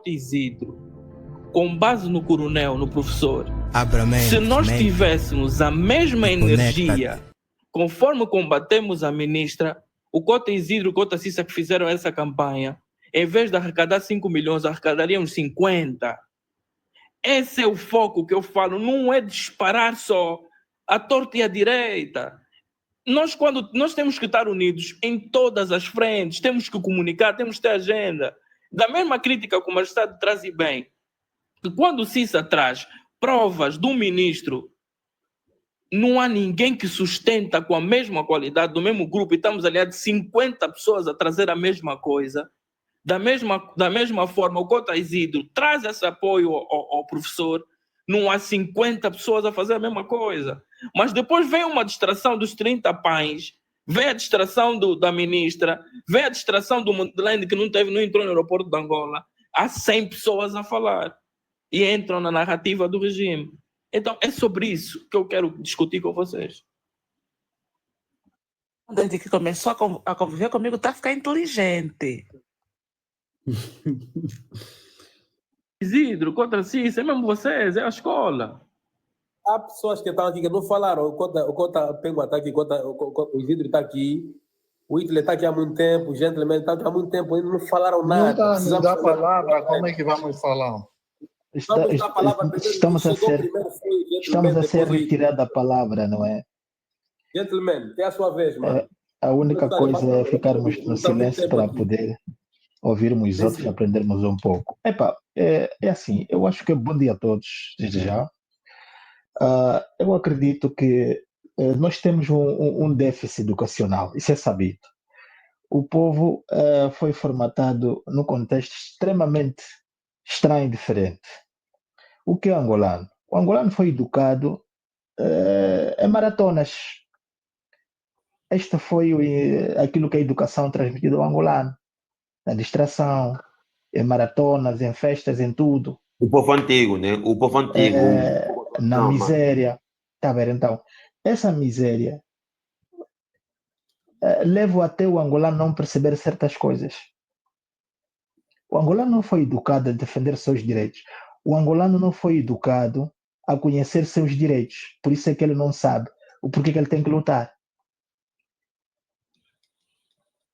Cota Isidro, com base no coronel, no professor, se Abra-mente, nós mente, tivéssemos a mesma e energia, conecta-te. conforme combatemos a ministra, o Cota Isidro e o Cota Cissa que fizeram essa campanha, em vez de arrecadar 5 milhões, arrecadariam 50. Esse é o foco que eu falo, não é disparar só à torta e à direita. Nós temos que estar unidos em todas as frentes, temos que comunicar, temos que ter agenda. Da mesma crítica como o Estado traz e bem, que quando o Cissa traz provas do ministro, não há ninguém que sustenta com a mesma qualidade, do mesmo grupo, e estamos aliados 50 pessoas a trazer a mesma coisa. Da mesma forma, o Cota Isidro traz esse apoio ao professor, não há 50 pessoas a fazer a mesma coisa. Mas depois vem uma distração dos 30 pães, vem a distração da ministra, vem a distração do Mondlane, que não entrou no aeroporto de Angola. Há 100 pessoas a falar e entram na narrativa do regime. Então, é sobre isso que eu quero discutir com vocês. Desde que começou a conviver comigo, tá a ficar inteligente. Isidro, contra si, é mesmo vocês, é a escola. Há pessoas que estão aqui que não falaram. O Cota Pengua está aqui, o Isidro está aqui, o Hitler está aqui há muito tempo, o Gentleman está aqui há muito tempo, ainda não falaram nada. Não está a dar Precisamos palavra, como é que vamos falar? Vamos dar a palavra primeiro. Estamos a Chegou ser, primeiro, foi o Gentleman, estamos a ser depois o Hitler. retirada a palavra, não é? Gentleman, tem a sua vez, mano. A única Não, coisa é não, ficarmos não no está muito silêncio tempo para aqui. poder ouvirmos os outros e aprendermos um pouco. É assim, eu acho que bom dia a todos, desde já. Eu acredito que nós temos um déficit educacional, isso é sabido. O povo foi formatado num contexto extremamente estranho e diferente. O que é angolano? O angolano foi educado em maratonas. Este foi aquilo que a educação transmitiu ao angolano. Na distração, em maratonas, em festas, em tudo. O povo antigo, né? O povo antigo. Na Não, miséria. Tá vendo? Então, essa miséria leva até o angolano não perceber certas coisas. O angolano não foi educado a defender seus direitos. O angolano não foi educado a conhecer seus direitos. Por isso é que ele não sabe o porquê que ele tem que lutar.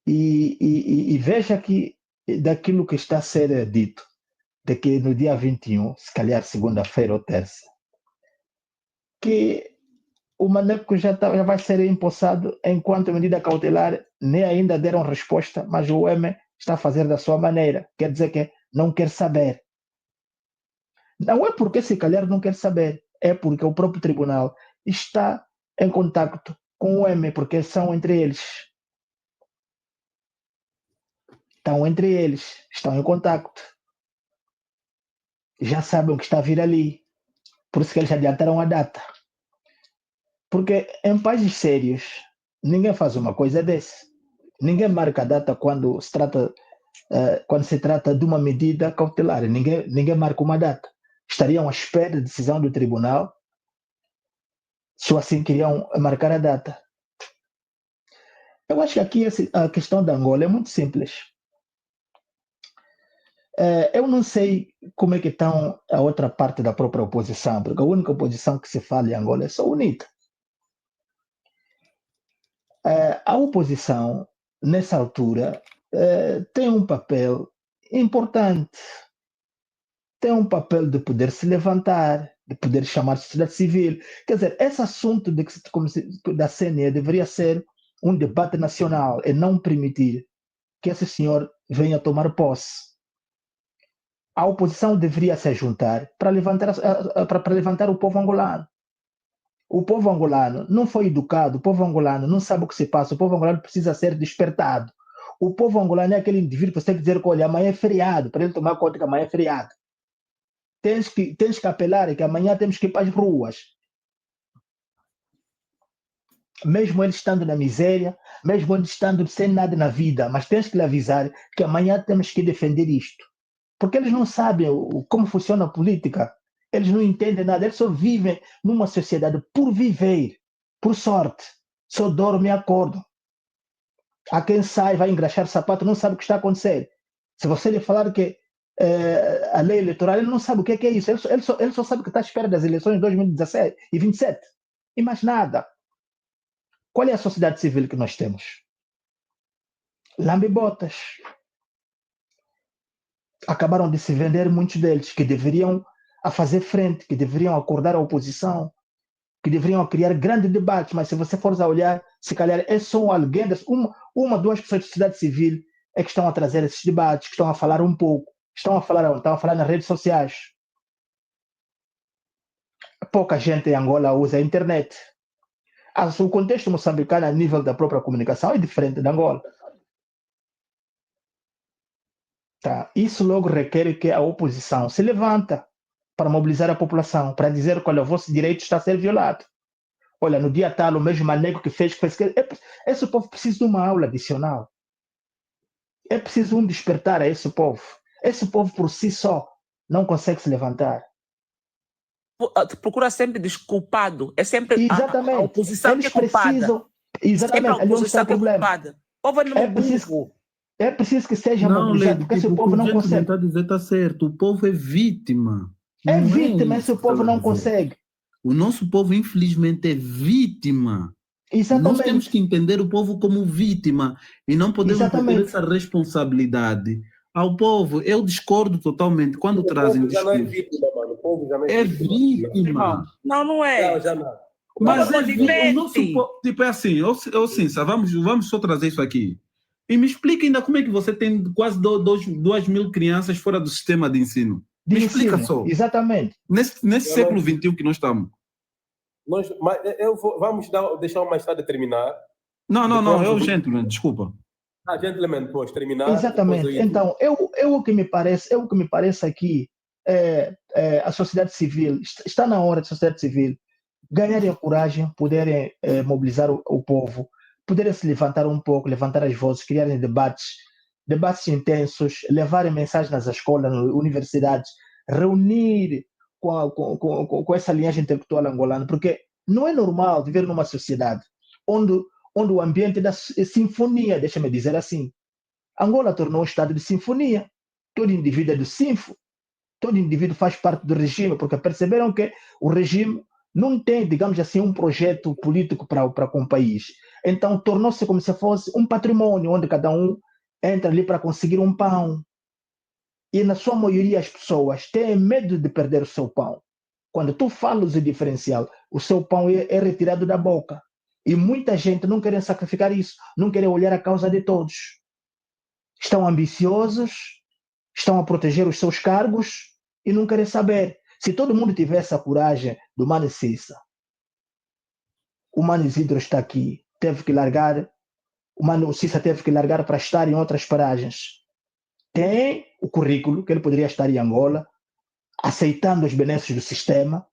E veja que daquilo que está a ser dito, de que no dia 21, se calhar segunda-feira ou terça, que o Maneco já vai ser empossado enquanto medida cautelar, nem ainda deram resposta, mas o M está a fazer da sua maneira. Quer dizer que não quer saber. Não é porque se calhar não quer saber, é porque o próprio tribunal está em contacto com o M, porque são entre eles. Estão em contacto. Já sabem o que está a vir ali. Por isso que eles adiantaram a data. Porque em países sérios, ninguém faz uma coisa dessa. Ninguém marca a data quando se trata de uma medida cautelar. Ninguém marca uma data. Estariam à espera da decisão do tribunal, só assim queriam marcar a data. Eu acho que aqui a questão da Angola é muito simples. Eu não sei como é que estão a outra parte da própria oposição, porque a única oposição que se fala em Angola é só unida. A oposição, nessa altura, tem um papel importante. Tem um papel de poder se levantar, de poder chamar a sociedade civil. Quer dizer, esse assunto da CNE deveria ser um debate nacional e não permitir que esse senhor venha tomar posse. A oposição deveria se juntar para levantar o povo angolano. O povo angolano não foi educado, o povo angolano não sabe o que se passa, o povo angolano precisa ser despertado. O povo angolano é aquele indivíduo que você tem que dizer que, olha, amanhã é feriado, para ele tomar conta que amanhã é feriado. Tens que apelar que amanhã temos que ir para as ruas. Mesmo ele estando na miséria, mesmo ele estando sem nada na vida, mas tens que lhe avisar que amanhã temos que defender isto. Porque eles não sabem como funciona a política. Eles não entendem nada. Eles só vivem numa sociedade por viver, por sorte. Só dormem e acordam. Há quem sai, vai engraxar sapato, não sabe o que está a acontecer. Se você lhe falar que a lei eleitoral, ele não sabe o que é isso. Ele só sabe que está à espera das eleições de 2017 e 27. E mais nada. Qual é a sociedade civil que nós temos? Lambe-botas. Acabaram de se vender muitos deles, que deveriam a fazer frente, que deveriam acordar a oposição, que deveriam criar grandes debates, mas se você for a olhar, se calhar é só alguém, duas pessoas da sociedade civil é que estão a trazer esses debates, que estão a falar um pouco, estão a falar nas redes sociais. Pouca gente em Angola usa a internet. O contexto moçambicano a nível da própria comunicação é diferente da Angola. Tá? Isso logo requer que a oposição se levanta para mobilizar a população, para dizer que o vosso direito está a ser violado. Olha, no dia tal, o mesmo manego que fez esse povo precisa de uma aula adicional. É preciso despertar a esse povo. Esse povo por si só não consegue se levantar. Procura sempre desculpado. É sempre exatamente. A oposição Eles que é culpada. precisam. Exatamente. Ali onde está o problema. O povo não é preciso que seja mobilizado, porque esse povo não consegue. Está a dizer está certo. O povo é vítima. É vítima, esse povo não consegue. O nosso povo, infelizmente, é vítima. Exatamente. Nós temos que entender o povo como vítima e não podemos ter essa responsabilidade ao povo. Eu discordo totalmente quando trazem discurso. Já não é vítima, mano. O povo já não é vítima. Não é. Já não. Mas o nosso povo, tipo, é assim, vamos só trazer isso aqui. E me explica ainda como é que você tem quase 2.000 crianças fora do sistema de ensino. Me explica só. Exatamente. Nesse século XXI que nós estamos. Vamos deixar o mais tarde terminar. Não, eu, gentleman, desculpa. Gentleman, depois terminar. Exatamente. Então, o que me parece aqui a sociedade civil, está na hora da sociedade civil ganharem a coragem, poderem mobilizar o povo, poderem se levantar um pouco, levantar as vozes, criarem debates intensos, levarem mensagens nas escolas, nas universidades, reunir com essa linhagem intelectual angolana, porque não é normal viver numa sociedade onde o ambiente da sinfonia, deixa-me dizer assim, Angola tornou um estado de sinfonia, todo indivíduo é do sinfo, todo indivíduo faz parte do regime, porque perceberam que o regime não tem, digamos assim, um projeto político para com o país. Então tornou-se como se fosse um patrimônio, onde cada um entra ali para conseguir um pão. E na sua maioria as pessoas têm medo de perder o seu pão. Quando tu falas o diferencial, o seu pão é retirado da boca. E muita gente não quer sacrificar isso, não quer olhar a causa de todos. Estão ambiciosos, estão a proteger os seus cargos e não querem saber. Se todo mundo tivesse a coragem do Mano Cissa, o Mano Isidro está aqui, o Mano Cissa teve que largar para estar em outras paragens. Tem o currículo que ele poderia estar em Angola, aceitando os benefícios do sistema,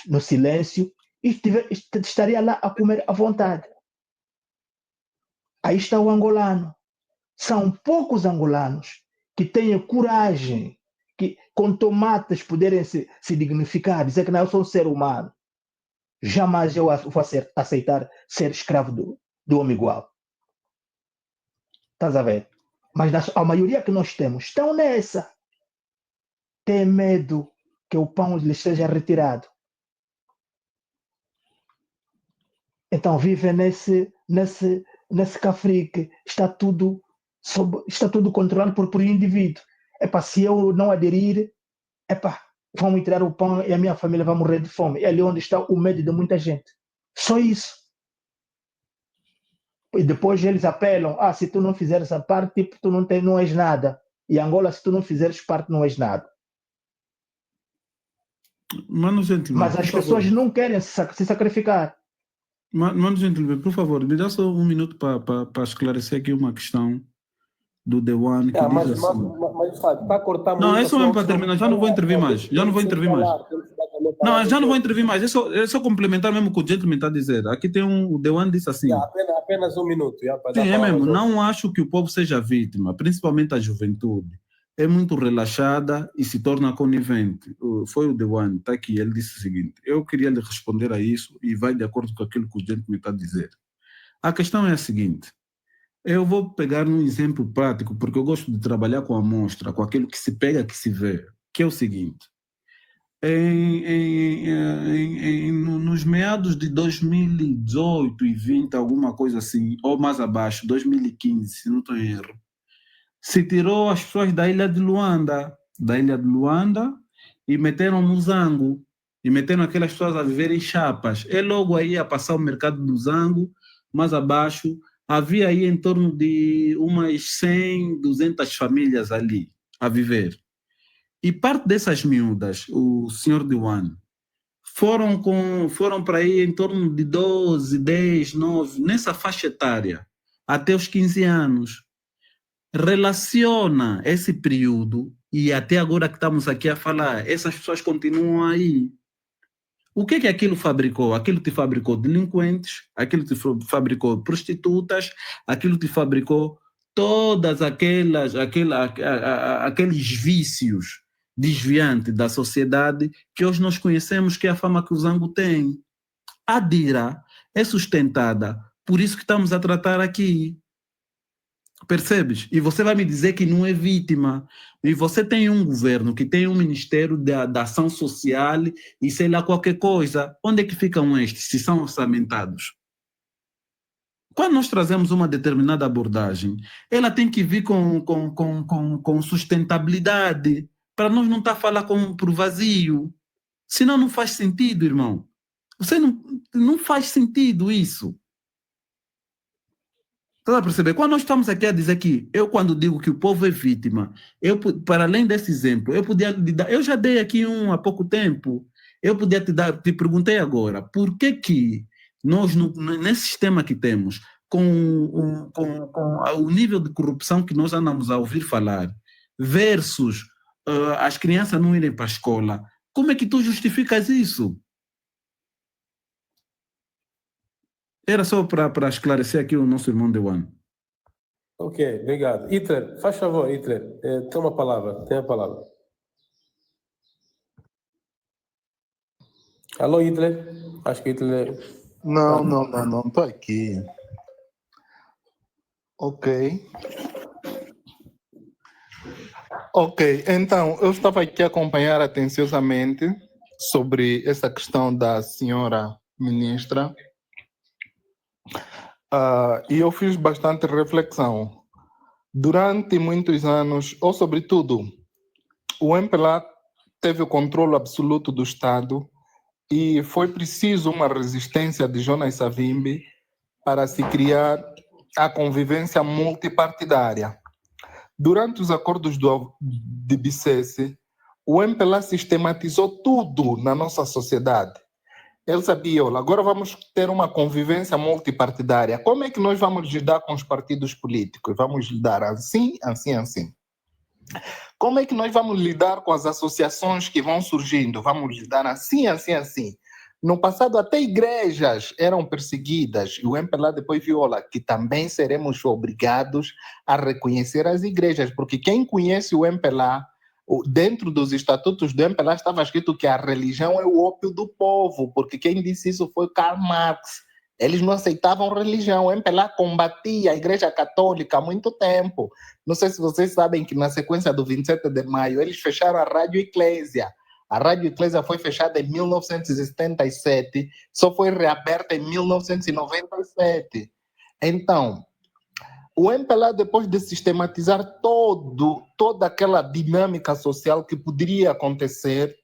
no silêncio, e estaria lá a comer à vontade. Aí está o angolano. São poucos angolanos que têm coragem, que com tomates poderem se dignificar, dizer que não, eu sou um ser humano. Jamais eu vou aceitar ser escravo do homem igual. Estás a ver? Mas a maioria que nós temos estão nessa. Tem medo que o pão lhes seja retirado. Então vivem nesse cafrique. Está tudo controlado por indivíduo. Se eu não aderir, vão me tirar o pão e a minha família vai morrer de fome. É ali onde está o medo de muita gente. Só isso. E depois eles apelam, se tu não fizeres essa parte, tu não és nada. E Angola, se tu não fizeres parte, não és nada. Mas as pessoas não querem se sacrificar. Mano Gentleman, por favor, me dá só um minuto para esclarecer aqui uma questão do The One que diz assim... Mas está a cortar muito. Não, é só mesmo para terminar, já não vou intervir mais. Não, já não vou intervir mais. É só complementar mesmo o que o Gentleman está a dizer. Aqui tem o The One diz assim... Apenas um minuto. Sim, é mesmo. Não acho que o povo seja vítima, principalmente a juventude. É muito relaxada e se torna conivente. Foi o The One, está aqui, ele disse o seguinte, eu queria lhe responder a isso e vai de acordo com aquilo que o Gentleman está a dizer. A questão é a seguinte, eu vou pegar um exemplo prático, porque eu gosto de trabalhar com a amostra, com aquilo que se pega, que se vê. que é o seguinte. Nos meados de 2018 e 20, alguma coisa assim, ou mais abaixo, 2015, se não estou em erro, se tirou as pessoas da ilha de Luanda, e meteram no Zango, e meteram aquelas pessoas a viver em chapas. É logo aí a passar o mercado do Zango, mais abaixo, havia aí em torno de umas 100, 200 famílias ali a viver. E parte dessas miúdas, o senhor Dewan, foram para aí em torno de 12, 10, 9, nessa faixa etária, até os 15 anos. Relaciona esse período e até agora que estamos aqui a falar, essas pessoas continuam aí. O que que aquilo fabricou? Aquilo te fabricou delinquentes, aquilo te fabricou prostitutas, aquilo te fabricou todas aqueles vícios desviantes da sociedade que hoje nós conhecemos, que é a fama que o Zango tem. A DIRA é sustentada por isso que estamos a tratar aqui. Percebes? E você vai me dizer que não é vítima. E você tem um governo que tem um Ministério da Ação Social e sei lá qualquer coisa. Onde é que ficam estes, se são orçamentados? Quando nós trazemos uma determinada abordagem, ela tem que vir com sustentabilidade, para nós não estar a falar por vazio. Senão não faz sentido, irmão. Você não faz sentido isso. Está a perceber? Quando nós estamos aqui a dizer que, quando digo que o povo é vítima, para além desse exemplo, eu podia lhe dar, eu já dei aqui há pouco tempo, eu podia te perguntei agora, por que nós, nesse sistema que temos, com o nível de corrupção que nós andamos a ouvir falar, versus as crianças não irem para a escola, como é que tu justificas isso? Era só para esclarecer aqui o nosso irmão Dewan. Ok, obrigado. Hitler, faz favor, Hitler. Tem a palavra. Alô, Hitler? Acho que Hitler... Não, estou aqui. Ok, então, eu estava aqui a acompanhar atenciosamente sobre essa questão da senhora ministra. E eu fiz bastante reflexão. Durante muitos anos, ou sobretudo, o MPLA teve o controle absoluto do Estado e foi preciso uma resistência de Jonas Savimbi para se criar a convivência multipartidária. Durante os acordos de Bicesse, o MPLA sistematizou tudo na nossa sociedade. Ele sabia, olha, agora vamos ter uma convivência multipartidária. Como é que nós vamos lidar com os partidos políticos? Vamos lidar assim. Como é que nós vamos lidar com as associações que vão surgindo? Vamos lidar assim. No passado, até igrejas eram perseguidas. E o MPLA depois viu, olha, que também seremos obrigados a reconhecer as igrejas. Porque quem conhece o MPLA, dentro dos estatutos do MPLA estava escrito que a religião é o ópio do povo, porque quem disse isso foi Karl Marx. Eles não aceitavam religião. O MPLA combatia a Igreja Católica há muito tempo. Não sei se vocês sabem que na sequência do 27 de maio, eles fecharam a Rádio Eclésia. A Rádio Eclésia foi fechada em 1977, só foi reaberta em 1997. Então, o MPLA, depois de sistematizar toda aquela dinâmica social que poderia acontecer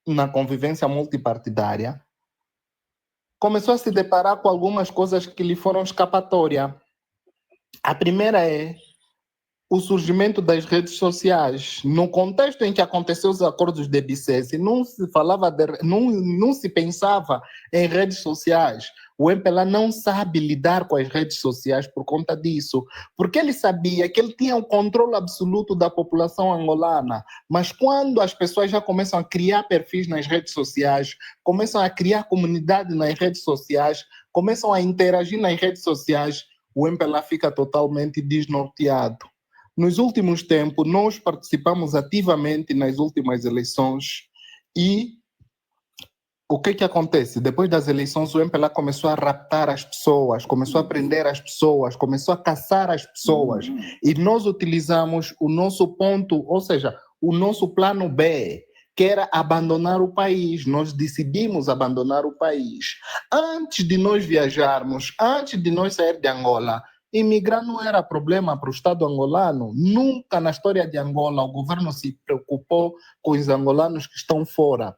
na convivência multipartidária, começou a se deparar com algumas coisas que lhe foram escapatória. A primeira é o surgimento das redes sociais. No contexto em que aconteceu os acordos de Bicesse, não se pensava em redes sociais. O MPLA não sabe lidar com as redes sociais por conta disso, porque ele sabia que ele tinha o controle absoluto da população angolana, mas quando as pessoas já começam a criar perfis nas redes sociais, começam a criar comunidade nas redes sociais, começam a interagir nas redes sociais, o MPLA fica totalmente desnorteado. Nos últimos tempos, nós participamos ativamente nas últimas eleições e o que acontece? Depois das eleições, o MPLA começou a raptar as pessoas, começou a prender as pessoas, começou a caçar as pessoas. E nós utilizamos o nosso ponto, ou seja, o nosso plano B, que era abandonar o país. Nós decidimos abandonar o país. Antes de nós viajarmos, antes de nós sair de Angola, imigrar não era problema para o Estado angolano. Nunca na história de Angola o governo se preocupou com os angolanos que estão fora.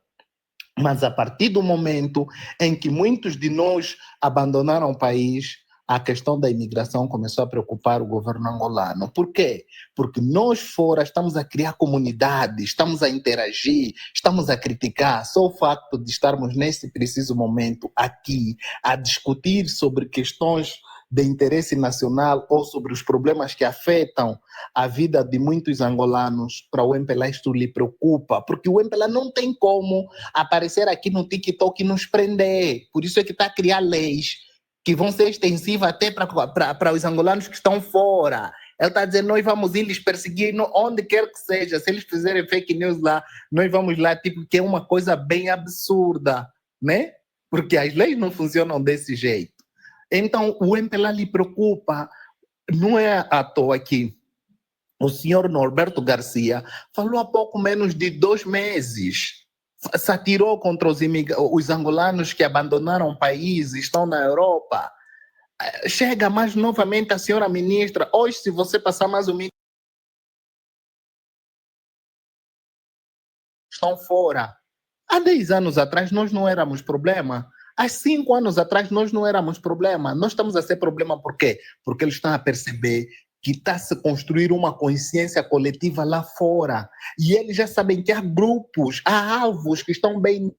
Mas a partir do momento em que muitos de nós abandonaram o país, a questão da imigração começou a preocupar o governo angolano. Por quê? Porque nós fora estamos a criar comunidades, estamos a interagir, estamos a criticar. Só o facto de estarmos nesse preciso momento aqui a discutir sobre questões de interesse nacional ou sobre os problemas que afetam a vida de muitos angolanos, para o MPLA isto lhe preocupa, porque o MPLA não tem como aparecer aqui no TikTok e nos prender. Por isso é que está a criar leis que vão ser extensivas até para os angolanos que estão fora. Ele está dizendo, nós vamos ir lhes perseguir onde quer que seja. Se eles fizerem fake news lá, nós vamos lá, tipo, que é uma coisa bem absurda, né? Porque as leis não funcionam desse jeito. Então, o MPLA lhe preocupa. Não é à toa que o senhor Norberto falou há pouco menos de 2 meses, satirou contra os angolanos que abandonaram o país, estão na Europa. Chega mais novamente a senhora ministra, hoje se você passar mais um minuto, estão fora. Há 10 anos atrás nós não éramos problema. Há 5 anos atrás nós não éramos problema. Nós estamos a ser problema por quê? Porque eles estão a perceber que está a se construir uma consciência coletiva lá fora. E eles já sabem que há grupos, há alvos que estão bem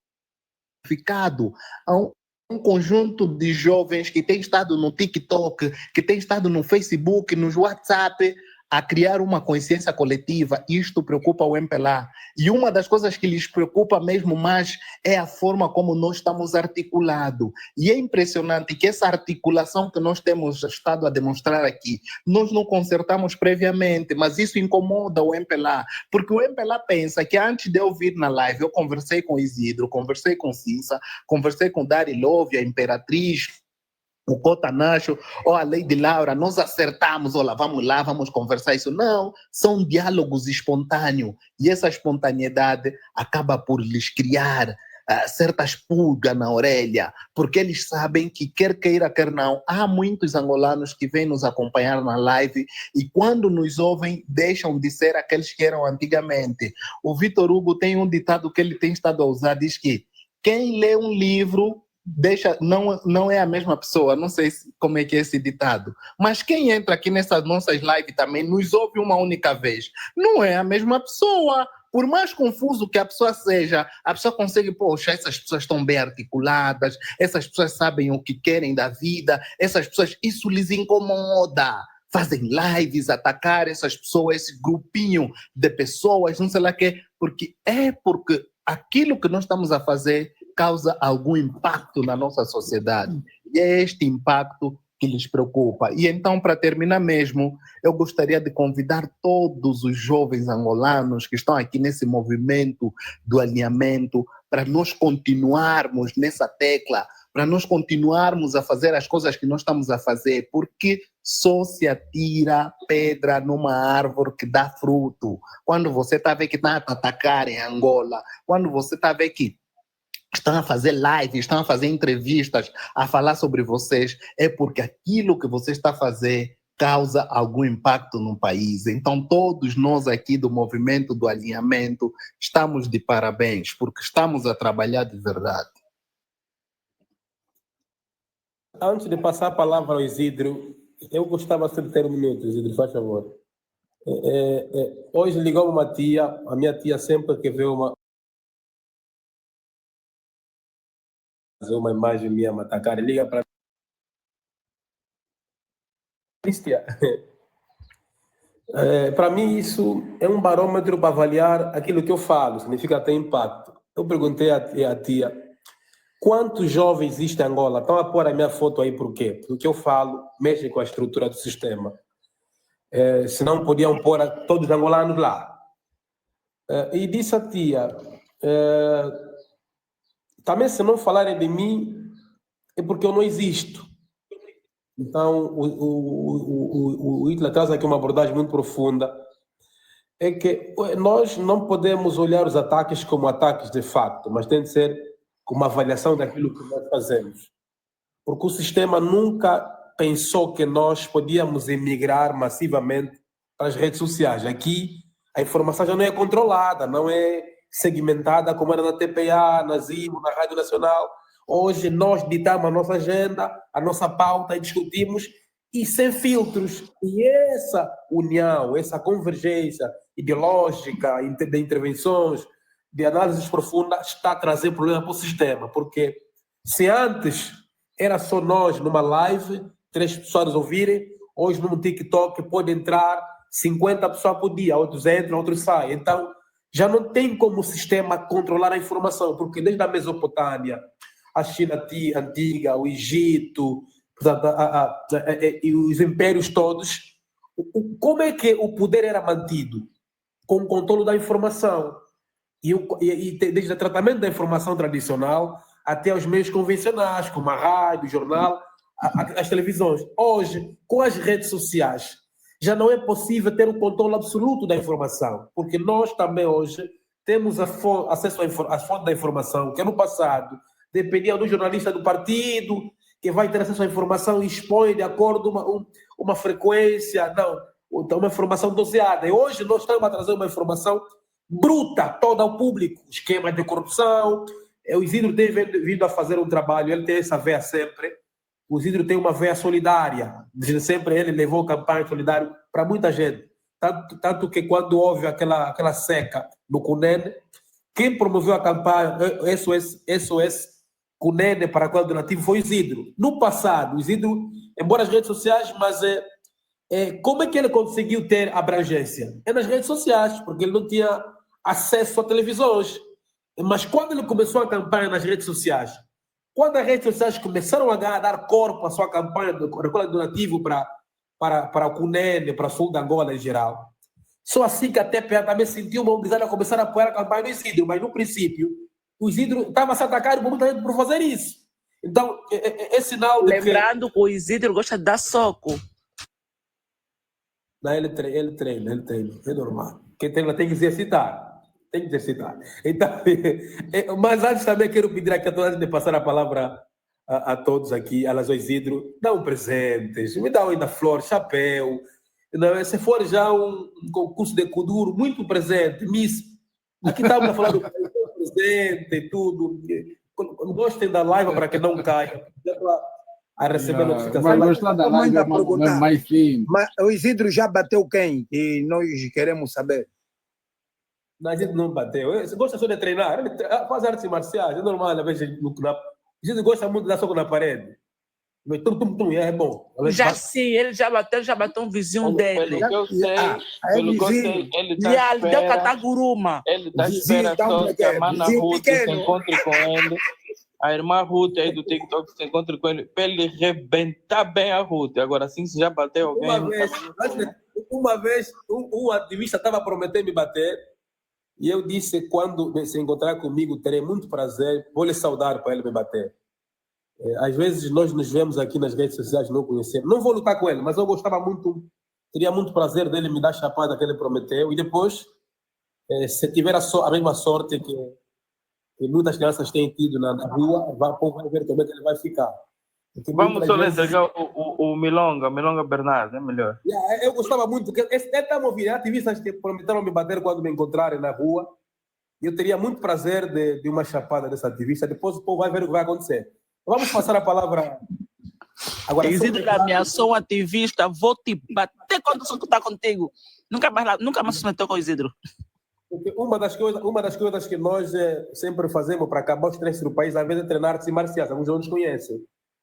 identificados. Há um conjunto de jovens que têm estado no TikTok, que têm estado no Facebook, nos WhatsApp, a criar uma consciência coletiva. Isto preocupa o MPLA. E uma das coisas que lhes preocupa mesmo mais é a forma como nós estamos articulados. E é impressionante que essa articulação que nós temos estado a demonstrar aqui, nós não consertamos previamente, mas isso incomoda o MPLA, porque o MPLA pensa que antes de eu vir na live, eu conversei com Isidro, conversei com Cissa, conversei com Dari Love, a Imperatriz, o Cota Nacho, ou a Lady Laura, nós acertamos, olha, vamos lá, vamos conversar isso. Não, são diálogos espontâneos, e essa espontaneidade acaba por lhes criar certas pulgas na orelha, porque eles sabem que quer queira, quer não, há muitos angolanos que vêm nos acompanhar na live e quando nos ouvem deixam de ser aqueles que eram antigamente. O Vitor Hugo tem um ditado que ele tem estado a usar, diz que quem lê um livro não é a mesma pessoa. Não sei como é que é esse ditado, mas quem entra aqui nessas nossas lives também nos ouve uma única vez, não é a mesma pessoa. Por mais confuso que a pessoa seja, a pessoa consegue, poxa, essas pessoas estão bem articuladas, essas pessoas sabem o que querem da vida, essas pessoas, isso lhes incomoda. Fazem lives, atacar essas pessoas, esse grupinho de pessoas, não sei lá o quê, porque aquilo que nós estamos a fazer causa algum impacto na nossa sociedade. E é este impacto que lhes preocupa. E então, para terminar mesmo, eu gostaria de convidar todos os jovens angolanos que estão aqui nesse movimento do alinhamento para nós continuarmos nessa tecla, para nós continuarmos a fazer as coisas que nós estamos a fazer, porque só se atira pedra numa árvore que dá fruto. Quando você está a ver que está a atacar em Angola, quando você está a ver que estão a fazer lives, estão a fazer entrevistas, a falar sobre vocês, é porque aquilo que você está a fazer causa algum impacto no país. Então, todos nós aqui do movimento do alinhamento estamos de parabéns, porque estamos a trabalhar de verdade. Antes de passar a palavra ao Isidro, eu gostava de ter 1 minuto, Isidro, faz favor. Hoje ligou uma tia, a minha tia sempre que vê uma imagem minha atacar, liga para para mim isso é um barômetro para avaliar aquilo que eu falo, significa ter impacto. Eu perguntei à tia, quantos jovens existem em Angola? Estão a pôr a minha foto aí por quê? Porque o que eu falo mexe com a estrutura do sistema. Senão podiam pôr todos os angolanos lá. E disse a tia, também se não falarem de mim, é porque eu não existo. Então, o Hitler traz aqui uma abordagem muito profunda, é que nós não podemos olhar os ataques como ataques de facto, mas tem de ser com uma avaliação daquilo que nós fazemos. Porque o sistema nunca pensou que nós podíamos emigrar massivamente para as redes sociais. Aqui a informação já não é controlada, não é segmentada como era na TPA, na Zimo, na Rádio Nacional. Hoje nós ditamos a nossa agenda, a nossa pauta e discutimos, e sem filtros. E essa união, essa convergência ideológica, de intervenções, de análises profundas, está a trazer problema para o sistema. Porque se antes era só nós numa live, 3 pessoas ouvirem, hoje no TikTok pode entrar 50 pessoas por dia, outros entram, outros saem. Então, já não tem como o sistema controlar a informação, porque desde a Mesopotâmia, a China antiga, o Egito, portanto, e os impérios todos, como é que o poder era mantido? Com o controle da informação. E desde o tratamento da informação tradicional até os meios convencionais, como a rádio, o jornal, as televisões. Hoje, com as redes sociais, já não é possível ter o controle absoluto da informação, porque nós também hoje temos acesso às fontes da informação, que no passado dependia do jornalista do partido, que vai ter acesso à informação e expõe de acordo com uma frequência, uma informação doseada. E hoje nós estamos a trazer uma informação bruta, toda ao público, esquema de corrupção. O Isidro tem vindo a fazer um trabalho, ele tem essa veia sempre. O Isidro tem uma veia solidária, desde sempre ele levou campanha solidária para muita gente. Tanto que quando houve aquela seca no Cunene, quem promoveu a campanha SOS Cunene para qual donativo foi o Isidro. No passado, o Isidro, embora as redes sociais, mas como é que ele conseguiu ter abrangência? É nas redes sociais, porque ele não tinha acesso a televisões. Mas quando ele começou a campanha nas redes sociais, quando as redes sociais começaram a dar corpo à sua campanha de recolha de donativo para o Cunene, para o sul da Angola em geral, só assim que a TPA também sentiu mobilizada a começar a apoiar a campanha do Isidro, mas no princípio o Isidro estava a ser atacado por muita gente por fazer isso. Então, é sinal de Lembrando que o Isidro gosta de dar soco. Não, ele treina, é normal. Quem treina tem que exercitar. Tem que exercitar. Então, mas antes também quero pedir aqui a todos, antes de passar a palavra a todos aqui, a Lazio Isidro, dá um presente, me dá ainda flor, chapéu. Não, se for já um concurso de Kuduro, muito presente, Miss. Aqui estamos a falar do presente e tudo. Gostem da live para que não caia. A receber notificação. Vai gostar da live, mais sim. Mas o Isidro já bateu quem? E nós queremos saber. Não, a gente não bateu. Você gosta só de treinar? Ele faz artes marciais, é normal. A gente gosta muito de dar soco na parede. Mas é bom. Já sim, ele já bateu um vizinho dele. Pelo que eu sei, ele deu cataguruma. Ele está à espera só que a mana Ruth se encontre com ele. A irmã Ruth aí do TikTok se encontre com ele para ele rebentar bem a Ruth. Agora, assim, se já bateu alguém... Uma vez, um ativista estava prometendo me bater e eu disse, quando se encontrar comigo, terei muito prazer, vou lhe saudar para ele me bater. Às vezes nós nos vemos aqui nas redes sociais, não conhecemos. Não vou lutar com ele, mas eu gostava muito, teria muito prazer dele me dar a chapada que ele prometeu. E depois, se tiver a mesma sorte que muitas crianças têm tido na rua, vai ver como é que ele vai ficar. Vamos só entregar o Milonga Bernardo, é melhor. Eu gostava muito, porque estamos ouvindo ativistas que prometeram me bater quando me encontrarem na rua. Eu teria muito prazer de uma chapada dessa ativista. Depois o povo vai ver o que vai acontecer. Vamos passar a palavra agora. Isidro ameaçou um ativista, vou te bater quando eu estar contigo. Nunca mais se meteu com o Isidro. Porque uma das coisas que nós sempre fazemos para acabar os três do país, às vezes é treinar artes marciais, alguns não nos conhecem.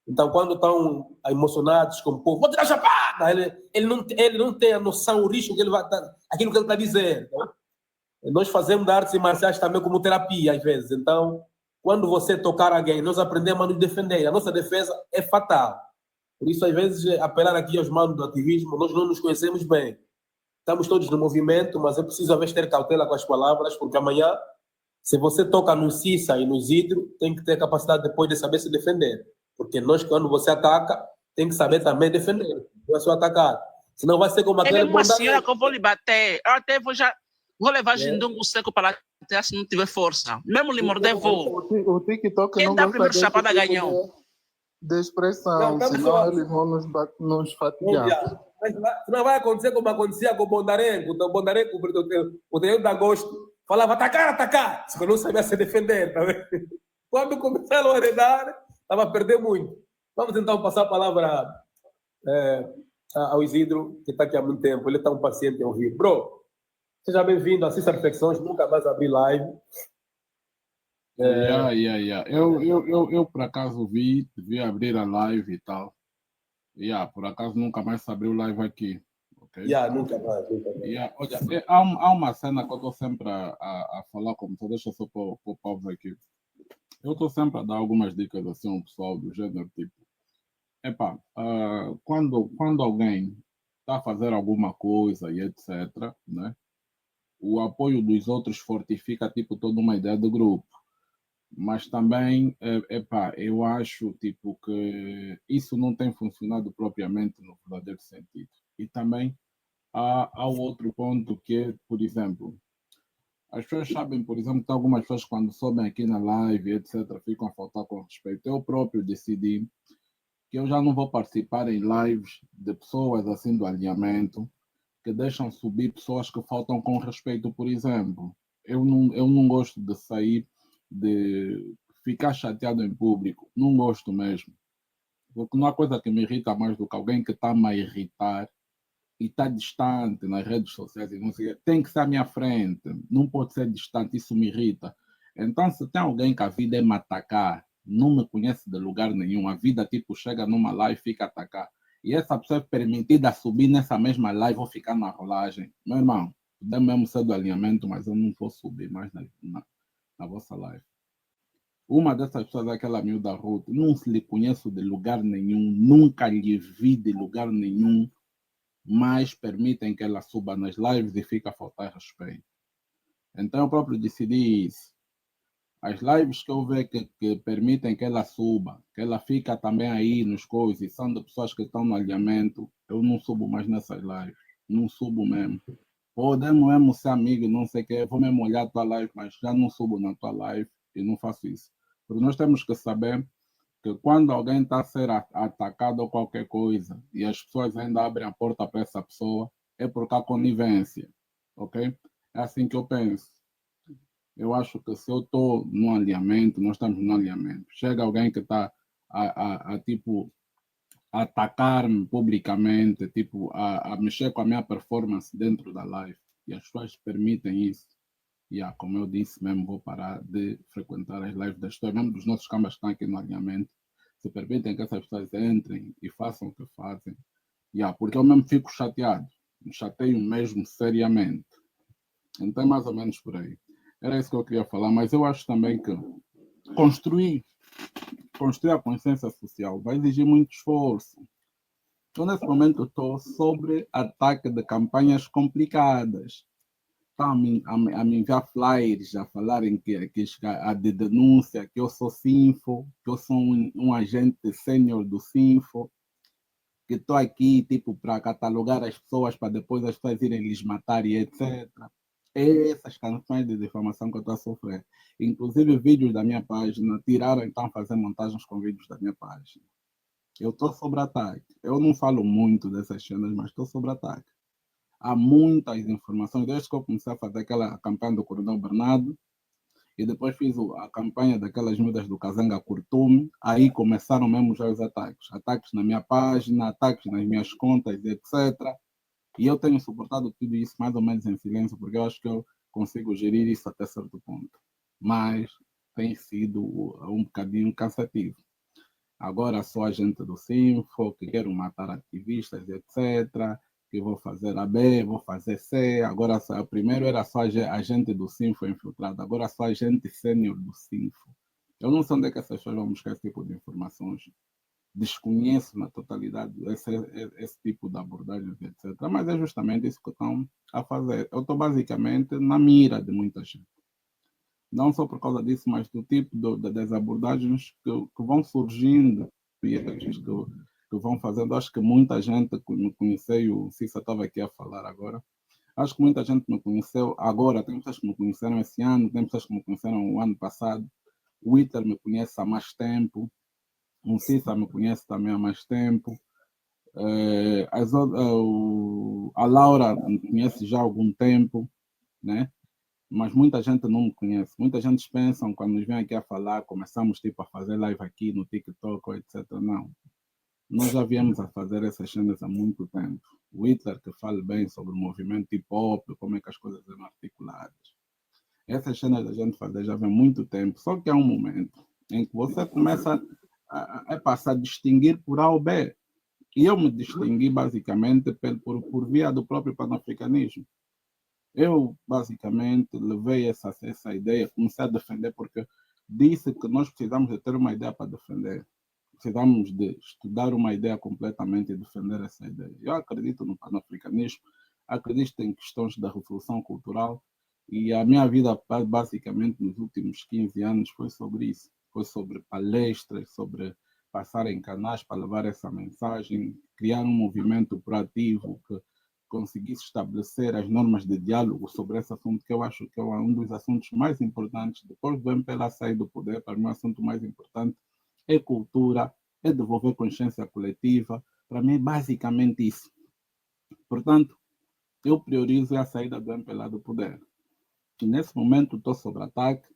Então, quando estão emocionados com o povo, vou tirar a chapada! Ele não tem a noção, o risco que ele vai dar, aquilo que ele está dizendo. Né? Nós fazemos da artes marciais também como terapia, às vezes. Então, quando você tocar alguém, nós aprendemos a nos defender. A nossa defesa é fatal. Por isso, às vezes, apelar aqui aos manos do ativismo, nós não nos conhecemos bem. Estamos todos no movimento, mas é preciso, às vezes, ter cautela com as palavras, porque amanhã, se você toca no Cissa e no Isidro, tem que ter capacidade depois de saber se defender. Porque nós, quando você ataca, tem que saber também defender. Não é só atacar. Senão vai ser como aquele... Ele é uma senhora que eu vou lhe bater. Eu até vou já Vou levar Jindongo seco para lá até se não tiver força. Mesmo lhe morder, vou. O TikTok Quem não dá gosta primeiro desse chapada tipo ganhou. de expressão, Não, estamos senão só- eles vão nos fatigar. Mas não vai acontecer como acontecia com o Bondarenko. O Bondarenko, o 31 de agosto, falava atacar, atacar. Só que não sabia se defender. Tá vendo? Quando começaram a heredar, estava a perder muito. Vamos então passar a palavra ao Isidro, que está aqui há muito tempo. Ele está um paciente em ouvir. Bro, seja bem-vindo. Assista Reflexões. Nunca mais abri live. Eu por acaso vi abrir a live e tal. Por acaso nunca mais abri o live aqui. Ok? Nunca mais. Olha, há uma cena que eu estou sempre a falar com você. Deixa eu só pôr o povo aqui. Eu estou sempre a dar algumas dicas assim ao pessoal do gênero tipo. Quando alguém está a fazer alguma coisa e etc., né? O apoio dos outros fortifica tipo toda uma ideia do grupo. Mas também, eu acho tipo que isso não tem funcionado propriamente no verdadeiro sentido. E também há outro ponto que é, por exemplo, as pessoas sabem, por exemplo, que algumas pessoas quando sobem aqui na live, etc., ficam a faltar com respeito. Eu próprio decidi que eu já não vou participar em lives de pessoas assim do alinhamento que deixam subir pessoas que faltam com respeito, por exemplo. Eu não gosto de sair, de ficar chateado em público. Não gosto mesmo. Porque não há coisa que me irrita mais do que alguém que está-me a irritar e está distante nas redes sociais e não sei o quê. Tem que ser à minha frente. Não pode ser distante. Isso me irrita. Então, se tem alguém que a vida é me atacar, não me conhece de lugar nenhum, a vida tipo chega numa live e fica a atacar, e essa pessoa é permitida subir nessa mesma live ou ficar na rolagem, meu irmão, dá mesmo ser do alinhamento, mas eu não vou subir mais na vossa live. Uma dessas pessoas é aquela miúda Ruth, não se lhe conheço de lugar nenhum, nunca lhe vi de lugar nenhum, mas permitem que ela suba nas lives e fica a faltar respeito. Então eu próprio decidi isso. As lives que eu vejo que permitem que ela suba, que ela fica também aí nos coisas, e são de pessoas que estão no alinhamento, eu não subo mais nessas lives. Não subo mesmo. Podemos mesmo ser amigos, não sei o quê, vou mesmo olhar a tua live, mas já não subo na tua live e não faço isso. Porque nós temos que saber que quando alguém está a ser atacado ou qualquer coisa, e as pessoas ainda abrem a porta para essa pessoa, é porque há conivência. Ok? É assim que eu penso. Eu acho que se eu estou no alinhamento, nós estamos no alinhamento, chega alguém que está tipo, atacar-me publicamente, tipo, a mexer com a minha performance dentro da live, e as pessoas permitem isso, como eu disse mesmo, vou parar de frequentar as lives das pessoas, mesmo dos nossos cambas que estão aqui no alinhamento, se permitem que essas pessoas entrem e façam o que fazem, porque eu mesmo fico chateado, me chateio mesmo seriamente. Então é mais ou menos por aí. Era isso que eu queria falar, mas eu acho também que construir a consciência social vai exigir muito esforço. Eu, nesse momento, estou sobre ataque de campanhas complicadas. Estão a me enviar flyers, a falarem de denúncia, que eu sou Sinfo, que eu sou um agente sênior do Sinfo, que estou aqui tipo, para catalogar as pessoas, para depois as pessoas irem lhes matar e etc. Essas campanhas de difamação que eu estou a sofrer. Inclusive, vídeos da minha página, tiraram então a fazer montagens com vídeos da minha página. Eu estou sob ataque. Eu não falo muito dessas cenas, mas estou sob ataque. Há muitas informações. Desde que eu comecei a fazer aquela campanha do Coronel Bernardo, e depois fiz a campanha daquelas miúdas do Kazanga Curtume, aí começaram mesmo já os ataques. Ataques na minha página, ataques nas minhas contas, etc. E eu tenho suportado tudo isso mais ou menos em silêncio, porque eu acho que eu consigo gerir isso até certo ponto. Mas tem sido um bocadinho cansativo. Agora sou agente do Sinfo, que quero matar ativistas, etc. Que vou fazer AB, vou fazer C. Agora, primeiro era só agente do Sinfo infiltrado, agora sou agente sênior do Sinfo. Eu não sei onde é que essas pessoas vão buscar esse tipo de informações. Desconheço na totalidade esse tipo de abordagens, etc. Mas é justamente isso que estão a fazer. Eu estou basicamente na mira de muita gente. Não só por causa disso, mas do tipo das abordagens que vão surgindo, que vão fazendo. Acho que muita gente me conheceu, o Cissa estava aqui a falar agora, Acho que muita gente me conheceu agora, tem pessoas que me conheceram esse ano, tem pessoas que me conheceram o ano passado. O Hitler me conhece há mais tempo, o Cissa me conhece também há mais tempo. A Laura me conhece já há algum tempo, né? Mas muita gente não me conhece. Muita gente pensa, quando nos vem aqui a falar, começamos tipo a fazer live aqui no TikTok, etc. Não. Nós já viemos a fazer essas cenas há muito tempo. O Hitler que fala bem sobre o movimento hip hop, como é que as coisas eram articuladas. Essas cenas da gente fazer já vem há muito tempo. Só que há um momento em que você começa a passar a distinguir por A ou B. E eu me distingui basicamente por via do próprio panafricanismo. Eu basicamente levei essa ideia, comecei a defender porque disse que nós precisamos de ter uma ideia para defender. Precisamos de estudar uma ideia completamente e defender essa ideia. Eu acredito no panafricanismo, acredito em questões da revolução cultural e a minha vida basicamente nos últimos 15 anos foi sobre isso. Foi sobre palestras, sobre passar em canais para levar essa mensagem, criar um movimento proativo que conseguisse estabelecer as normas de diálogo sobre esse assunto, que eu acho que é um dos assuntos mais importantes. Depois do MPLA sair do poder, para mim o assunto mais importante é cultura, é desenvolver consciência coletiva. Para mim é basicamente isso. Portanto, eu priorizo a saída do MPLA do poder. E nesse momento estou sob ataque,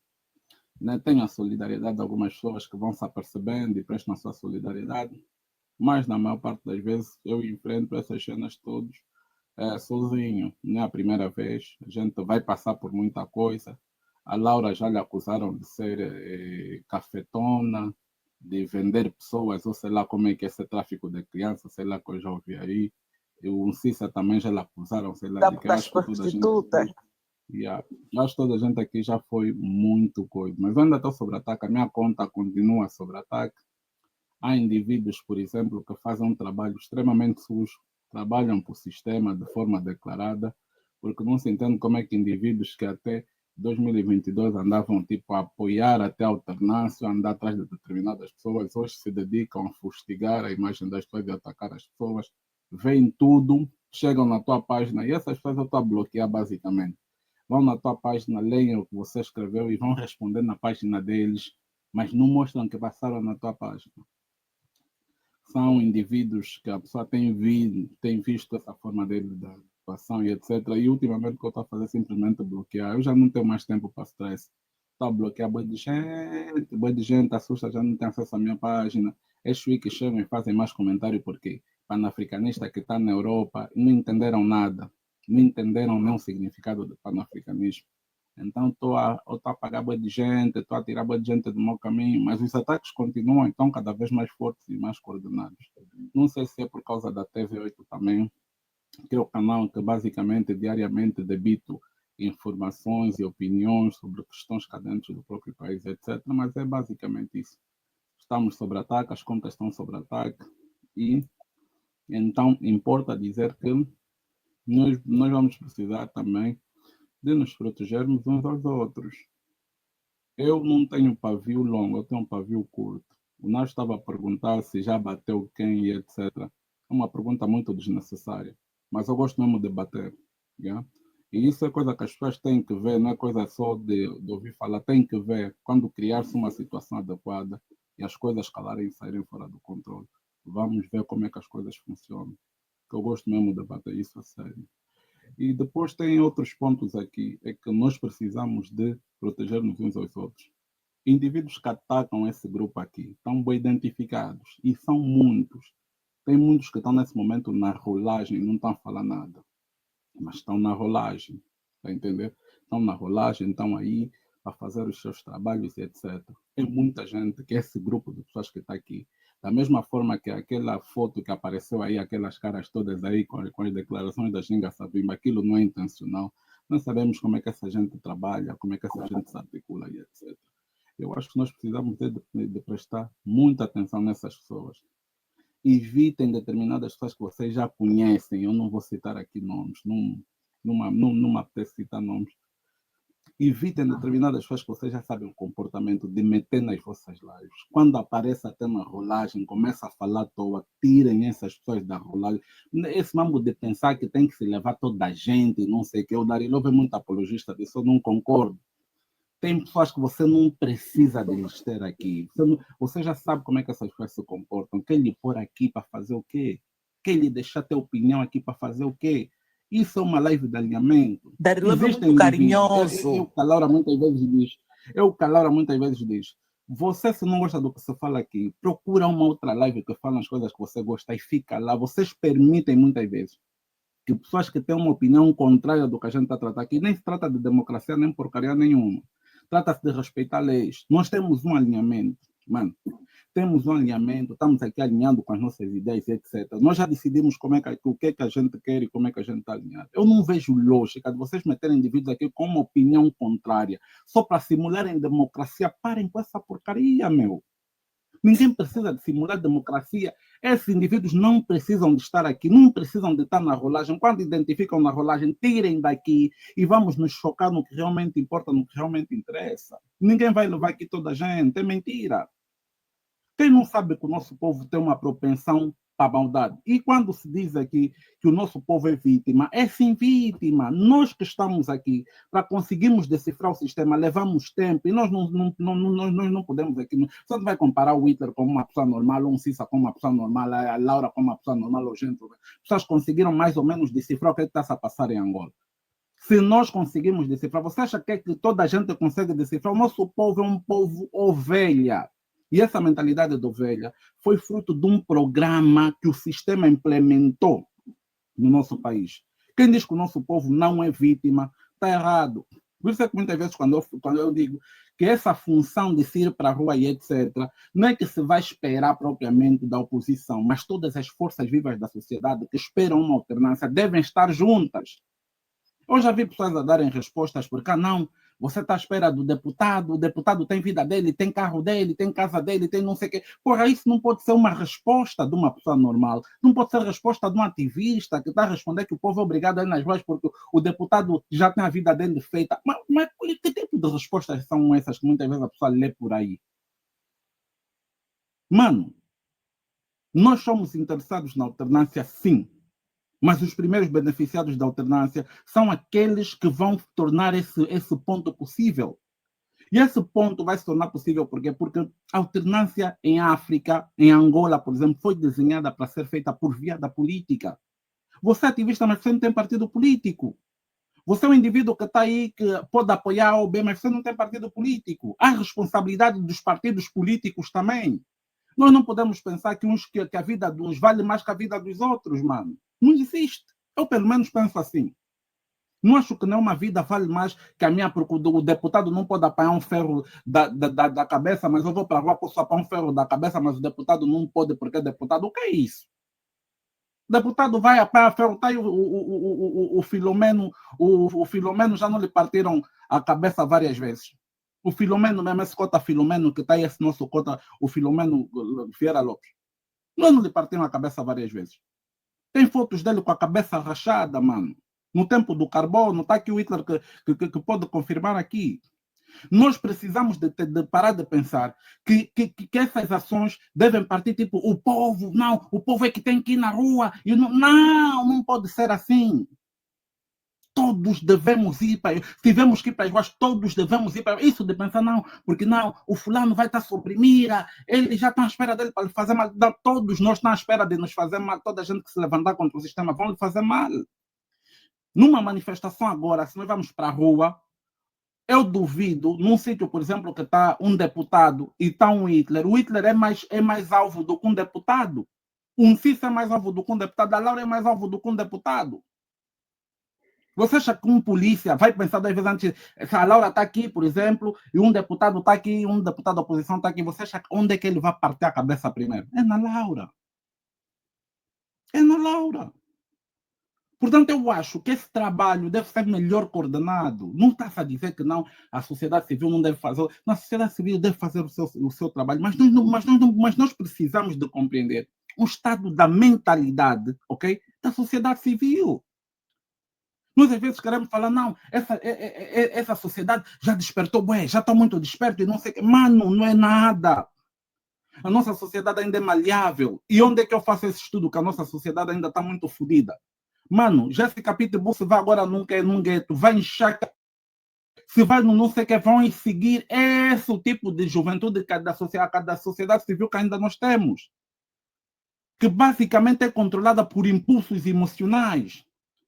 né? Tenho a solidariedade de algumas pessoas que vão se apercebendo e prestam a sua solidariedade, mas na maior parte das vezes eu enfrento essas cenas todas sozinho. Não é a primeira vez, a gente vai passar por muita coisa. A Laura já lhe acusaram de ser cafetona, de vender pessoas, ou sei lá como é que é esse tráfico de crianças, sei lá que eu já ouvi aí. E o Cissa também já lhe acusaram, sei lá, de que Das acho que toda a gente... prostitutas. Yeah. Acho que toda a gente aqui já foi muito coisa, mas eu ainda estou sob ataque, a minha conta continua sob ataque. Há indivíduos, por exemplo, que fazem um trabalho extremamente sujo, trabalham para o sistema de forma declarada, porque não se entende como é que indivíduos que até 2022 andavam tipo a apoiar até a alternância, andar atrás de determinadas pessoas, hoje se dedicam a fustigar a imagem das pessoas e atacar as pessoas, veem tudo, chegam na tua página e essas pessoas eu estou a bloquear basicamente. Vão na tua página, leem o que você escreveu e vão responder na página deles, mas não mostram que passaram na tua página. São indivíduos que a pessoa tem visto essa forma dele da atuação e etc. E ultimamente o que eu estou a fazer é simplesmente bloquear. Eu já não tenho mais tempo para stress. Estou a bloquear boa de gente assusta, já não tem acesso à minha página. Estes que chegam e fazem mais comentário porque panafricanista que está na Europa não entenderam nada. Não entenderam nem o significado do panafricanismo. Então estou a pagar boa de gente, estou a tirar boa de gente do meu caminho, mas os ataques continuam, então cada vez mais fortes e mais coordenados. Não sei se é por causa da TV8 também, que é o canal que basicamente diariamente debito informações e opiniões sobre questões cadentes do próprio país, etc. Mas é basicamente isso. Estamos sob ataque, as contas estão sob ataque e então importa dizer que nós vamos precisar também de nos protegermos uns aos outros. Eu não tenho pavio longo, eu tenho um pavio curto. O Nath estava a perguntar se já bateu quem e etc. É uma pergunta muito desnecessária, mas eu gosto mesmo de bater. Yeah? E isso é coisa que as pessoas têm que ver, não é coisa só de ouvir falar, tem que ver quando criar-se uma situação adequada e as coisas calarem e saírem fora do controle. Vamos ver como é que as coisas funcionam. Que eu gosto mesmo de bater isso a sério. E depois tem outros pontos aqui, é que nós precisamos de proteger-nos uns aos outros. Indivíduos que atacam esse grupo aqui estão bem identificados e são muitos. Tem muitos que estão nesse momento na rolagem, não estão a falar nada, mas estão na rolagem, está a entender? Estão na rolagem, estão aí a fazer os seus trabalhos e etc. Tem muita gente que é esse grupo de pessoas que está aqui. Da mesma forma que aquela foto que apareceu aí, aquelas caras todas aí com as declarações da Ginga Savimba, aquilo não é intencional. Nós sabemos como é que essa gente trabalha, como é que essa gente se articula e etc. Eu acho que nós precisamos de prestar muita atenção nessas pessoas. Evitem determinadas pessoas que vocês já conhecem. Eu não vou citar aqui nomes, não me apetece citar nomes. Evitem determinadas coisas que vocês já sabem o comportamento de meter nas vossas lives. Quando aparece até na rolagem, começa a falar à toa, tirem essas pessoas da rolagem. Esse mambo de pensar que tem que se levar toda a gente, não sei o que. O Darilov é muito apologista disso, eu não concordo. Tem pessoas que você não precisa de lhes ter aqui. Você já sabe como é que essas pessoas se comportam. Quem lhe pôr aqui para fazer o quê? Quem lhe deixar ter opinião aqui para fazer o quê? Isso é uma live de alinhamento. Darilov é muito carinhoso. O Calaura muitas vezes diz, você se não gosta do que se fala aqui, procura uma outra live que fala as coisas que você gosta e fica lá. Vocês permitem muitas vezes que pessoas que têm uma opinião contrária do que a gente está tratando aqui, nem se trata de democracia, nem porcaria nenhuma. Trata-se de respeitar leis. Nós temos um alinhamento, mano. Temos um alinhamento, estamos aqui alinhando com as nossas ideias, etc. Nós já decidimos o que é que a gente quer e como é que a gente está alinhado. Eu não vejo lógica de vocês meterem indivíduos aqui com uma opinião contrária, só para simularem democracia. Parem com essa porcaria, meu. Ninguém precisa de simular democracia. Esses indivíduos não precisam de estar aqui, não precisam de estar na rolagem. Quando identificam na rolagem, tirem daqui e vamos nos focar no que realmente importa, no que realmente interessa. Ninguém vai levar aqui toda a gente, é mentira. Quem não sabe que o nosso povo tem uma propensão para a maldade? E quando se diz aqui que o nosso povo é vítima, é sim vítima. Nós que estamos aqui para conseguirmos decifrar o sistema, levamos tempo e nós não podemos aqui. Você não vai comparar o Hitler com uma pessoa normal, ou um Cissa com uma pessoa normal, a Laura com uma pessoa normal, ou gente. As pessoas conseguiram mais ou menos decifrar o que está a passar em Angola. Se nós conseguimos decifrar, você acha que toda a gente consegue decifrar? O nosso povo é um povo ovelha. E essa mentalidade de ovelha foi fruto de um programa que o sistema implementou no nosso país. Quem diz que o nosso povo não é vítima, está errado. Por isso é que muitas vezes quando eu digo que essa função de ir para a rua e etc., não é que se vai esperar propriamente da oposição, mas todas as forças vivas da sociedade que esperam uma alternância devem estar juntas. Eu já vi pessoas a darem respostas por cá, não, você está à espera do deputado, o deputado tem vida dele, tem carro dele, tem casa dele, tem não sei o quê. Porra, isso não pode ser uma resposta de uma pessoa normal, não pode ser a resposta de um ativista que está a responder que o povo é obrigado a ir nas ruas porque o deputado já tem a vida dele feita. Mas que tipo de respostas são essas que muitas vezes a pessoa lê por aí? Mano, nós somos interessados na alternância, sim. Mas os primeiros beneficiados da alternância são aqueles que vão tornar esse ponto possível. E esse ponto vai se tornar possível por quê? Porque a alternância em África, em Angola, por exemplo, foi desenhada para ser feita por via da política. Você é ativista, mas você não tem partido político. Você é um indivíduo que está aí, que pode apoiar A ou B, mas você não tem partido político. Há responsabilidade dos partidos políticos também. Nós não podemos pensar que a vida de uns vale mais que a vida dos outros, mano. Não existe. Eu, pelo menos, penso assim. Não acho que nenhuma vida vale mais que a minha, porque o deputado não pode apanhar um ferro da cabeça, mas eu vou para a rua, posso apanhar um ferro da cabeça, mas o deputado não pode porque é deputado. O que é isso? O deputado vai apanhar ferro, tá aí o Filomeno, o Filomeno já não lhe partiram a cabeça várias vezes. O Filomeno, mesmo esse cota Filomeno, que está aí, esse nosso cota, o Filomeno Vieira Lopes. Não lhe partiram a cabeça várias vezes. Tem fotos dele com a cabeça rachada, mano. No tempo do carbono, está aqui o Hitler que pode confirmar aqui. Nós precisamos de parar de pensar que essas ações devem partir tipo, o povo é que tem que ir na rua. E não pode ser assim. Todos devemos ir para... Se tivermos que ir para as ruas, todos devemos ir para... Isso de pensar, não, porque não, o fulano vai estar a suprimir, ele já está à espera dele para lhe fazer mal. Não, todos nós estamos à espera de nos fazer mal. Toda a gente que se levantar contra o sistema vão lhe fazer mal. Numa manifestação agora, se nós vamos para a rua, eu duvido, num sítio, por exemplo, que está um deputado e está um Hitler, o Hitler é mais alvo do que um deputado. Um Cissa é mais alvo do que um deputado, a Laura é mais alvo do que um deputado. Você acha que um polícia vai pensar 2 vezes antes, se a Laura está aqui, por exemplo, e um deputado está aqui, um deputado da oposição está aqui, você acha onde é que ele vai partir a cabeça primeiro? É na Laura. É na Laura. Portanto, eu acho que esse trabalho deve ser melhor coordenado. Não está a dizer que não, a sociedade civil não deve fazer. A sociedade civil deve fazer o seu trabalho, mas nós precisamos de compreender o estado da mentalidade, ok? Da sociedade civil. Nós às vezes queremos falar, não, essa sociedade já despertou, ué, já está muito desperto e não sei o que. Mano, não é nada. A nossa sociedade ainda é maleável. E onde é que eu faço esse estudo? Que a nossa sociedade ainda está muito fodida. Mano, Jéssica Pitbull, se vai agora num gueto, vai em chácara, se vai no não sei o que, vão seguir esse tipo de juventude da sociedade civil que ainda nós temos. Que basicamente é controlada por impulsos emocionais.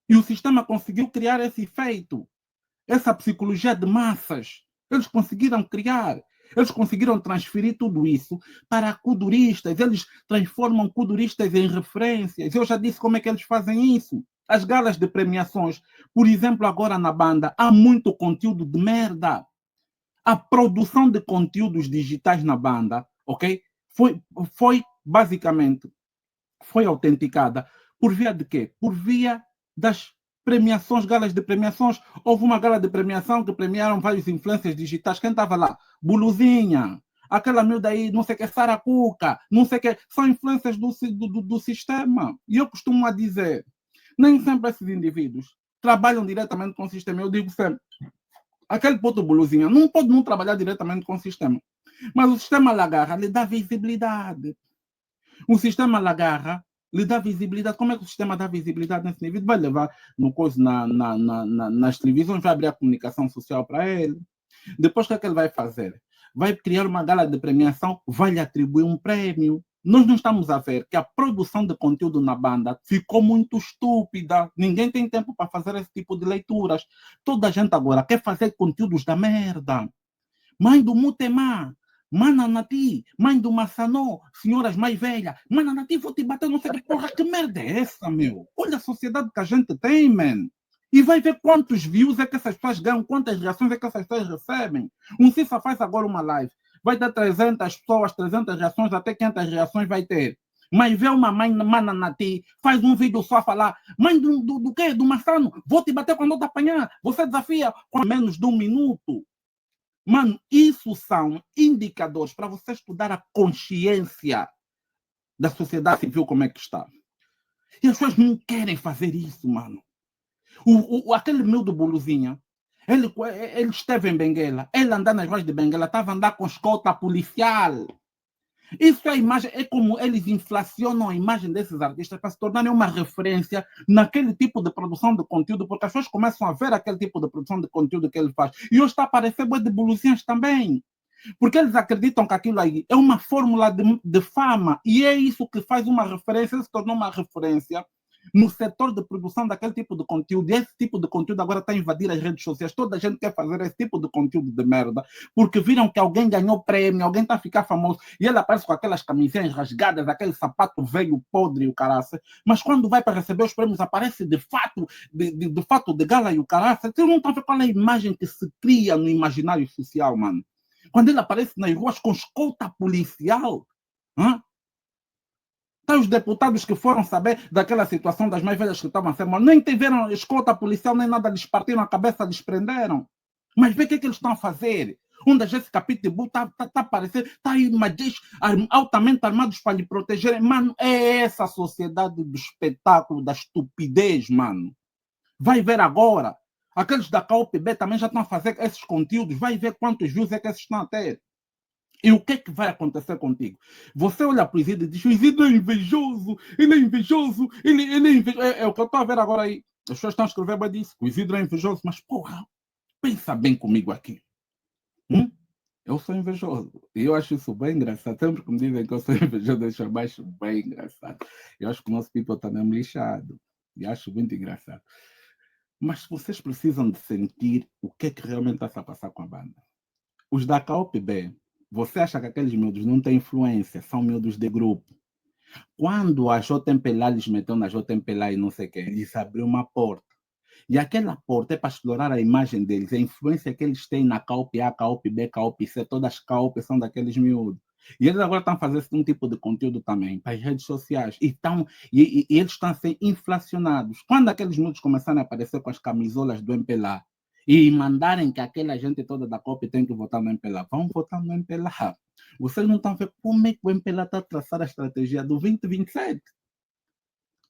E o sistema conseguiu criar esse efeito. Essa psicologia de massas. Eles conseguiram criar. Eles conseguiram transferir tudo isso para kuduristas. Eles transformam kuduristas em referências. Eu já disse como é que eles fazem isso. As galas de premiações, por exemplo, agora na banda, há muito conteúdo de merda. A produção de conteúdos digitais na banda, ok? Foi basicamente, foi autenticada por via de quê? Por via das premiações, galas de premiações. Houve uma gala de premiação que premiaram vários influencers digitais. Quem estava lá? Buluzinha, aquela miúda aí, não sei o que, Saracuca, não sei o que, são influências do sistema. E eu costumo dizer, nem sempre esses indivíduos trabalham diretamente com o sistema. Eu digo sempre, aquele puto Buluzinha não pode não trabalhar diretamente com o sistema. Mas o sistema Lagarra lhe dá visibilidade. O sistema Lagarra lhe dá visibilidade. Como é que o sistema dá visibilidade nesse nível? Vai levar nas televisões, vai abrir a comunicação social para ele. Depois, o que é que ele vai fazer? Vai criar uma gala de premiação, vai lhe atribuir um prêmio. Nós não estamos a ver que a produção de conteúdo na banda ficou muito estúpida. Ninguém tem tempo para fazer esse tipo de leituras. Toda a gente agora quer fazer conteúdos da merda. Mãe do Mutemá, Mananati, mãe do Massanó, senhoras mais velhas, Mananati, vou te bater, não sei que porra, que merda é essa, meu? Olha a sociedade que a gente tem, man. E vai ver quantos views é que essas pessoas ganham, quantas reações é que essas pessoas recebem. Um Cissa faz agora uma live, vai ter 300 pessoas, 300 reações, até 500 reações vai ter. Mas vê uma mãe Mananati, faz um vídeo só a falar, mãe do quê? Do Massano, vou te bater quando eu te apanhar, você desafia com menos de 1 minuto. Mano, isso são indicadores para você estudar a consciência da sociedade civil, como é que está. E as pessoas não querem fazer isso, mano. Aquele meu do Buluzinha, ele esteve em Benguela, ele andar nas ruas de Benguela, estava a andar com escolta policial. Isso é a imagem, é como eles inflacionam a imagem desses artistas para se tornarem uma referência naquele tipo de produção de conteúdo, porque as pessoas começam a ver aquele tipo de produção de conteúdo que ele faz. E hoje está a aparecer bué de Buluzinhas também. Porque eles acreditam que aquilo aí é uma fórmula de fama. E é isso que faz uma referência, ele se tornou uma referência no setor de produção daquele tipo de conteúdo. E esse tipo de conteúdo agora está a invadir as redes sociais. Toda a gente quer fazer esse tipo de conteúdo de merda, porque viram que alguém ganhou prêmio, alguém está a ficar famoso, e ele aparece com aquelas camisinhas rasgadas, aquele sapato velho, podre e o caraça. Mas quando vai para receber os prêmios, aparece de fato de gala e o caraça. Você não está a ver qual é a imagem que se cria no imaginário social, mano. Quando ele aparece nas ruas com escolta policial, Tá os deputados que foram saber daquela situação das mais velhas que estavam a ser mortas, nem tiveram escolta policial, nem nada, lhes partiram a cabeça, lhes prenderam. Mas vê o que é que eles estão a fazer. Onde a Jéssica Pitbull está a aparecer, está aí magis altamente armados para lhe protegerem. Mano, é essa a sociedade do espetáculo, da estupidez, mano. Vai ver agora. Aqueles da KOPB também já estão a fazer esses conteúdos. Vai ver quantos views é que esses estão a ter. E o que é que vai acontecer contigo? Você olha para o Isidro e diz, o Isidro é invejoso, ele é invejoso, ele é invejoso. É o que eu estou a ver agora aí. As pessoas estão a escrever bem disso, o Isidro é invejoso, mas porra, pensa bem comigo aqui. Eu sou invejoso. E eu acho isso bem engraçado. Sempre que me dizem que eu sou invejoso, eu acho bem engraçado. Eu acho que o nosso people está mesmo lixado. E acho muito engraçado. Mas vocês precisam de sentir o que é que realmente está a passar com a banda. Os da KOPB, você acha que aqueles miúdos não têm influência, são miúdos de grupo. Quando a JMPLA lhes meteu na JMPLA e não sei o que, eles abriram uma porta. E aquela porta é para explorar a imagem deles, a influência que eles têm na KOP-A, KOP-B, KOP-C, todas as KOP são daqueles miúdos. E eles agora estão a fazer um tipo de conteúdo também para as redes sociais. E eles estão a ser inflacionados. Quando aqueles miúdos começarem a aparecer com as camisolas do MPLA, e mandarem que aquela gente toda da COP tem que votar no MPLA, vão votar no MPLA. Vocês não estão a ver como é que o MPLA está a traçar a estratégia do 2027.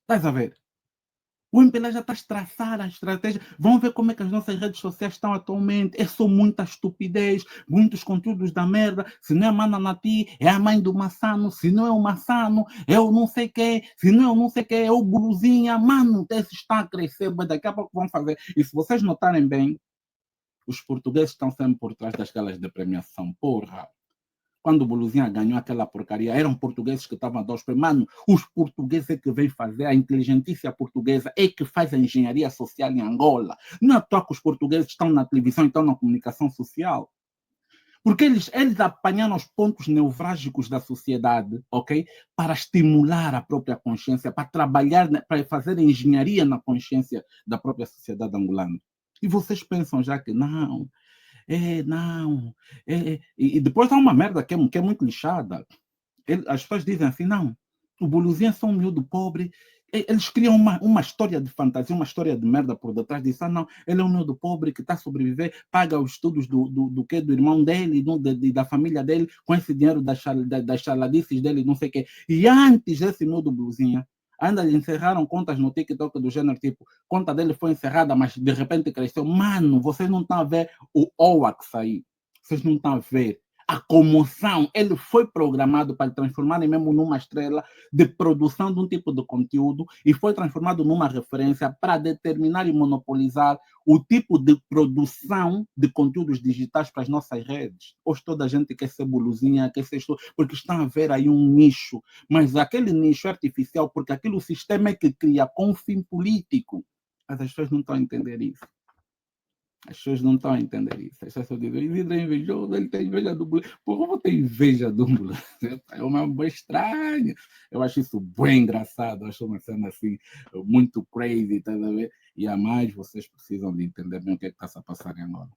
Estás a ver? O MPLA já está a traçar a estratégia. Vão ver como é que as nossas redes sociais estão atualmente. É só muita estupidez, muitos conteúdos da merda. Se não é a Mana Nati, é a mãe do Massano. Se não é o Massano, é o não sei quê. Se não é o não sei quê, é o Buluzinha. Mano, esse está a crescer, mas daqui a pouco vão fazer. E se vocês notarem bem, os portugueses estão sempre por trás das galas de premiação. Porra! Quando o Buluzinha ganhou aquela porcaria, eram portugueses que estavam a dar os prêmios. Mano, os portugueses é que vêm fazer, a inteligentícia portuguesa é que faz a engenharia social em Angola. Não é à toa que os portugueses estão na televisão e estão na comunicação social. Porque eles apanharam os pontos nevrálgicos da sociedade, ok? Para estimular a própria consciência, para trabalhar, para fazer engenharia na consciência da própria sociedade angolana. E vocês pensam já que não... E depois há uma merda que é muito lixada. As pessoas dizem assim, não, o Buluzinha é só um miúdo pobre. Eles criam uma história de fantasia, uma história de merda por detrás disso. Ah, não, ele é um miúdo pobre que está a sobreviver, paga os estudos do irmão dele, da família dele, com esse dinheiro das charladices dele, não sei o quê. E antes desse miúdo Buluzinha, ainda lhe encerraram contas no TikTok do gênero, tipo, conta dele foi encerrada, mas de repente cresceu. Mano, vocês não estão a ver o OAX aí. Vocês não estão a ver a comoção. Ele foi programado para transformar mesmo numa estrela de produção de um tipo de conteúdo e foi transformado numa referência para determinar e monopolizar o tipo de produção de conteúdos digitais para as nossas redes. Hoje toda a gente quer ser Buluzinha, quer ser isto, porque estão a ver aí um nicho, mas aquele nicho é artificial porque aquele sistema é que cria com um fim político. Mas as pessoas não estão a entender isso. As pessoas não estão a entender isso. As pessoas dizem, Isidro é invejoso, ele tem inveja do Buluzinha. Por que eu vou ter inveja do Buluzinha? É uma boa estranha. Eu acho isso bem engraçado. Eu acho uma cena assim, muito crazy, tá a ver? E a mais, vocês precisam de entender bem o que é que está a passar em Angola.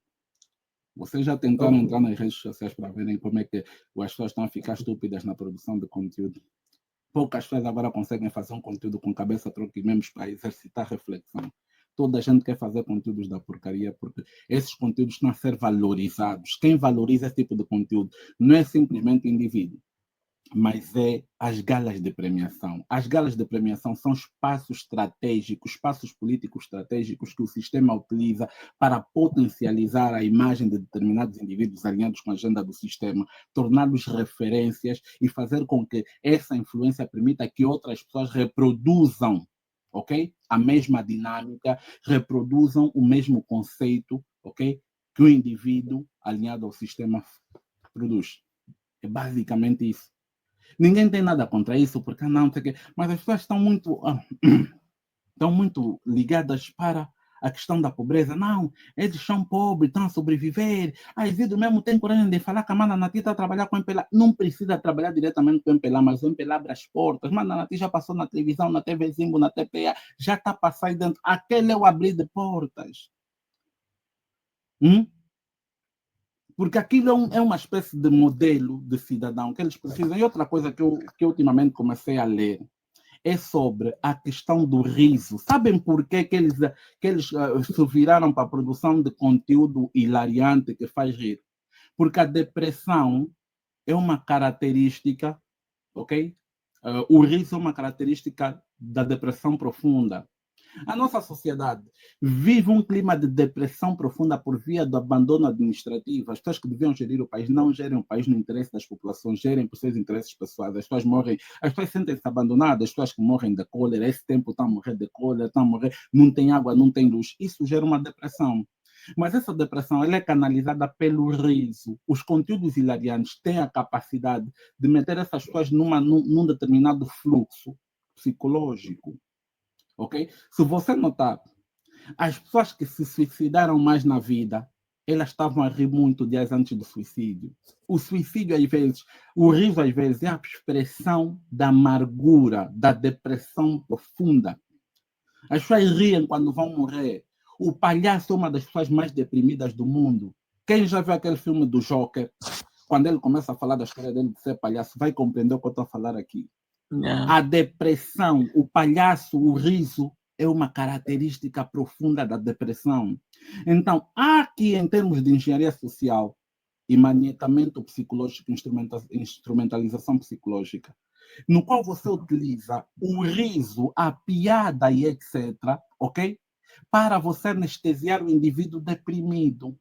Vocês já tentaram entrar nas redes sociais para verem como é que as pessoas estão a ficar estúpidas na produção de conteúdo. Poucas pessoas agora conseguem fazer um conteúdo com cabeça troca e mesmo para exercitar reflexão. Toda a gente quer fazer conteúdos da porcaria porque esses conteúdos estão a ser valorizados. Quem valoriza esse tipo de conteúdo não é simplesmente o indivíduo, mas é as galas de premiação. As galas de premiação são espaços estratégicos, espaços políticos estratégicos que o sistema utiliza para potencializar a imagem de determinados indivíduos alinhados com a agenda do sistema, torná-los referências e fazer com que essa influência permita que outras pessoas reproduzam, ok? A mesma dinâmica, reproduzam o mesmo conceito, ok? Que o indivíduo alinhado ao sistema produz. É basicamente isso. Ninguém tem nada contra isso, porque não sei o quê, mas as pessoas estão muito ligadas para a questão da pobreza. Não, eles são pobres, estão a sobreviver. Isidro mesmo tem coragem de falar que a Mana Nati está a trabalhar com o MPLA. Não precisa trabalhar diretamente com o MPLA, mas o MPLA abre as portas. Mana Nati já passou na televisão, na TV Zimbo, na TPA, já está a passar aí dentro. Aquele é o abrir de portas. Porque aquilo é uma espécie de modelo de cidadão que eles precisam. E outra coisa que eu ultimamente comecei a ler é sobre a questão do riso. Sabem por que eles se viraram para a produção de conteúdo hilariante que faz rir? Porque a depressão é uma característica, ok? O riso é uma característica da depressão profunda. A nossa sociedade vive um clima de depressão profunda por via do abandono administrativo. As pessoas que deviam gerir o país não gerem o país no interesse das populações, gerem por seus interesses pessoais. As pessoas morrem, as pessoas sentem-se abandonadas, as pessoas que morrem de cólera, esse tempo estão a morrer de cólera, estão a morrer, não tem água, não tem luz. Isso gera uma depressão. Mas essa depressão ela é canalizada pelo riso. Os conteúdos hilariantes têm a capacidade de meter essas pessoas num determinado fluxo psicológico. Ok? Se você notar, as pessoas que se suicidaram mais na vida, elas estavam a rir muito dias antes do suicídio. O suicídio, às vezes, o riso, às vezes, é a expressão da amargura, da depressão profunda. As pessoas riem quando vão morrer. O palhaço é uma das pessoas mais deprimidas do mundo. Quem já viu aquele filme do Joker, quando ele começa a falar da história dele de ser palhaço, vai compreender o que eu estou a falar aqui. A depressão, o palhaço, o riso, é uma característica profunda da depressão. Então, há aqui, em termos de engenharia social e maniatamento psicológico, instrumentalização psicológica, no qual você utiliza o riso, a piada e etc., ok? Para você anestesiar o indivíduo deprimido.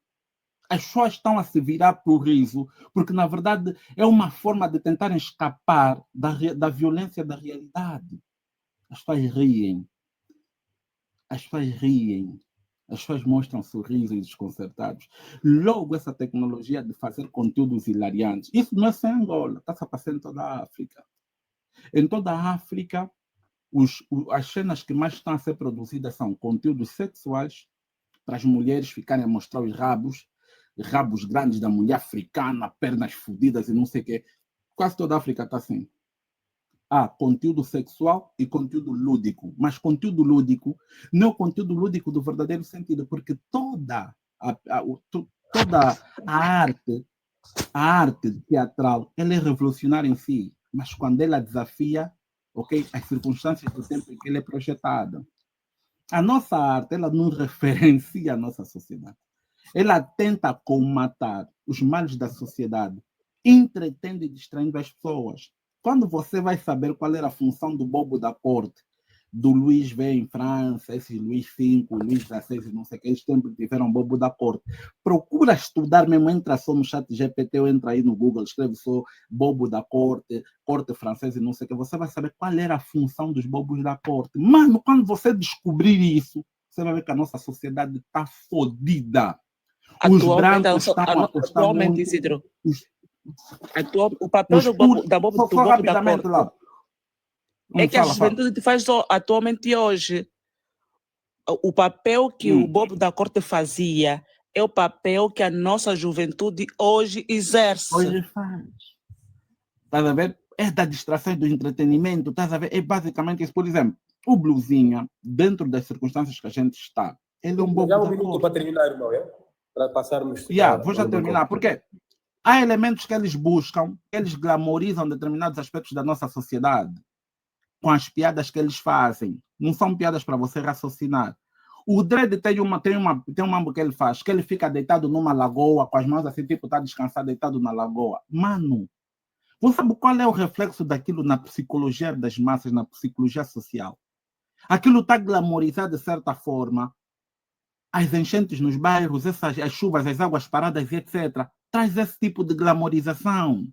As pessoas estão a se virar para o riso, porque, na verdade, é uma forma de tentarem escapar da violência da realidade. As pessoas riem. As pessoas riem. As pessoas mostram sorrisos desconcertados. Logo, essa tecnologia de fazer conteúdos hilariantes, isso não é só em Angola, está a passar em toda a África. Em toda a África, as cenas que mais estão a ser produzidas são conteúdos sexuais, para as mulheres ficarem a mostrar os rabos grandes da mulher africana, pernas fodidas e não sei o quê. Quase toda a África está assim. Há conteúdo sexual e conteúdo lúdico. Mas conteúdo lúdico não é o conteúdo lúdico do verdadeiro sentido, porque toda a arte teatral, ela é revolucionária em si, mas quando ela desafia, ok, as circunstâncias do tempo em que ela é projetada. A nossa arte, ela não referencia a nossa sociedade. Ela tenta comatar os males da sociedade, entretendo e distraindo as pessoas. Quando você vai saber qual era a função do bobo da corte, do Luís V em França, esse Luís V, Luís XVI, não sei o que, eles sempre tiveram bobo da corte. Procura estudar mesmo, entra só no chat GPT ou entra aí no Google, escreve só bobo da corte, corte francesa e não sei o que, você vai saber qual era a função dos bobos da corte. Mano, quando você descobrir isso, você vai ver que a nossa sociedade está fodida. Os brancos estão a apostar muito... Isidro, o papel do bobo da corte lá. É que a juventude faz atualmente hoje. O papel que o bobo da corte fazia é o papel que a nossa juventude hoje exerce. Hoje faz. Estás a ver? É da distração e do entretenimento. Estás a ver? É basicamente isso. Por exemplo, o Blusinha, dentro das circunstâncias que a gente está, ele é um bobo da corte. Já minuto para terminar, irmão, é? Para passarmos... Vou já terminar. Porque há elementos que eles buscam, que eles glamorizam determinados aspectos da nossa sociedade com as piadas que eles fazem. Não são piadas para você raciocinar. O Dredd tem um mambo que ele faz, que ele fica deitado numa lagoa, com as mãos assim, tipo, está descansado, deitado na lagoa. Mano, você sabe qual é o reflexo daquilo na psicologia das massas, na psicologia social? Aquilo está glamorizado de certa forma. As enchentes nos bairros, as chuvas, as águas paradas, etc. Traz esse tipo de glamorização.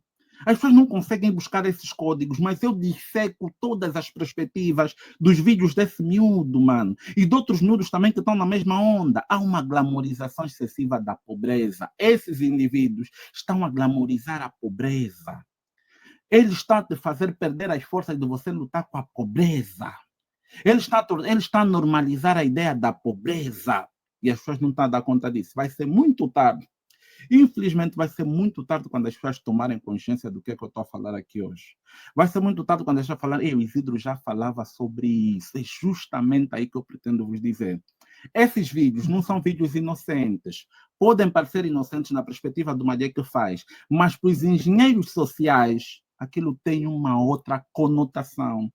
As pessoas não conseguem buscar esses códigos, mas eu disseco todas as perspectivas dos vídeos desse miúdo, mano. E de outros miúdos também que estão na mesma onda. Há uma glamorização excessiva da pobreza. Esses indivíduos estão a glamorizar a pobreza. Eles estão a te fazer perder as forças de você lutar com a pobreza. Eles estão a normalizar a ideia da pobreza. E as pessoas não estão a dar conta disso. Vai ser muito tarde. Infelizmente, vai ser muito tarde quando as pessoas tomarem consciência do que eu estou a falar aqui hoje. Vai ser muito tarde quando as pessoas falarem, o Isidro já falava sobre isso. É justamente aí que eu pretendo vos dizer. Esses vídeos não são vídeos inocentes. Podem parecer inocentes na perspectiva do Malê que faz, mas para os engenheiros sociais, aquilo tem uma outra conotação.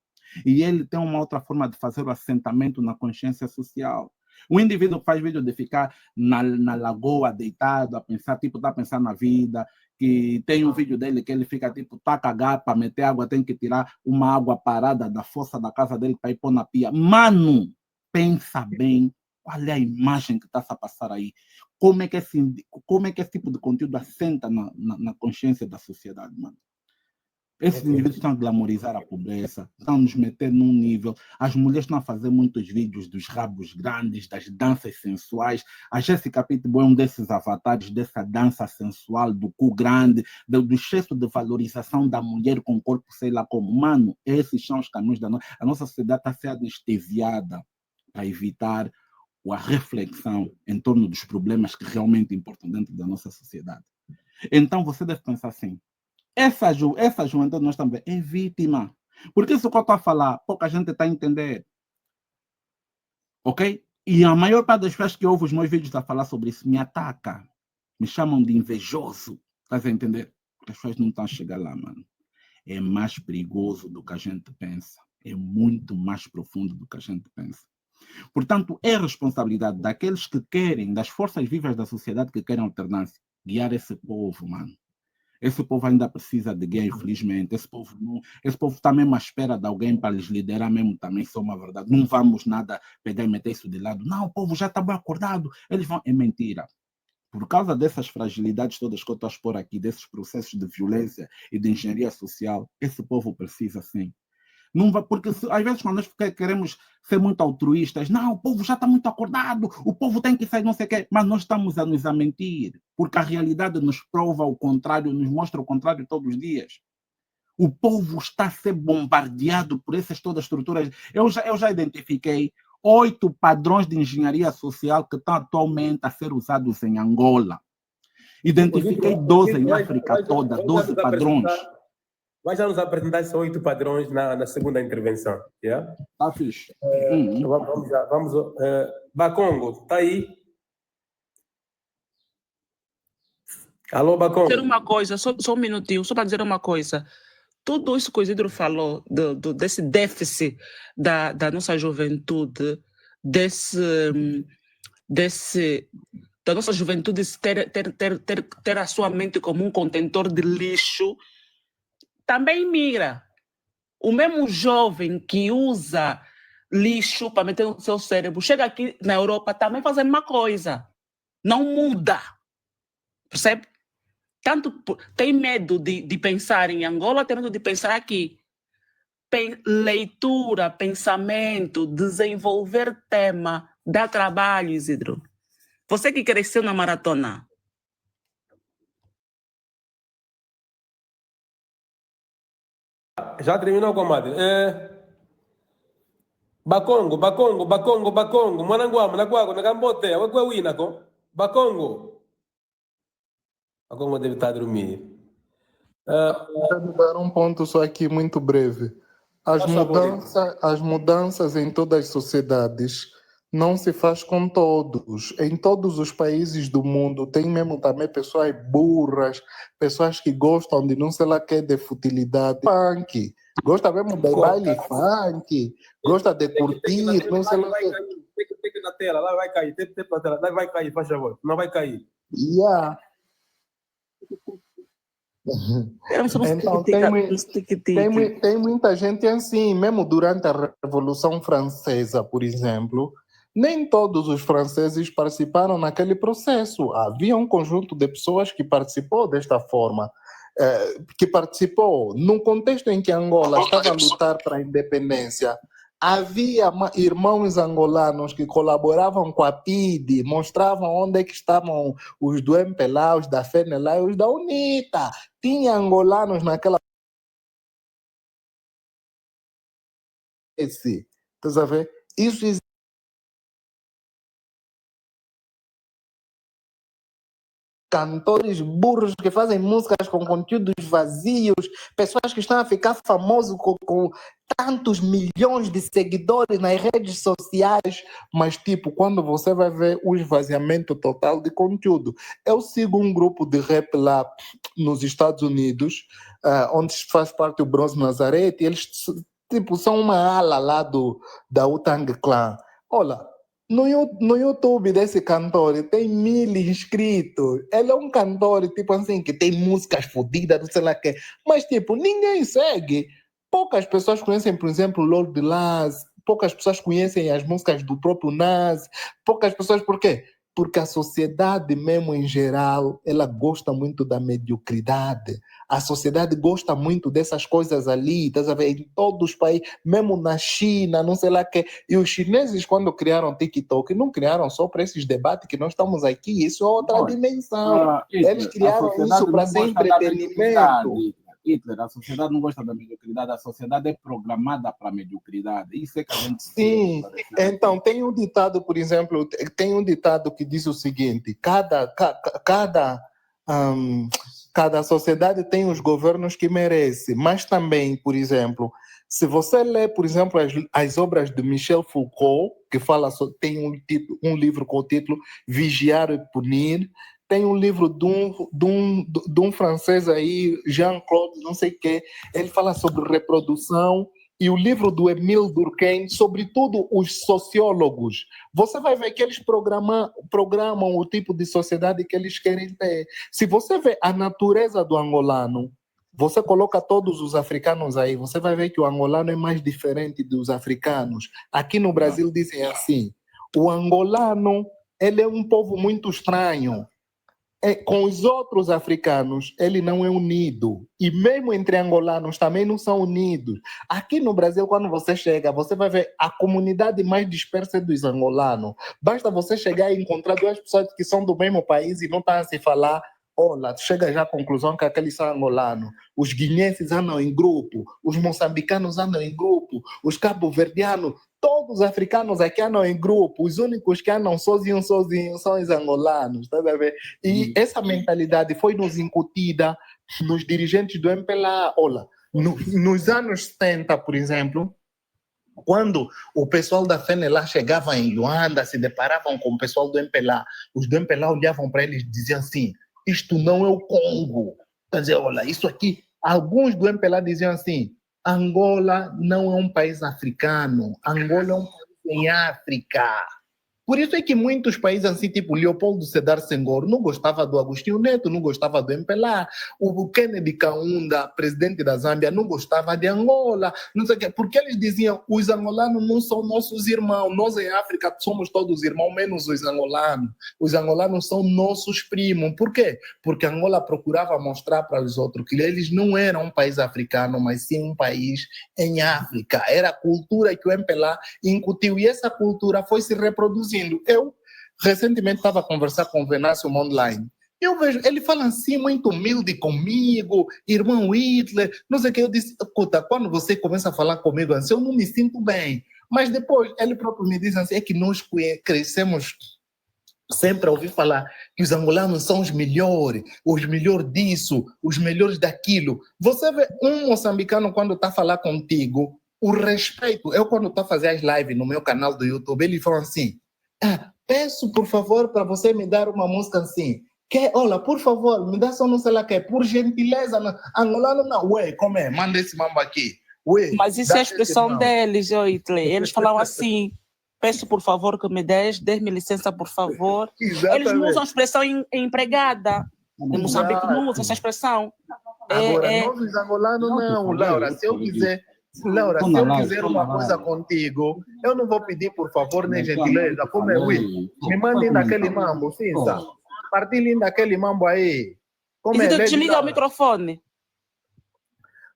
E ele tem uma outra forma de fazer o assentamento na consciência social. O indivíduo que faz vídeo de ficar na lagoa deitado, a pensar, tipo, tá pensando na vida, que tem um vídeo dele que ele fica, tipo, tá cagado para meter água, tem que tirar uma água parada da fossa da casa dele para ir pôr na pia. Mano, pensa bem qual é a imagem que está a passar aí. Como é que esse tipo de conteúdo assenta na consciência da sociedade, mano? Esses indivíduos estão a glamorizar a pobreza, estão a nos meter num nível. As mulheres estão a fazer muitos vídeos dos rabos grandes, das danças sensuais. A Jéssica Pitbull é um desses avatares dessa dança sensual, do cu grande, do excesso de valorização da mulher com o corpo, sei lá como. Mano, esses são os caminhos da nossa... A nossa sociedade está a ser anestesiada para evitar a reflexão em torno dos problemas que realmente importam dentro da nossa sociedade. Então, você deve pensar assim, essa juventude nós também é vítima. Porque isso que eu estou a falar, pouca gente está a entender. Ok? E a maior parte das pessoas que ouvem os meus vídeos a falar sobre isso me ataca. Me chamam de invejoso. Estás a entender? Porque as pessoas não estão a chegar lá, mano. É mais perigoso do que a gente pensa. É muito mais profundo do que a gente pensa. Portanto, é responsabilidade daqueles que querem, das forças vivas da sociedade que querem alternância, guiar esse povo, mano. Esse povo ainda precisa de gay, infelizmente. Esse povo está mesmo à espera de alguém para lhes liderar mesmo também, isso é uma verdade. Não vamos nada pegar e meter isso de lado. Não, o povo já está bem acordado. Eles vão... É mentira. Por causa dessas fragilidades todas que eu estou a expor aqui, desses processos de violência e de engenharia social, esse povo precisa sim. Não vai, porque às vezes quando nós queremos ser muito altruístas, não, o povo já está muito acordado, o povo tem que sair, não sei o quê, mas nós estamos a nos a mentir, porque a realidade nos prova o contrário, nos mostra o contrário todos os dias. O povo está a ser bombardeado por essas todas as estruturas. Eu já identifiquei 8 padrões de engenharia social que estão atualmente a ser usados em Angola. Identifiquei 12 em África toda, 12 padrões. Vai já nos apresentar esses 8 padrões na segunda intervenção. Yeah? Tá fixe. Vamos já. Bakongo, tá aí? Alô, Bakongo? Dizer uma coisa, só um minutinho, só para dizer uma coisa. Tudo isso que o Isidro falou, desse déficit da nossa juventude, da nossa juventude ter a sua mente como um contentor de lixo, também migra. O mesmo jovem que usa lixo para meter no seu cérebro, chega aqui na Europa também faz a mesma coisa. Não muda. Percebe? Tanto tem medo de pensar em Angola, tem medo de pensar aqui. Leitura, pensamento, desenvolver tema, dá trabalho, Isidro. Você que cresceu na maratona. Já terminou, comadre? Bakongo, Mwanangwa, Nagambote, Winako. Bakongo. Bakongo deve estar a dormir. Quero dar um ponto só aqui muito breve. As mudanças em todas as sociedades não se faz com todos. Em todos os países do mundo tem mesmo também pessoas burras, pessoas que gostam de não sei lá que de futilidade. Funk. Gosta mesmo de baile funk, gosta de curtir, não sei lá. Tem que na tela, lá vai cair, tem na tela, lá vai cair, faz favor, não vai cair. Yeah. Então, tem muita gente assim, mesmo durante a Revolução Francesa, por exemplo, nem todos os franceses participaram naquele processo. Havia um conjunto de pessoas que participou desta forma, que participou num contexto em que Angola estava a lutar para a independência. Havia irmãos angolanos que colaboravam com a PIDE, mostravam onde é que estavam os do MPLA, os da FENELA e os da UNITA. Tinha angolanos naquela... Estás a ver? Isso existe. Cantores burros que fazem músicas com conteúdos vazios, pessoas que estão a ficar famosos com tantos milhões de seguidores nas redes sociais, mas tipo, quando você vai ver o esvaziamento total de conteúdo. Eu sigo um grupo de rap lá nos Estados Unidos, onde faz parte o Bronze Nazareth, e eles tipo, são uma ala lá da Wu-Tang Clan. Olha, no YouTube desse cantor tem 1000 inscritos. Ele é um cantor, tipo assim, que tem músicas fodidas, não sei lá o que. Mas, tipo, ninguém segue. Poucas pessoas conhecem, por exemplo, Lord Laz. Poucas pessoas conhecem as músicas do próprio Nas. Poucas pessoas, por quê? Porque a sociedade mesmo em geral, ela gosta muito da mediocridade. A sociedade gosta muito dessas coisas ali, tá sabendo? Em todos os países, mesmo na China, não sei lá o que. E os chineses, quando criaram TikTok, não criaram só para esses debates que nós estamos aqui, isso é outra dimensão. Eles criaram isso para ser entretenimento. Hitler, a sociedade não gosta da mediocridade, a sociedade é programada para a mediocridade. Isso é que a gente... Sim, então tem um ditado, por exemplo, tem um ditado que diz o seguinte: cada sociedade tem os governos que merece, mas também, por exemplo, se você lê, por exemplo, as obras de Michel Foucault, que fala, tem um livro com o título Vigiar e Punir, tem um livro de um francês aí, Jean-Claude, não sei o quê, ele fala sobre reprodução e o livro do Emile Durkheim, sobretudo os sociólogos, você vai ver que eles programam o tipo de sociedade que eles querem ter. Se você vê a natureza do angolano, você coloca todos os africanos aí, você vai ver que o angolano é mais diferente dos africanos. Aqui no Brasil dizem assim, o angolano, ele é um povo muito estranho. Com os outros africanos, ele não é unido. E mesmo entre angolanos também não são unidos. Aqui no Brasil, quando você chega, você vai ver a comunidade mais dispersa dos angolanos. Basta você chegar e encontrar duas pessoas que são do mesmo país e não estão a se falar. Olha, chega já à conclusão que aqueles são angolanos. Os guineenses andam em grupo, os moçambicanos andam em grupo, os cabo-verdianos, todos os africanos aqui andam em grupo. Os únicos que andam sozinhos são os angolanos. Tá a ver? E essa mentalidade foi nos incutida nos dirigentes do MPLA. Olha, nos anos 70, por exemplo, quando o pessoal da FENELA chegava em Luanda, se deparavam com o pessoal do MPLA, os do MPLA olhavam para eles e diziam assim, isto não é o Congo. Quer dizer, olha, isso aqui... Alguns do MPLA diziam assim, Angola não é um país africano, Angola é um país em África. Por isso é que muitos países, assim, tipo Leopoldo Sedar Senghor, não gostava do Agostinho Neto, não gostava do MPLA. O Kennedy Kaunda, presidente da Zâmbia, não gostava de Angola. Não sei o quê, porque eles diziam, os angolanos não são nossos irmãos. Nós em África somos todos irmãos, menos os angolanos. Os angolanos são nossos primos. Por quê? Porque Angola procurava mostrar para os outros que eles não eram um país africano, mas sim um país em África. Era a cultura que o MPLA incutiu. E essa cultura foi se reproduzindo. Eu, recentemente, estava a conversar com o Venâncio Mondlane. Eu vejo, ele fala assim, muito humilde comigo, irmão Hitler, não sei o que. Eu disse, escuta, quando você começa a falar comigo assim, eu não me sinto bem. Mas depois, ele próprio me diz assim, é que nós crescemos sempre a ouvir falar que os angolanos são os melhores disso, os melhores daquilo. Você vê um moçambicano, quando está a falar contigo, o respeito. Eu, quando estou a fazer as lives no meu canal do YouTube, ele fala assim, peço, por favor, para você me dar uma música assim. Olha, por favor, me dá só não sei lá que, por gentileza, angolano não. Ué, como é? Manda esse mambo aqui. Ué, mas isso é a expressão deles, Hitler. Eles falam assim, peço, por favor, que me dê-me licença, por favor. Exatamente. Eles não usam a expressão empregada. Em Moçambique não usam essa expressão. Agora, nós os angolanos não, Laura. Se eu quiser uma coisa contigo, eu não vou pedir por favor nem gentileza. Como é, me mandem naquele mambo, sim, sabe? Partilhem daquele mambo aí. Como é, desliga o microfone.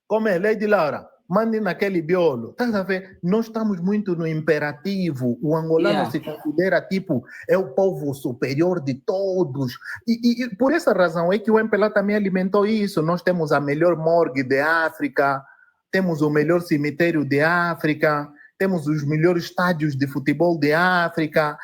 Como é, Lady Laura? Mandem naquele biolo. Tá a ver? Nós estamos muito no imperativo. O angolano se considera tipo, é o povo superior de todos. E por essa razão é que o MPLA também alimentou isso. Nós temos a melhor morgue de África, temos o melhor cemitério de África, temos os melhores estádios de futebol de África,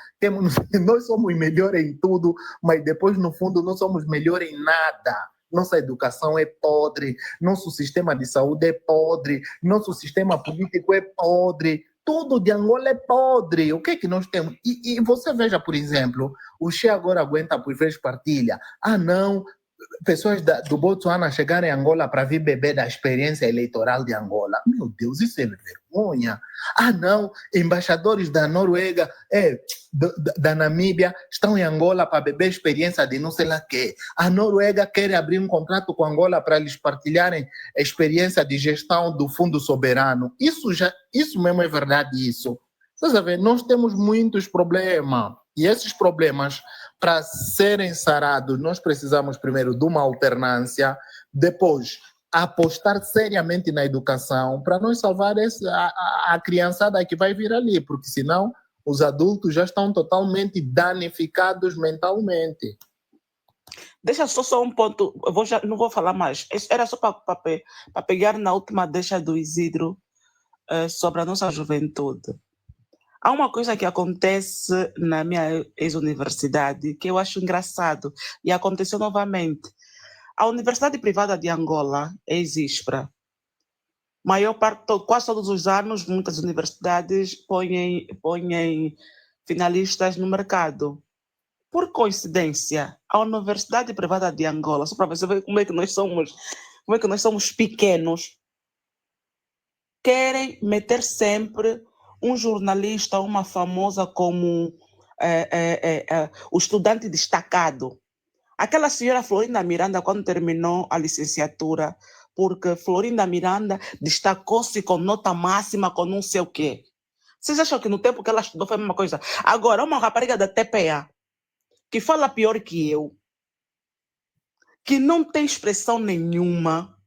nós somos melhores em tudo, mas depois, no fundo, não somos melhores em nada. Nossa educação é podre, nosso sistema de saúde é podre, nosso sistema político é podre, tudo de Angola é podre. O que é que nós temos? E você veja, por exemplo, o Che agora aguenta por vez partilha. Não, pessoas do Botsuana chegarem em Angola para vir beber da experiência eleitoral de Angola. Meu Deus, isso é vergonha. Não, embaixadores da Noruega, da Namíbia, estão em Angola para beber experiência de não sei lá quê. A Noruega quer abrir um contrato com Angola para eles partilharem a experiência de gestão do Fundo Soberano. Isso mesmo é verdade, isso. Você sabe, nós temos muitos problemas. E esses problemas, para serem sarados, nós precisamos primeiro de uma alternância, depois apostar seriamente na educação para nós salvar a criançada que vai vir ali, porque senão os adultos já estão totalmente danificados mentalmente. Deixa só um ponto, não vou falar mais. Era só para pegar na última deixa do Isidro sobre a nossa juventude. Há uma coisa que acontece na minha ex-universidade que eu acho engraçado e aconteceu novamente. A Universidade Privada de Angola, ex-ISPRA, quase todos os anos, muitas universidades põem finalistas no mercado. Por coincidência, a Universidade Privada de Angola, só para você ver como é que nós somos pequenos, querem meter sempre um jornalista, uma famosa como o estudante destacado. Aquela senhora Florinda Miranda, quando terminou a licenciatura, porque Florinda Miranda destacou-se com nota máxima, com não sei o quê. Vocês acham que no tempo que ela estudou foi a mesma coisa? Agora, uma rapariga da TPA, que fala pior que eu, que não tem expressão nenhuma,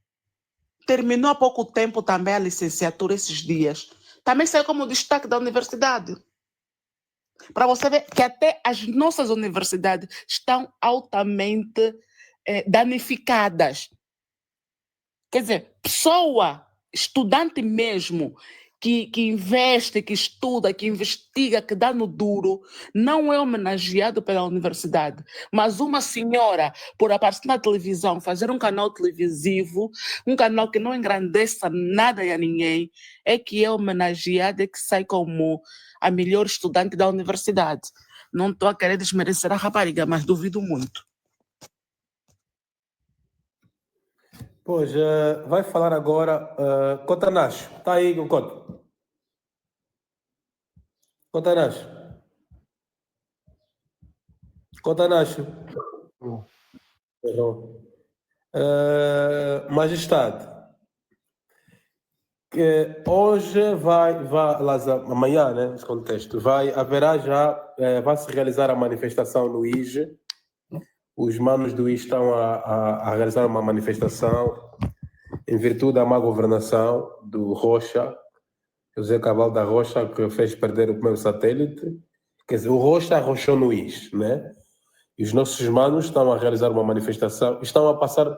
terminou há pouco tempo também a licenciatura esses dias, também saiu como destaque da universidade. Para você ver que até as nossas universidades estão altamente danificadas. Quer dizer, pessoa, estudante mesmo, que investe, que estuda, que investiga, que dá no duro, não é homenageado pela universidade. Mas uma senhora, por aparecer na televisão, fazer um canal televisivo, um canal que não engrandeça nada a ninguém, é que é homenageada, é que sai como a melhor estudante da universidade. Não estou a querer desmerecer a rapariga, mas duvido muito. Pois, vai falar agora Cotanacho. Está aí, Coto. Cotanacho. Cotanacho. Majestade. Hoje vai amanhã, né, nesse contexto, vai se realizar a manifestação no IJE. Os manos do IJE estão a realizar uma manifestação em virtude da má governação do Rocha, José Cabral da Rocha, que fez perder o primeiro satélite. Quer dizer, o Rocha arrochou no IJE, né? E os nossos manos estão a realizar uma manifestação, estão a passar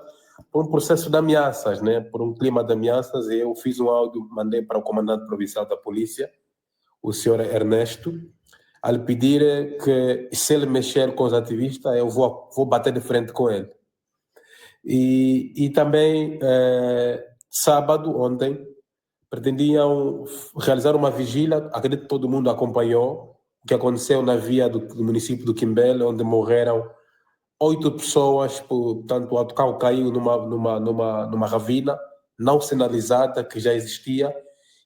por um processo de ameaças, né? Por um clima de ameaças. E eu fiz um áudio, mandei para o comandante provincial da polícia, o senhor Ernesto, a lhe pedir que, se ele mexer com os ativistas, eu vou bater de frente com ele. E também, sábado, ontem, pretendiam realizar uma vigília, acredito que todo mundo acompanhou, o que aconteceu na via do município do Quimbele, onde morreram 8 pessoas, portanto o autocarro caiu numa ravina não sinalizada, que já existia,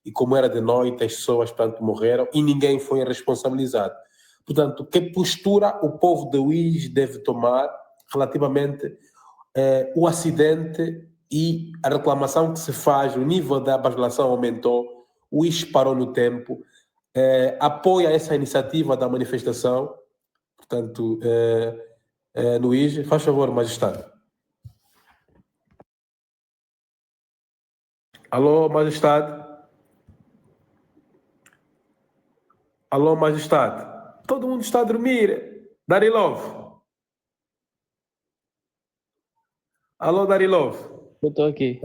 e como era de noite, as pessoas, portanto, morreram, e ninguém foi responsabilizado. Portanto, que postura o povo de UIS deve tomar relativamente o acidente e a reclamação que se faz, o nível da bajulação aumentou, o IS parou no tempo, apoia essa iniciativa da manifestação, portanto, no IS. Faz favor, Majestade. Alô, Majestade? Alô, Majestade? Todo mundo está a dormir. Darilov? Alô, Darilov? Eu estou aqui.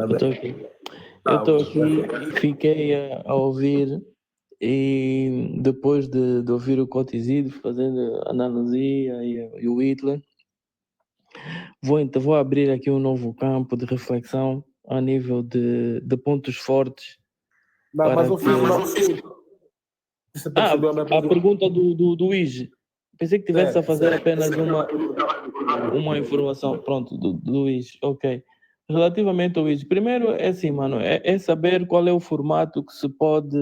Fiquei a ouvir, e depois de ouvir o Cotizido fazendo a Ana Luzia e o Hitler, vou abrir aqui um novo campo de reflexão a nível de pontos fortes. Não, mas eu fiz a pergunta do IGE. Pensei que tivesse a fazer apenas uma informação. Pronto, do IGE. Ok. Relativamente ao IGE, primeiro é assim, mano, é saber qual é o formato que se pode,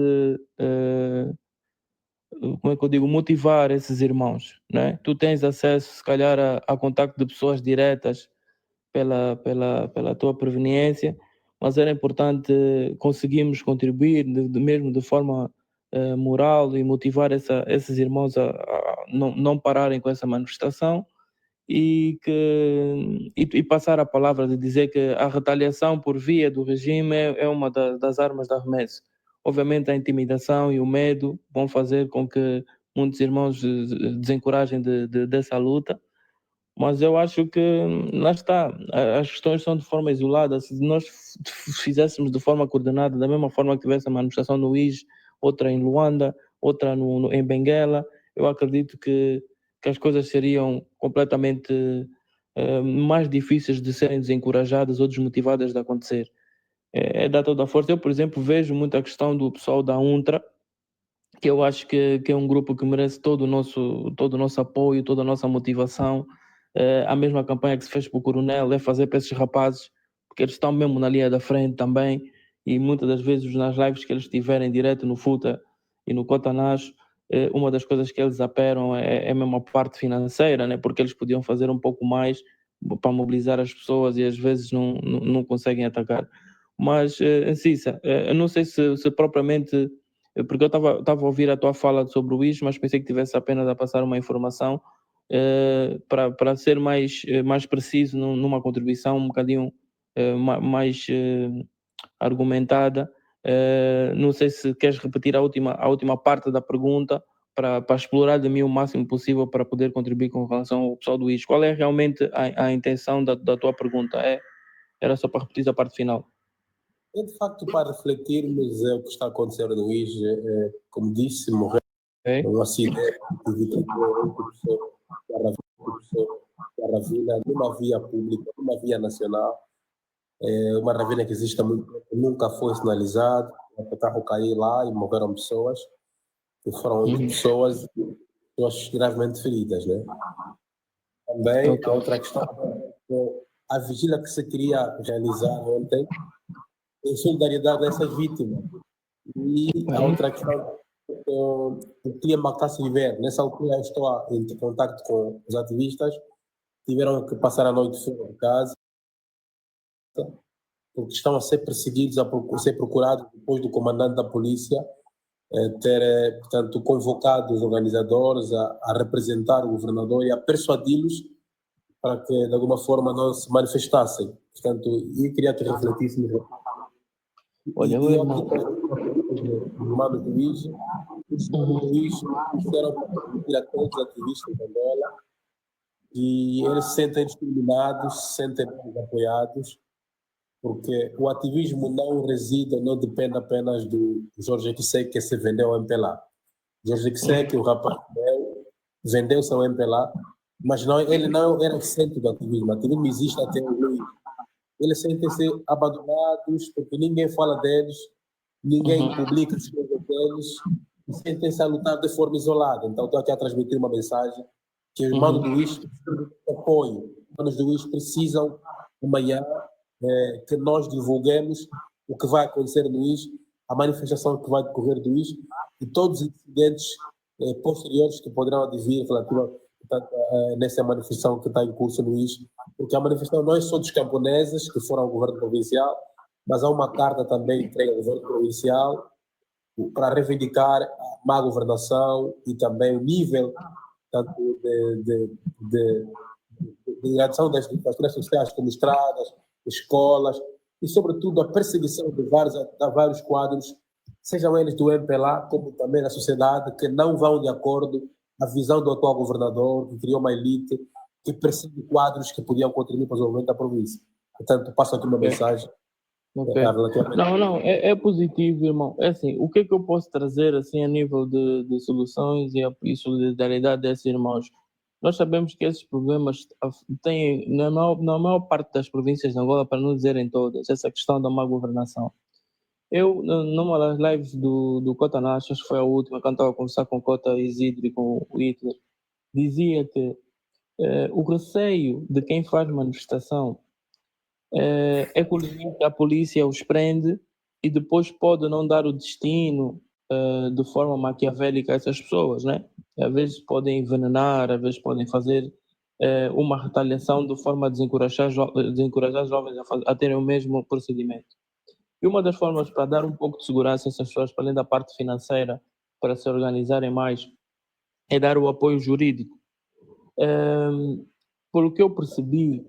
como é que eu digo, motivar esses irmãos, né? Tu tens acesso, se calhar, a contacto de pessoas diretas pela tua proveniência, mas era importante conseguirmos contribuir mesmo de forma moral e motivar esses irmãos a não pararem com essa manifestação e passar a palavra de dizer que a retaliação por via do regime é uma das armas de arremesso. Obviamente a intimidação e o medo vão fazer com que muitos irmãos desencorajem dessa luta, mas eu acho que, lá está, as questões são de forma isolada. Se nós fizéssemos de forma coordenada, da mesma forma que tivesse a manifestação no IJ, outra em Luanda, outra em Benguela, eu acredito que as coisas seriam completamente mais difíceis de serem desencorajadas ou desmotivadas de acontecer. É dar toda a força. Eu, por exemplo, vejo muito a questão do pessoal da UNTRA, que eu acho que é um grupo que merece todo o nosso apoio, toda a nossa motivação. A mesma campanha que se fez para o Coronel é fazer para esses rapazes, porque eles estão mesmo na linha da frente também, e muitas das vezes nas lives que eles tiverem direto no Futa e no Cotanas, uma das coisas que eles aperam é mesmo a parte financeira, né? Porque eles podiam fazer um pouco mais para mobilizar as pessoas e às vezes não conseguem atacar. Mas, Cissa, eu não sei se propriamente, porque eu estava a ouvir a tua fala sobre o IS, mas pensei que tivesse apenas a passar uma informação para ser mais preciso numa contribuição um bocadinho mais argumentada. Não sei se queres repetir a última parte da pergunta para explorar de mim o máximo possível para poder contribuir com relação ao pessoal do IS. Qual é realmente a intenção da tua pergunta? Era só para repetir a parte final. É de facto para refletirmos o que está acontecendo no IS. Como disse, morreu num acidente de 28 pessoas da ravina, numa via pública, numa via nacional. Uma ravina que existe há muito tempo, nunca foi sinalizado. O carro caiu lá e morreram pessoas. E foram 8 pessoas gravemente feridas, né? Também a outra questão, a vigília que se queria realizar ontem, em solidariedade a essas vítimas. E a outra questão, o clima que está a se viver. Nessa altura eu estou em contato com os ativistas, tiveram que passar a noite fora de casa, porque estão a ser perseguidos, a ser procurados depois do comandante da polícia ter, portanto, convocado os organizadores a representar o governador e a persuadi-los para que, de alguma forma, não se manifestassem. Portanto, eu queria que refletíssemos. Olha, e eu irmãos do IS, os irmãos do IS disseram para todos os ativistas de Angola e eles se sentem discriminados, se sentem apoiados, porque o ativismo não reside, não depende apenas do Jorge Kisek que se vendeu ao MPLA. Jorge Kisek, o rapaz vendeu seu MPLA, mas não, ele não era o centro do ativismo. O ativismo existe até hoje. Eles sentem-se abandonados, porque ninguém fala deles, ninguém publica as coisas deles, e sentem-se a lutar de forma isolada. Então, estou aqui a transmitir uma mensagem que os irmãos do IS precisam de apoio. Os irmãos do IS precisam, amanhã, que nós divulguemos o que vai acontecer no IS, a manifestação que vai decorrer do IS e todos os incidentes posteriores que poderão advir relativamente nessa manifestação que está em curso no IS, porque a manifestação não é só dos camponeses que foram ao governo provincial, mas há uma carta também entregue ao governo provincial para reivindicar a má governação e também o nível tanto de realização das infraestruturas sociais como estradas, escolas e, sobretudo, a perseguição de vários quadros, sejam eles do MPLA como também da sociedade, que não vão de acordo com a visão do atual governador, que criou uma elite que persegue quadros que podiam contribuir para o desenvolvimento da província. Portanto, passo aqui uma mensagem. Não, é positivo, irmão. É assim, o que é que eu posso trazer assim a nível de soluções e solidariedade desses irmãos? Nós sabemos que esses problemas têm, na maior parte das províncias de Angola, para não dizer em todas, essa questão da má governação. Eu, numa das lives do Cota Nash, acho que foi a última, quando estava a conversar com o Cota Isidro e com o Hitler, dizia que o receio de quem faz manifestação é que a polícia os prende e depois pode não dar o destino de forma maquiavélica a essas pessoas, né? Às vezes podem envenenar, às vezes podem fazer uma retaliação de forma a desencorajar jovens a terem o mesmo procedimento. E uma das formas para dar um pouco de segurança a essas pessoas, para além da parte financeira, para se organizarem mais, é dar o apoio jurídico. Pelo que eu percebi,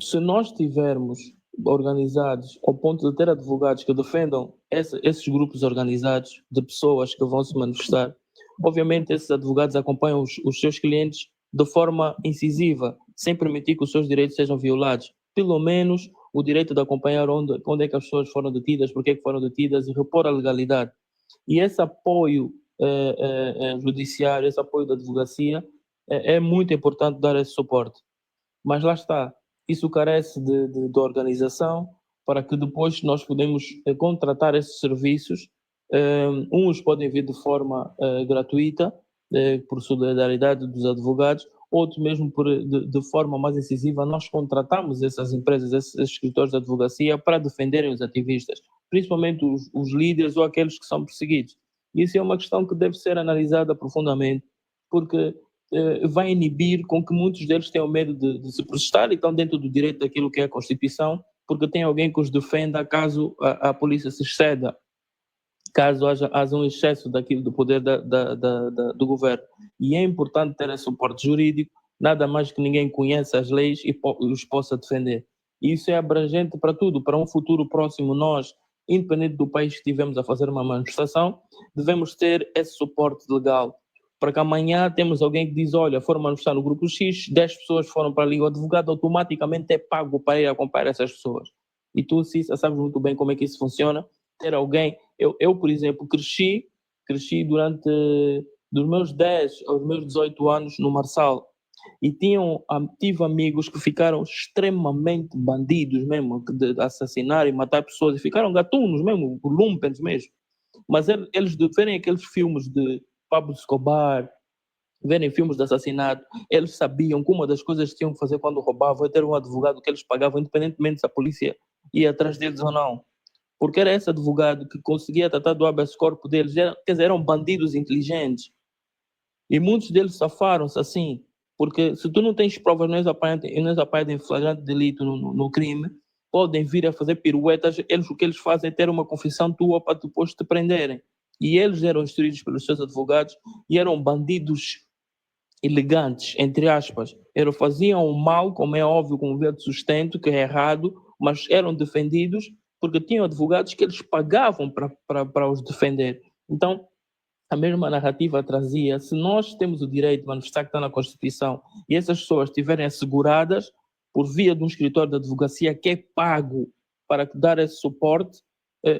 se nós estivermos organizados ao ponto de ter advogados que defendam esses grupos organizados de pessoas que vão se manifestar, obviamente esses advogados acompanham os seus clientes de forma incisiva, sem permitir que os seus direitos sejam violados. Pelo menos o direito de acompanhar onde é que as pessoas foram detidas, por que foram detidas e repor a legalidade. E esse apoio judiciário, esse apoio da advocacia, é muito importante dar esse suporte. Mas lá está, isso carece de organização para que depois nós podemos contratar esses serviços. Uns podem vir de forma gratuita, por solidariedade dos advogados, outros mesmo de forma mais incisiva, nós contratamos essas empresas, esses escritores de advocacia para defenderem os ativistas, principalmente os líderes ou aqueles que são perseguidos. Isso é uma questão que deve ser analisada profundamente, porque vai inibir com que muitos deles tenham medo de se protestar e estão dentro do direito daquilo que é a Constituição, porque tem alguém que os defenda caso a polícia se exceda, caso haja um excesso daquilo do poder do governo. E é importante ter esse suporte jurídico, nada mais que ninguém conheça as leis e os possa defender. E isso é abrangente para tudo, para um futuro próximo. Nós, independente do país que estivemos a fazer uma manifestação, devemos ter esse suporte legal, para que amanhã temos alguém que diz, olha, foram manifestar no grupo X, 10 pessoas foram para ali, o advogado automaticamente é pago para ir acompanhar essas pessoas. E tu, Cissa, sabes muito bem como é que isso funciona. Ter alguém, eu por exemplo, cresci durante dos meus 10 aos meus 18 anos no Marçal, e tive amigos que ficaram extremamente bandidos mesmo, de assassinar e matar pessoas, e ficaram gatunos mesmo, lumpens mesmo. Mas eles de verem aqueles filmes de Pablo Escobar, verem filmes de assassinato, eles sabiam que uma das coisas que tinham que fazer quando roubavam é ter um advogado que eles pagavam, independentemente se a polícia ia atrás deles ou não. Porque era esse advogado que conseguia tratar do habeas corpus deles, quer dizer, eram bandidos inteligentes. E muitos deles safaram-se assim, porque se tu não tens provas, não és apanhado em flagrante delito no crime, podem vir a fazer piruetas, o que eles fazem é ter uma confissão tua para depois te prenderem. E eles eram instruídos pelos seus advogados e eram bandidos elegantes, entre aspas. Faziam o mal, como é óbvio, com via de sustento, que é errado, mas eram defendidos porque tinham advogados que eles pagavam para os defender. Então, a mesma narrativa trazia, se nós temos o direito de manifestar que está na Constituição e essas pessoas estiverem asseguradas por via de um escritório de advocacia que é pago para dar esse suporte,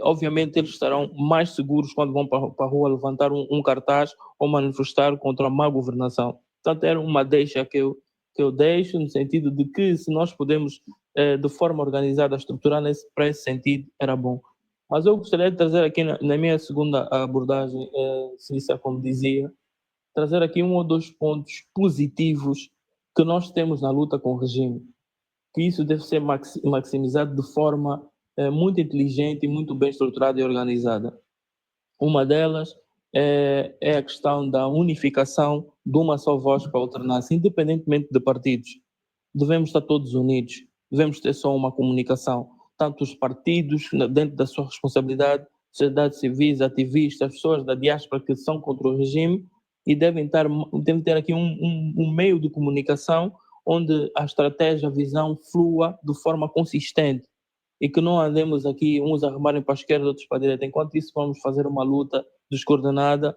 obviamente eles estarão mais seguros quando vão para a rua levantar um cartaz ou manifestar contra a má governação. Portanto, era uma deixa que eu deixo, no sentido de que se nós podemos, de forma organizada, estruturar para esse sentido, era bom. Mas eu gostaria de trazer aqui na minha segunda abordagem, Cícero, como dizia, trazer aqui um ou dois pontos positivos que nós temos na luta com o regime, que isso deve ser maximizado de forma muito inteligente e muito bem estruturada e organizada. Uma delas é a questão da unificação de uma só voz para a alternância, independentemente de partidos. Devemos estar todos unidos, devemos ter só uma comunicação, tanto os partidos, dentro da sua responsabilidade, sociedade civis, ativistas, pessoas da diáspora que são contra o regime, e devem ter aqui um meio de comunicação onde a estratégia, a visão flua de forma consistente, e que não andemos aqui uns a remarem para a esquerda, outros para a direita. Enquanto isso, vamos fazer uma luta descoordenada,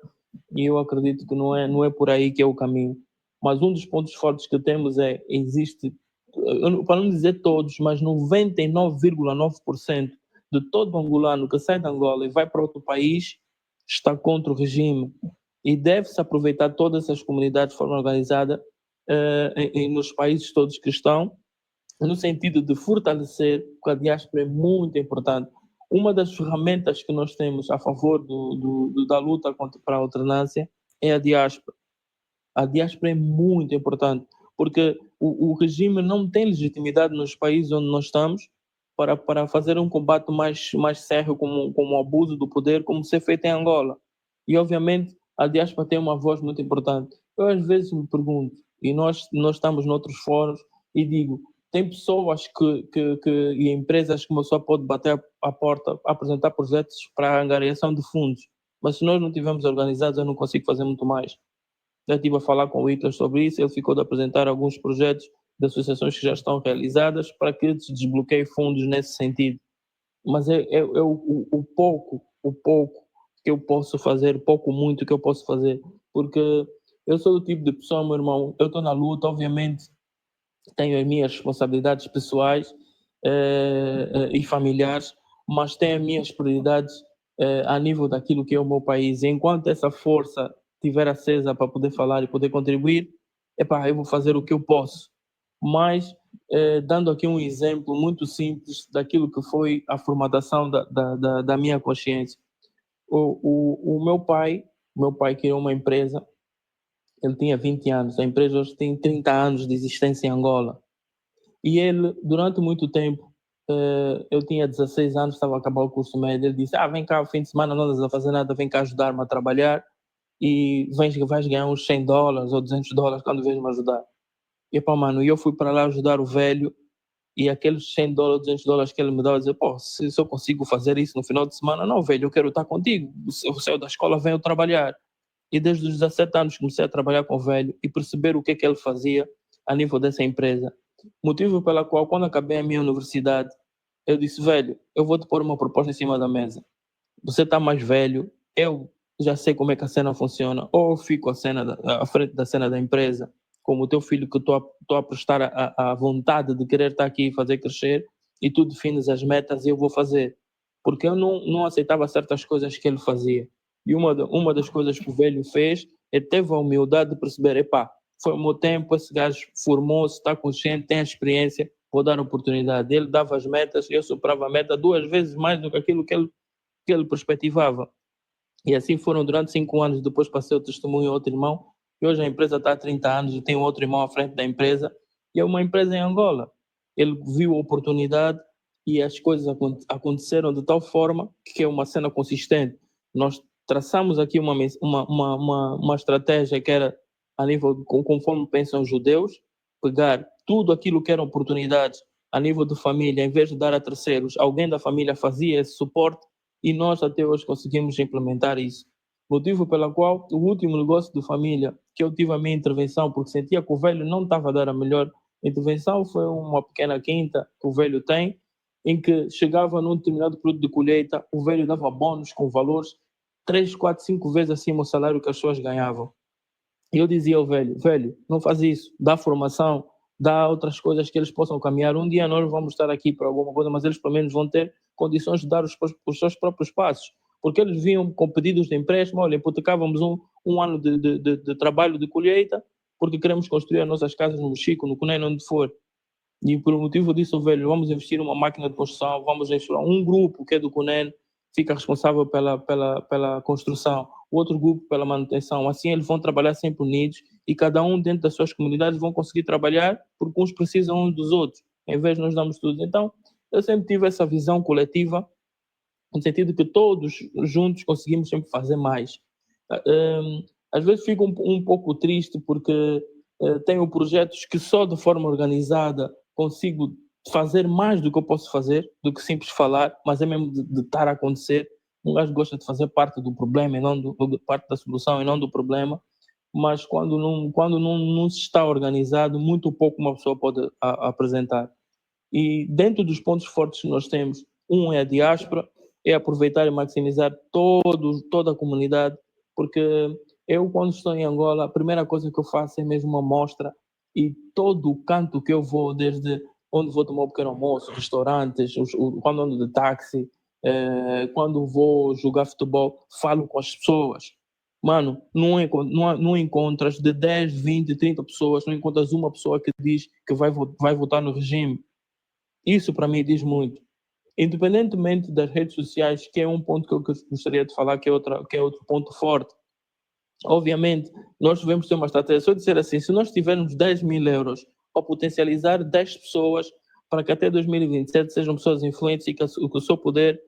e eu acredito que não é por aí que é o caminho. Mas um dos pontos fortes que temos existe, para não dizer todos, mas 99,9% de todo angolano que sai de Angola e vai para outro país está contra o regime, e deve-se aproveitar todas essas comunidades de forma organizada nos países todos que estão, no sentido de fortalecer, porque a diáspora é muito importante. Uma das ferramentas que nós temos a favor da luta para a alternância é a diáspora. A diáspora é muito importante, porque o regime não tem legitimidade nos países onde nós estamos para fazer um combate mais sério como o abuso do poder, como se é feito em Angola. E, obviamente, a diáspora tem uma voz muito importante. Eu, às vezes, me pergunto, e nós estamos noutros fóruns, e digo, tem pessoas e empresas que uma pessoa pode bater à porta, apresentar projetos para a angariação de fundos, mas se nós não estivermos organizados, eu não consigo fazer muito mais. Já estive a falar com o Hitler sobre isso, ele ficou de apresentar alguns projetos de associações que já estão realizadas para que se desbloqueie fundos nesse sentido. Mas o pouco que eu posso fazer, pouco muito que eu posso fazer, porque eu sou do tipo de pessoa, meu irmão, eu estou na luta, obviamente, tenho as minhas responsabilidades pessoais e familiares, mas tenho as minhas prioridades a nível daquilo que é o meu país. Enquanto essa força estiver acesa para poder falar e poder contribuir, eu vou fazer o que eu posso. Mas, dando aqui um exemplo muito simples daquilo que foi a formatação da minha consciência. O meu pai criou uma empresa Ele tinha 20 anos. A empresa hoje tem 30 anos de existência em Angola. E ele, durante muito tempo, eu tinha 16 anos, estava a acabar o curso médio, ele disse, vem cá, fim de semana não andas a fazer nada, vem cá ajudar-me a trabalhar e vais ganhar uns $100 ou $200 quando vens me ajudar. E pá, mano, eu fui para lá ajudar o velho e aqueles $100, $200 que ele me dava, eu dizer, pô, se eu consigo fazer isso no final de semana, não, velho, eu quero estar contigo, o céu da escola vem eu trabalhar. E desde os 17 anos comecei a trabalhar com o velho e perceber o que é que ele fazia a nível dessa empresa. Motivo pela qual, quando acabei a minha universidade, eu disse, velho, eu vou te pôr uma proposta em cima da mesa. Você está mais velho, eu já sei como é que a cena funciona, ou eu fico à frente da cena da empresa, como o teu filho que estou a prestar a vontade de querer estar aqui e fazer crescer, e tu defines as metas e eu vou fazer. Porque eu não aceitava certas coisas que ele fazia. E uma das coisas que o velho fez, ele teve a humildade de perceber, epá, foi o meu tempo, esse gajo formou-se, está consciente, tem a experiência, vou dar a oportunidade. Ele dava as metas, eu superava a meta 2 vezes mais do que aquilo que ele perspectivava. E assim foram durante 5 anos, depois passei o testemunho a outro irmão, e hoje a empresa está há 30 anos e tem outro irmão à frente da empresa, e é uma empresa em Angola. Ele viu a oportunidade e as coisas aconteceram de tal forma que é uma cena consistente. Nós traçamos aqui uma estratégia que era a nível, conforme pensam os judeus, pegar tudo aquilo que eram oportunidades a nível de família, em vez de dar a terceiros, alguém da família fazia esse suporte e nós até hoje conseguimos implementar isso. Motivo pelo qual o último negócio de família que eu tive a minha intervenção, porque sentia que o velho não estava a dar a melhor intervenção, foi uma pequena quinta que o velho tem, em que chegava num determinado período de colheita, o velho dava bônus com valores 3, 4, 5 vezes acima do salário que as pessoas ganhavam. E eu dizia ao velho, não faz isso, dá formação, dá outras coisas que eles possam caminhar. Um dia nós vamos estar aqui para alguma coisa, mas eles pelo menos vão ter condições de dar os seus próprios passos. Porque eles vinham com pedidos de empréstimo, olha, hipotecávamos um ano de trabalho de colheita, porque queremos construir as nossas casas no Mexico, no Cunene, onde for. E por motivo disso, velho, vamos investir numa máquina de construção, vamos investir um grupo que é do Cunene, fica responsável pela construção, o outro grupo pela manutenção. Assim eles vão trabalhar sempre unidos e cada um dentro das suas comunidades vão conseguir trabalhar porque uns precisam uns dos outros, em vez de nós darmos tudo. Então, eu sempre tive essa visão coletiva, no sentido que todos juntos conseguimos sempre fazer mais. Às vezes fico um pouco triste porque tenho projetos que só de forma organizada consigo fazer mais do que eu posso fazer, do que simples falar, mas é mesmo de estar a acontecer. Um gajo gosta de fazer parte do problema e não parte da solução e não do problema, mas quando não se está organizado, muito pouco uma pessoa pode apresentar. E dentro dos pontos fortes que nós temos, um é a diáspora, é aproveitar e maximizar toda a comunidade, porque eu, quando estou em Angola, a primeira coisa que eu faço é mesmo uma mostra e todo o canto que eu vou, desde onde vou tomar um pequeno almoço, restaurantes, quando ando de táxi, quando vou jogar futebol, falo com as pessoas. Mano, não encontras de 10, 20, 30 pessoas, não encontras uma pessoa que diz que vai votar no regime. Isso para mim diz muito. Independentemente das redes sociais, que é um ponto que eu gostaria de falar, que é outro ponto forte. Obviamente, nós devemos ter uma estratégia. Se eu disser assim, se nós tivermos 10.000 euros para potencializar 10 pessoas para que até 2027 sejam pessoas influentes e que o seu poder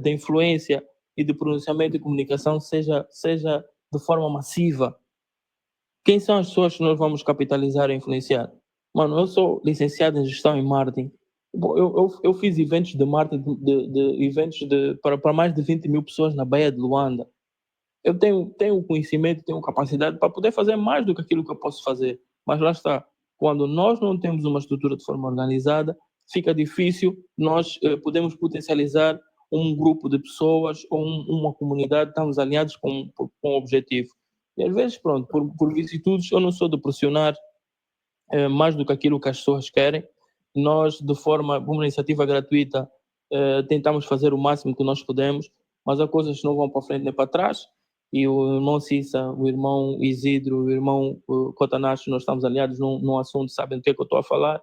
de influência e de pronunciamento e comunicação seja de forma massiva. Quem são as pessoas que nós vamos capitalizar e influenciar? Mano, eu sou licenciado em gestão e marketing. Eu fiz eventos de marketing, eventos para mais de 20.000 pessoas na Baía de Luanda. Eu tenho conhecimento, tenho capacidade para poder fazer mais do que aquilo que eu posso fazer. Mas lá está, quando nós não temos uma estrutura de forma organizada, fica difícil nós podemos potencializar um grupo de pessoas ou uma comunidade, estamos alinhados com um objetivo. E às vezes, pronto, por vicissitudes, eu não sou de pressionar mais do que aquilo que as pessoas querem. Nós, de uma iniciativa gratuita, tentamos fazer o máximo que nós podemos, mas há coisas que não vão para frente nem para trás. E o irmão Cissa, o irmão Isidro, o irmão Cotanacho, nós estamos aliados num assunto, sabem do que é que eu estou a falar,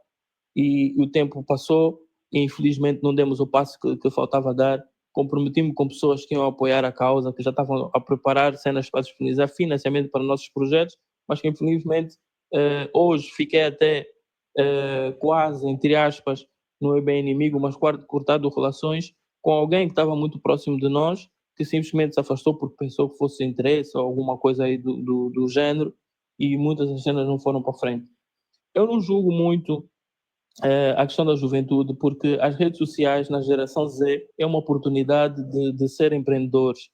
e o tempo passou e infelizmente não demos o passo que faltava dar, comprometi-me com pessoas que iam apoiar a causa, que já estavam a preparar cenas para disponibilizar financiamento para nossos projetos, mas que infelizmente hoje fiquei até quase, entre aspas, não é bem inimigo, mas quase cortado relações com alguém que estava muito próximo de nós, que simplesmente se afastou porque pensou que fosse interesse ou alguma coisa aí do género, e muitas das cenas não foram para frente. Eu não julgo muito a questão da juventude, porque as redes sociais na geração Z é uma oportunidade de ser empreendedores.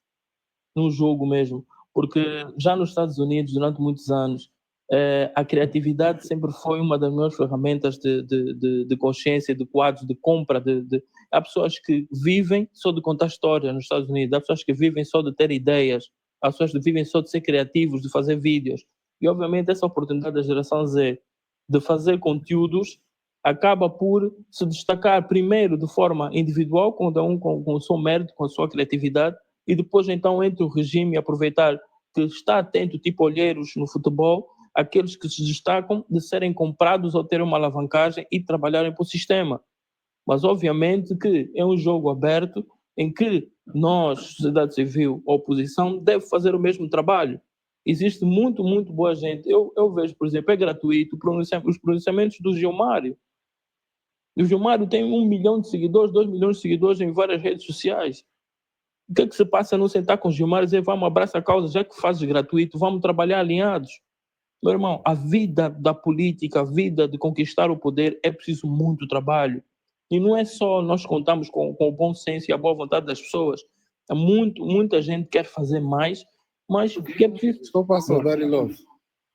Não julgo mesmo, porque já nos Estados Unidos, durante muitos anos, a criatividade sempre foi uma das melhores ferramentas de consciência, de quadros, de compra. Há pessoas que vivem só de contar histórias nos Estados Unidos, há pessoas que vivem só de ter ideias, há pessoas que vivem só de ser criativos, de fazer vídeos. E, obviamente, essa oportunidade da geração Z de fazer conteúdos acaba por se destacar primeiro de forma individual, cada um com o seu mérito, com a sua criatividade, e depois, então, entre o regime aproveitar que está atento, tipo olheiros no futebol, aqueles que se destacam de serem comprados ou terem uma alavancagem e trabalharem para o sistema. Mas, obviamente, que é um jogo aberto em que nós, sociedade civil, a oposição, deve fazer o mesmo trabalho. Existe muito boa gente. Eu vejo, por exemplo, é gratuito os pronunciamentos do Gilmário. O Gilmário tem 1 milhão de seguidores, 2 milhões de seguidores em várias redes sociais. O que é que se passa não sentar com os Gilmário e dizer vamos abraçar a causa, já que fazes gratuito, vamos trabalhar alinhados? Meu irmão, a vida da política, a vida de conquistar o poder é preciso muito trabalho. E não é só nós contamos com o bom senso e a boa vontade das pessoas. Muita gente quer fazer mais, mas que é preciso... Só para saudar, Love.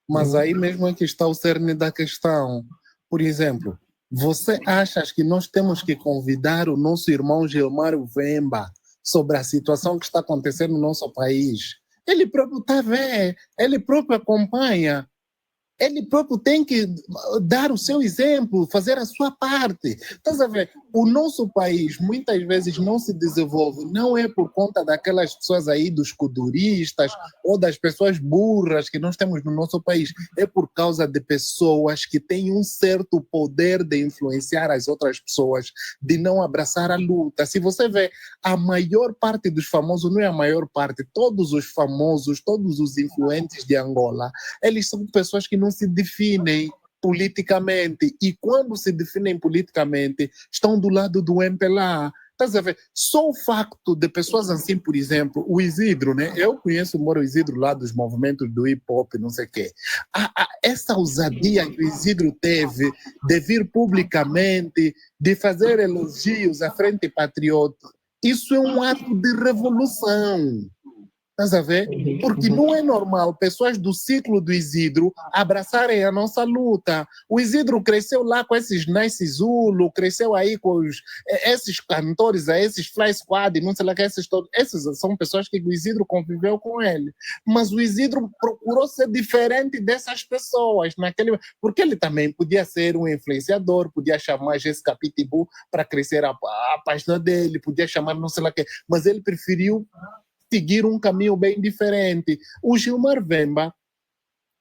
Mas aí mesmo é que está o cerne da questão. Por exemplo, você acha que nós temos que convidar o nosso irmão Gilmário Vemba sobre a situação que está acontecendo no nosso país? Ele próprio está vendo, ele próprio acompanha. Ele próprio tem que dar o seu exemplo, fazer a sua parte. Estás a ver? O nosso país muitas vezes não se desenvolve, não é por conta daquelas pessoas aí, dos kuduristas ou das pessoas burras que nós temos no nosso país. É por causa de pessoas que têm um certo poder de influenciar as outras pessoas, de não abraçar a luta. Se você vê, a maior parte dos famosos, não é a maior parte, todos os famosos, todos os influentes de Angola, eles são pessoas que não se definem politicamente, e quando se definem politicamente estão do lado do MPLA. Estás a ver? Só o facto de pessoas assim, por exemplo, o Isidro, né? Eu conheço o Isidro lá dos movimentos do hip hop, não sei o quê. Essa ousadia que o Isidro teve de vir publicamente, de fazer elogios à Frente Patriota, isso é um ato de revolução. Estás a ver? Porque não é normal pessoas do ciclo do Isidro abraçarem a nossa luta. O Isidro cresceu lá com esses Nice Zulu, cresceu aí com esses cantores, esses Fly Squad, não sei lá que esses todos. Essas são pessoas que o Isidro conviveu com ele. Mas o Isidro procurou ser diferente dessas pessoas, porque ele também podia ser um influenciador, podia chamar Jéssica Pitbull para crescer a página dele, podia chamar não sei lá o que, mas ele preferiu seguir um caminho bem diferente. O Gilmar Vemba,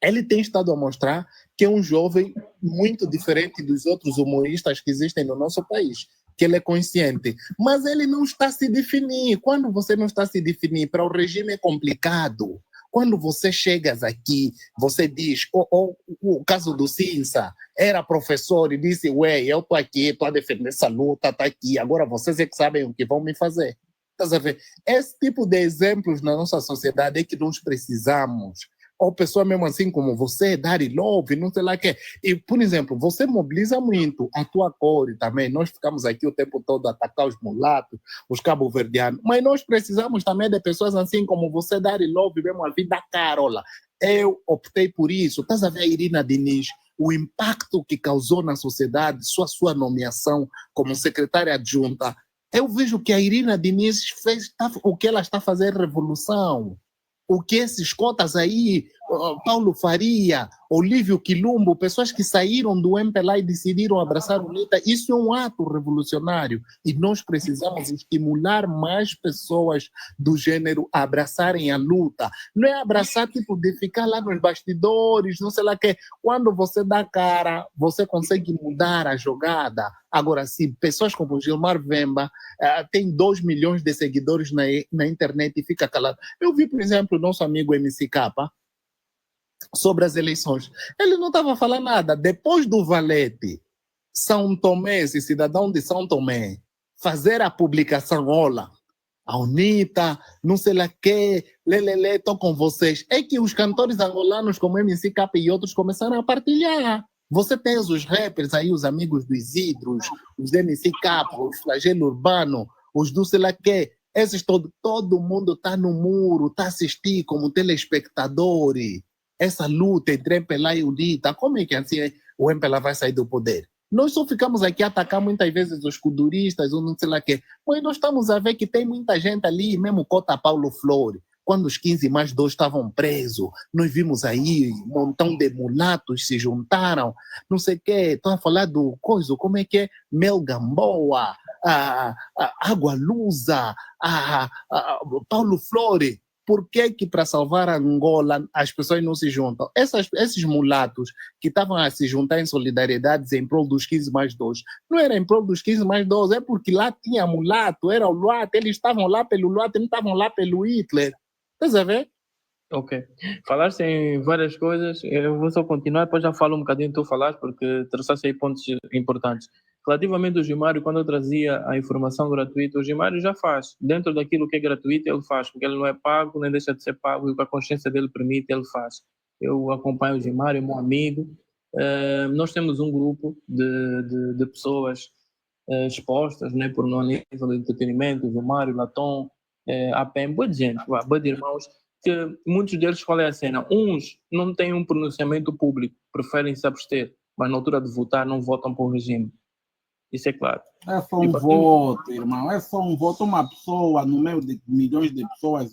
ele tem estado a mostrar que é um jovem muito diferente dos outros humoristas que existem no nosso país, que ele é consciente, mas ele não está a se definir. Quando você não está a se definir, para o regime é complicado. Quando você chegas aqui, você diz, o caso do Cinza, era professor e disse, ué, eu estou aqui, estou a defender essa luta, está aqui, agora vocês é que sabem o que vão me fazer. Estás a ver? Esse tipo de exemplos na nossa sociedade é que nós precisamos. Ou pessoa mesmo assim como você, Dari Love, não sei lá o que. E, por exemplo, você mobiliza muito a tua cor também. Nós ficamos aqui o tempo todo a atacar os mulatos, os cabo-verdianos. Mas nós precisamos também de pessoas assim como você, Dari Love, mesmo a vida Carola. Eu optei por isso. Estás a ver a Irina Diniz? O impacto que causou na sociedade, sua nomeação como secretária adjunta. Eu vejo que a Irina Diniz fez o que ela está fazendo revolução. o que esses cotas aí, Paulo Faria, Olívio Quilombo, pessoas que saíram do MPLA e decidiram abraçar o Luta, isso é um ato revolucionário e nós precisamos estimular mais pessoas do gênero a abraçarem a luta. Não é abraçar tipo de ficar lá nos bastidores, não sei lá que. Quando você dá cara, você consegue mudar a jogada. Agora, se pessoas como Gilmar Vemba tem 2 milhões de seguidores na internet e fica calado. Eu vi, por exemplo, o nosso amigo MCK sobre as eleições. Ele não estava falando nada. Depois do Valete, São Tomé, esse cidadão de São Tomé, fazer a publicação, olha, a UNITA, não sei lá que, lelele, estou com vocês. É que os cantores angolanos como MCK e outros começaram a partilhar. Você tem os rappers aí, os amigos do Isidro, os MCK, os Flagelo Urbano, os do sei lá que, esses todo mundo está no muro, está a assistir como telespectador. Essa luta entre MPLA e UNITA, como é que assim o MPLA vai sair do poder? Nós só ficamos aqui a atacar muitas vezes os kuduristas, ou não sei lá o quê, mas nós estamos a ver que tem muita gente ali, mesmo Cota Paulo Flore, quando os 15+2 estavam presos, nós vimos aí um montão de mulatos se juntaram, não sei o quê, estão a falar do coisa, como é que é? Mel Gamboa, Água Lusa, Paulo Flore. Por que para salvar a Angola as pessoas não se juntam? Esses mulatos que estavam a se juntar em solidariedade em prol dos 15+2, não era em prol dos 15+2, é porque lá tinha mulato, era o Luata, eles estavam lá pelo Luata, não estavam lá pelo Hitler. Estás a ver? Ok. Falaste em várias coisas, eu vou só continuar, depois já falo um bocadinho tu falaste, porque trouxeste aí pontos importantes. Relativamente ao Gilmário, quando eu trazia a informação gratuita, o Gilmário já faz. Dentro daquilo que é gratuito, ele faz, porque ele não é pago, nem deixa de ser pago, e o que a consciência dele permite, ele faz. Eu acompanho o Gilmário, meu amigo. Nós temos um grupo de pessoas expostas, né, por no nível de entretenimento, o Gilmário, Latom, a PEM, boa de gente, boa de irmãos, que muitos deles, qual é a cena? Uns não têm um pronunciamento público, preferem se abster, mas na altura de votar não votam para o regime. Isso é claro. É só um voto, irmão. É só um voto. Uma pessoa, no meio de milhões de pessoas,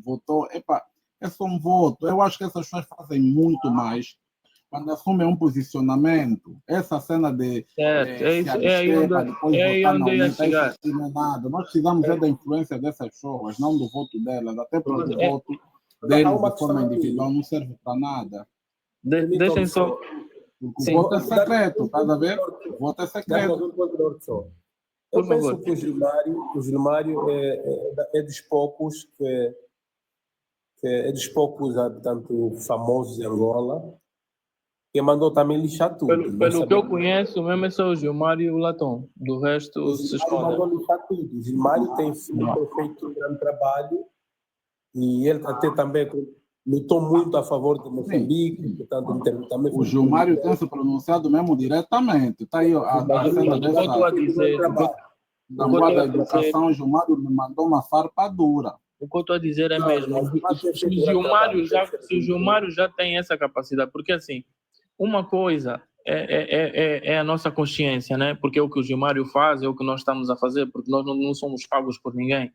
votou. Epa, é só um voto. Eu acho que essas pessoas fazem muito mais quando assumem um posicionamento. Essa cena de certo. é aí onde ia chegar. Não é nada. Nós precisamos da influência dessas pessoas, não do voto delas. Até porque o voto deles de forma individual não serve para nada. Deixem só... O voto é secreto, estás a ver? O voto é secreto. Eu penso que o Gilmário é dos poucos portanto, famosos em Angola, que mandou também lixar tudo. Pelo que eu conheço, mesmo é só o Gilmário e o Latom. Do resto, se esconde. Mandou lixar tudo. O Gilmário tem feito um grande trabalho e ele até também lutou muito a favor de Moçambique, portanto, também o Gilmário tem se pronunciado mesmo diretamente. Está aí a cena dessa da guarda da educação, o Gilmário me mandou uma farpa dura. O que eu estou a dizer é mesmo, se o Gilmário já tem essa capacidade, porque assim, uma coisa é a nossa consciência, né? Porque é o que o Gilmário faz, é o que nós estamos a fazer, porque nós não somos pagos por ninguém.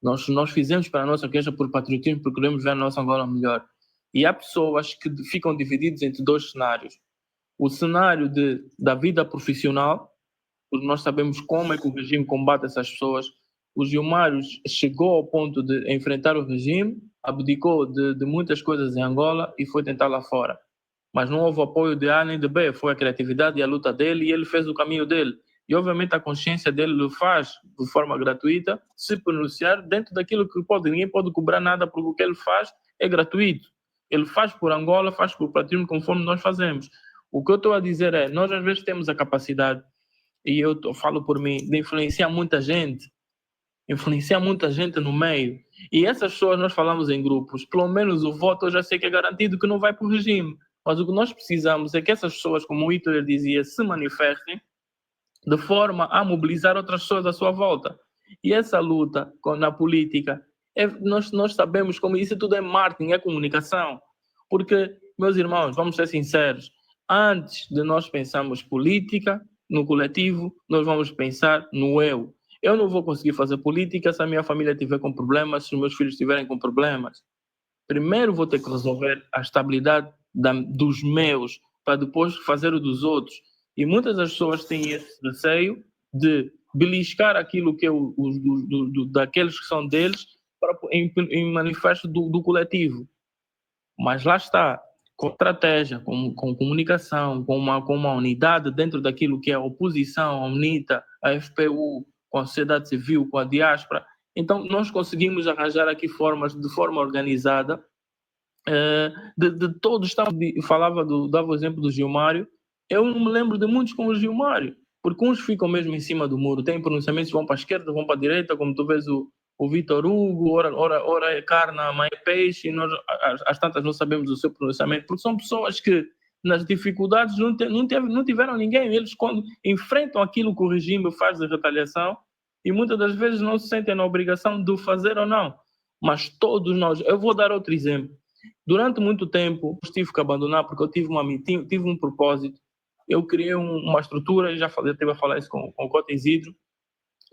Nós fizemos para a nossa queixa por patriotismo, porque queremos ver a nossa Angola melhor. E há pessoas que ficam divididas entre dois cenários. O cenário da vida profissional, porque nós sabemos como é que o regime combate essas pessoas. O Gilmário chegou ao ponto de enfrentar o regime, abdicou de muitas coisas em Angola e foi tentar lá fora. Mas não houve apoio de A nem de B, foi a criatividade e a luta dele e ele fez o caminho dele. E, obviamente, a consciência dele o faz de forma gratuita, se pronunciar dentro daquilo que pode. Ninguém pode cobrar nada porque o que ele faz é gratuito. Ele faz por Angola, faz por patriotismo, conforme nós fazemos. O que eu estou a dizer é, nós às vezes temos a capacidade, e eu falo por mim, de influenciar muita gente no meio. E essas pessoas, nós falamos em grupos, pelo menos o voto eu já sei que é garantido que não vai para o regime. Mas o que nós precisamos é que essas pessoas, como o Hitler dizia, se manifestem de forma a mobilizar outras pessoas à sua volta. E essa luta na política, nós sabemos como isso tudo é marketing, é comunicação. Porque, meus irmãos, vamos ser sinceros, antes de nós pensarmos política, no coletivo, nós vamos pensar no eu. Eu não vou conseguir fazer política se a minha família estiver com problemas, se os meus filhos estiverem com problemas. Primeiro vou ter que resolver a estabilidade dos meus, para depois fazer o dos outros. E muitas das pessoas têm esse receio de beliscar aquilo que é daqueles que são deles em manifesto do coletivo. Mas lá está, com estratégia, com comunicação, com uma unidade dentro daquilo que é a oposição, a UNITA, a FPU, com a sociedade civil, com a diáspora. Então, nós conseguimos arranjar aqui formas, de forma organizada, de todos. Dava o exemplo do Gilmário. Eu não me lembro de muitos com o Gilmário, porque uns ficam mesmo em cima do muro, têm pronunciamentos, vão para a esquerda, vão para a direita, como tu vês o Vitor Hugo, ora é carne, amanhã é peixe, e nós às tantas não sabemos o seu pronunciamento, porque são pessoas que nas dificuldades não tiveram ninguém. Eles, quando enfrentam aquilo que o regime faz de retaliação, e muitas das vezes não se sentem na obrigação de o fazer ou não. Mas todos nós, eu vou dar outro exemplo. Durante muito tempo, eu tive que abandonar porque eu tive um propósito. Eu criei uma estrutura, já estive a falar isso com o Cota Isidro,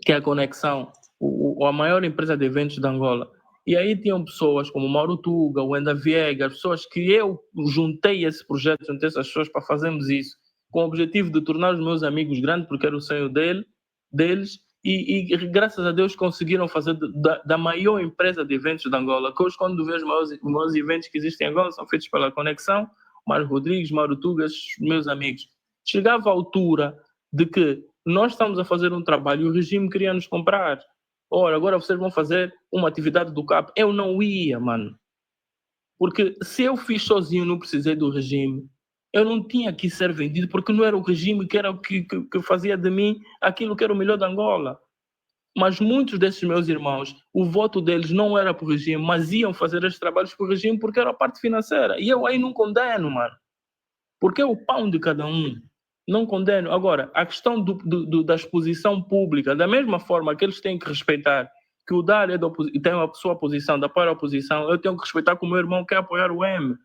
que é a Conexão, a maior empresa de eventos de Angola. E aí tinham pessoas como o Mauro Tuga, o Enda Viegas, pessoas que eu juntei esse projeto, juntei essas pessoas para fazermos isso, com o objetivo de tornar os meus amigos grandes, porque era o sonho deles, e graças a Deus conseguiram fazer da maior empresa de eventos de Angola, que hoje, quando vejo os maiores eventos que existem em Angola, são feitos pela Conexão, Mário Rodrigues, Mauro Tugas, meus amigos. Chegava a altura de que nós estamos a fazer um trabalho e o regime queria nos comprar. Ora, agora vocês vão fazer uma atividade do CAP. Eu não ia, mano. Porque se eu fiz sozinho, não precisei do regime, eu não tinha que ser vendido, porque não era o regime que fazia de mim aquilo que era o melhor de Angola. Mas muitos desses meus irmãos, o voto deles não era para o regime, mas iam fazer estes trabalhos para o regime porque era a parte financeira. E eu aí não condeno, mano. Porque é o pão de cada um. Não condeno. Agora, a questão da exposição pública, da mesma forma que eles têm que respeitar que o DAR tem a sua posição, da para a oposição, eu tenho que respeitar que o meu irmão quer apoiar o M.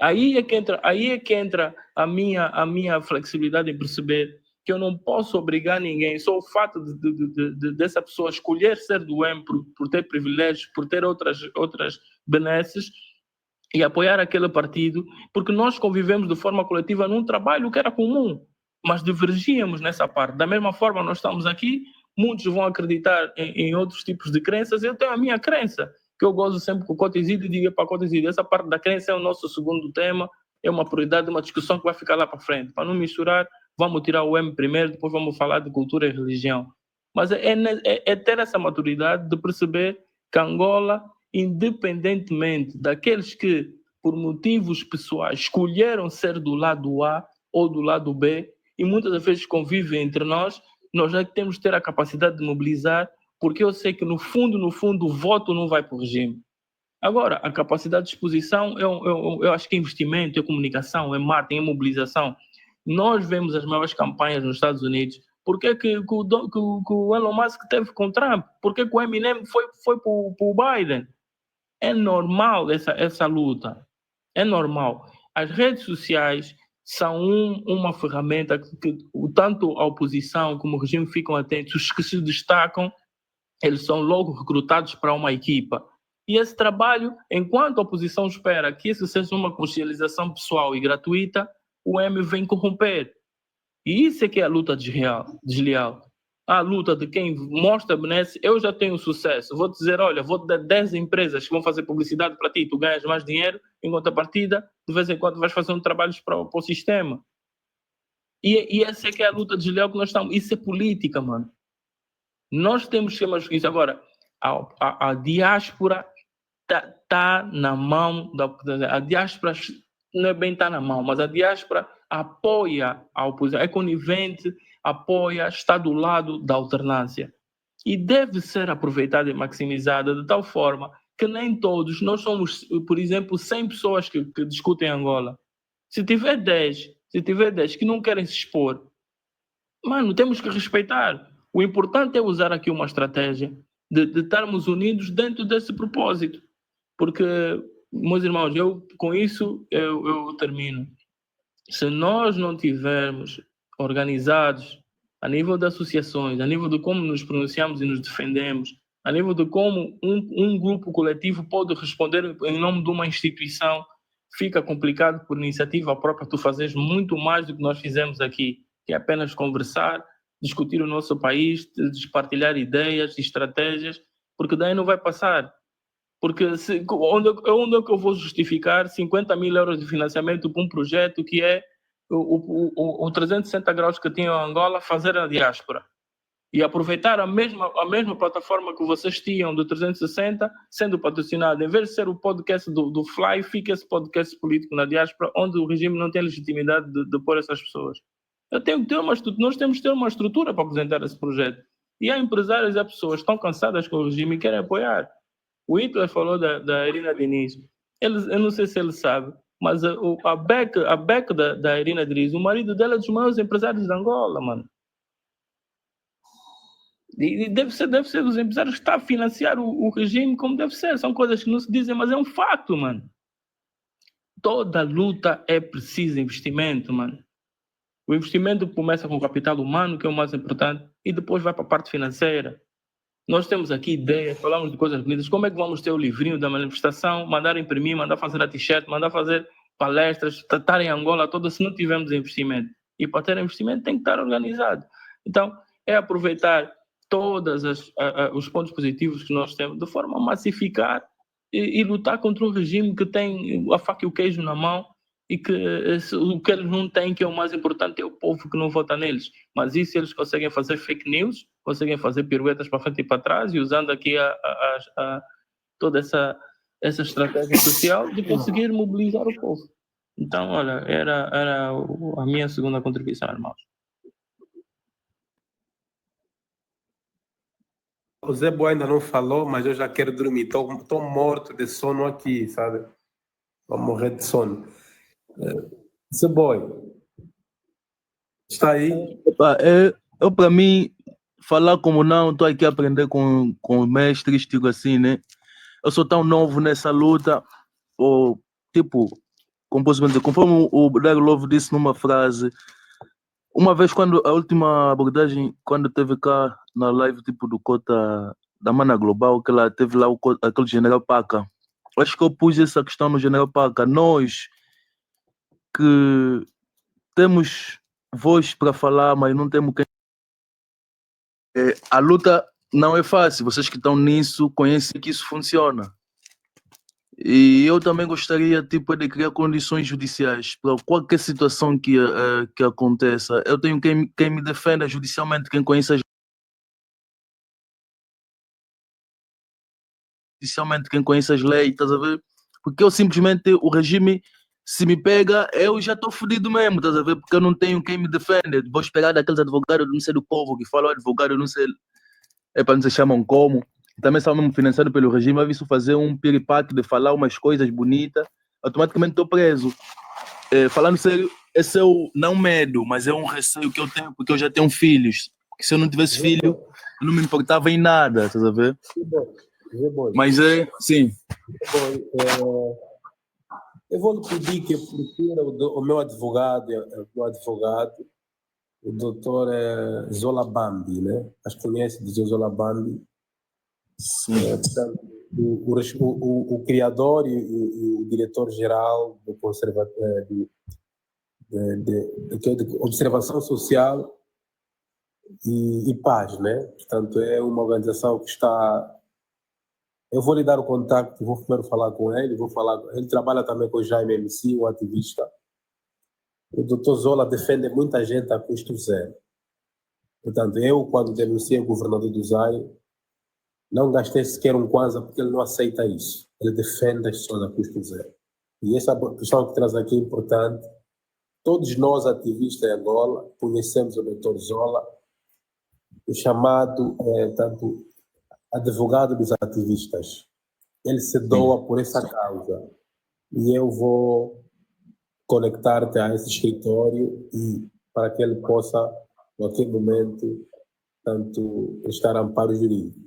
Aí é que entra a minha flexibilidade em perceber que eu não posso obrigar ninguém. Só o fato dessa pessoa escolher ser do M por ter privilégios, por ter outras benesses, e apoiar aquele partido, porque nós convivemos de forma coletiva num trabalho que era comum, mas divergíamos nessa parte. Da mesma forma, nós estamos aqui, muitos vão acreditar em outros tipos de crenças, eu tenho a minha crença, que eu gosto sempre com o Cota Isidro e digo para o Cota Isidro, essa parte da crença é o nosso segundo tema, é uma prioridade, uma discussão que vai ficar lá para frente. Para não misturar, vamos tirar o M primeiro, depois vamos falar de cultura e religião. Mas é ter essa maturidade de perceber que Angola, independentemente daqueles que, por motivos pessoais, escolheram ser do lado A ou do lado B, e muitas das vezes convivem entre nós já temos que ter a capacidade de mobilizar, porque eu sei que, no fundo, o voto não vai para o regime. Agora, a capacidade de exposição, eu acho que é investimento, é comunicação, é marketing, é mobilização. Nós vemos as maiores campanhas nos Estados Unidos. Por que o Elon Musk teve com o Trump? Por que o Eminem foi para o Biden? É normal essa luta. É normal. As redes sociais são uma ferramenta que tanto a oposição como o regime ficam atentos. Os que se destacam, eles são logo recrutados para uma equipa. E esse trabalho, enquanto a oposição espera que isso seja uma comercialização pessoal e gratuita, o M vem corromper. E isso é que é a luta desleal. A luta de quem mostra benesse, eu já tenho sucesso. Vou te dizer, olha, vou te dar 10 empresas que vão fazer publicidade para ti, tu ganhas mais dinheiro, em contrapartida, de vez em quando vais fazer um trabalho para o sistema. E essa é que é a luta desleal que nós estamos. Isso é política, mano. Nós temos que chamar isso. Agora, a diáspora está na mão a diáspora não é bem está na mão, mas a diáspora apoia a oposição, é conivente, apoia, está do lado da alternância. E deve ser aproveitada e maximizada de tal forma que nem todos, nós somos, por exemplo, 100 pessoas que discutem Angola. Se tiver 10 que não querem se expor, mano, temos que respeitar. O importante é usar aqui uma estratégia de estarmos unidos dentro desse propósito. Porque, meus irmãos, com isso eu termino. Se nós não tivermos organizados a nível de associações, a nível de como nos pronunciamos e nos defendemos, a nível de como um grupo coletivo pode responder em nome de uma instituição. Fica complicado por iniciativa própria tu fazeres muito mais do que nós fizemos aqui, que é apenas conversar, discutir o nosso país, partilhar ideias, estratégias, porque daí não vai passar. Porque onde é que eu vou justificar 50 mil euros de financiamento para um projeto que é o 360 graus que tinha a Angola fazer a diáspora? E aproveitar a mesma plataforma que vocês tinham do 360, sendo patrocinado, em vez de ser o podcast do Fly, fica esse podcast político na diáspora, onde o regime não tem legitimidade de pôr essas pessoas. Nós temos que ter uma estrutura para apresentar esse projeto. E há empresários e há pessoas que estão cansadas com o regime e querem apoiar. O Hitler falou da Irina Diniz. Eu não sei se ele sabe, mas a Beck da Irina Diniz, o marido dela é dos maiores empresários de Angola, mano. E deve ser dos empresários que está a financiar o regime como deve ser. São coisas que não se dizem, mas é um facto, mano. Toda luta é preciso investimento, mano. O investimento começa com o capital humano, que é o mais importante, e depois vai para a parte financeira. Nós temos aqui ideias, falamos de coisas bonitas. Como é que vamos ter o livrinho da manifestação, mandar imprimir, mandar fazer a t-shirt, mandar fazer palestras, estar em Angola toda se não tivermos investimento? E para ter investimento tem que estar organizado. Então, é aproveitar todos os pontos positivos que nós temos, de forma a massificar e lutar contra um regime que tem a faca e o queijo na mão e que o que eles não têm, que é o mais importante, é o povo que não vota neles. Mas isso eles conseguem fazer fake news, conseguem fazer piruetas para frente e para trás, e usando aqui toda essa estratégia social de conseguir mobilizar o povo. Então, olha, era a minha segunda contribuição, irmãos. O Zé Boa ainda não falou, mas eu já quero dormir. Estou morto de sono aqui, sabe? Vou morrer de sono. Zé Boa, está aí? Eu para mim, falar como não, estou aqui a aprender com mestres, tipo assim, né? Eu sou tão novo nessa luta, ou tipo, como posso dizer, conforme o Black Love disse numa frase, uma vez quando a última abordagem, quando teve cá na live tipo do Cota da Mana Global, que ela teve lá aquele General Paca, acho que eu pus essa questão no General Paca. Nós que temos voz para falar, mas não temos quem. A luta não é fácil, vocês que estão nisso conhecem que isso funciona. E eu também gostaria tipo, de criar condições judiciais para qualquer situação que aconteça. Eu tenho quem me defenda judicialmente, quem conhece as leis, estás a ver? Porque eu simplesmente, o regime, se me pega, eu já estou fodido mesmo, estás a ver? Porque eu não tenho quem me defenda. Vou esperar daqueles advogados do não sei do povo que falam advogado, não sei, não se chamam como. Também são mesmo financiados pelo regime, eu vi isso fazer um piripaque de falar umas coisas bonitas, automaticamente estou preso. Falando sério, esse é o, não medo, mas é um receio que eu tenho, porque eu já tenho filhos. Porque se eu não tivesse filho, eu não me importava em nada, estás a ver? Mas sim. Eu vou lhe pedir que procure o meu advogado, o doutor Zola Bambi, né? Acho que conhece o Zola Bambi. Portanto, o criador e o diretor-geral do de Observação Social e Paz, né? Portanto, é uma organização que está... Eu vou lhe dar o contato, vou primeiro falar com ele, ele trabalha também com o Jaime MC, um ativista. O Dr. Zola defende muita gente a custo zero. Portanto, eu, quando denunciei o governador do Zaire, não gastei sequer um kwanza, porque ele não aceita isso. Ele defende as pessoas a custo zero. E essa questão que traz aqui é importante. Todos nós, ativistas em Angola, conhecemos o Dr. Zola, o chamado tanto advogado dos ativistas. Ele se doa por essa causa. E eu vou conectar-te a esse escritório e para que ele possa, naquele momento, tanto prestar amparo jurídico.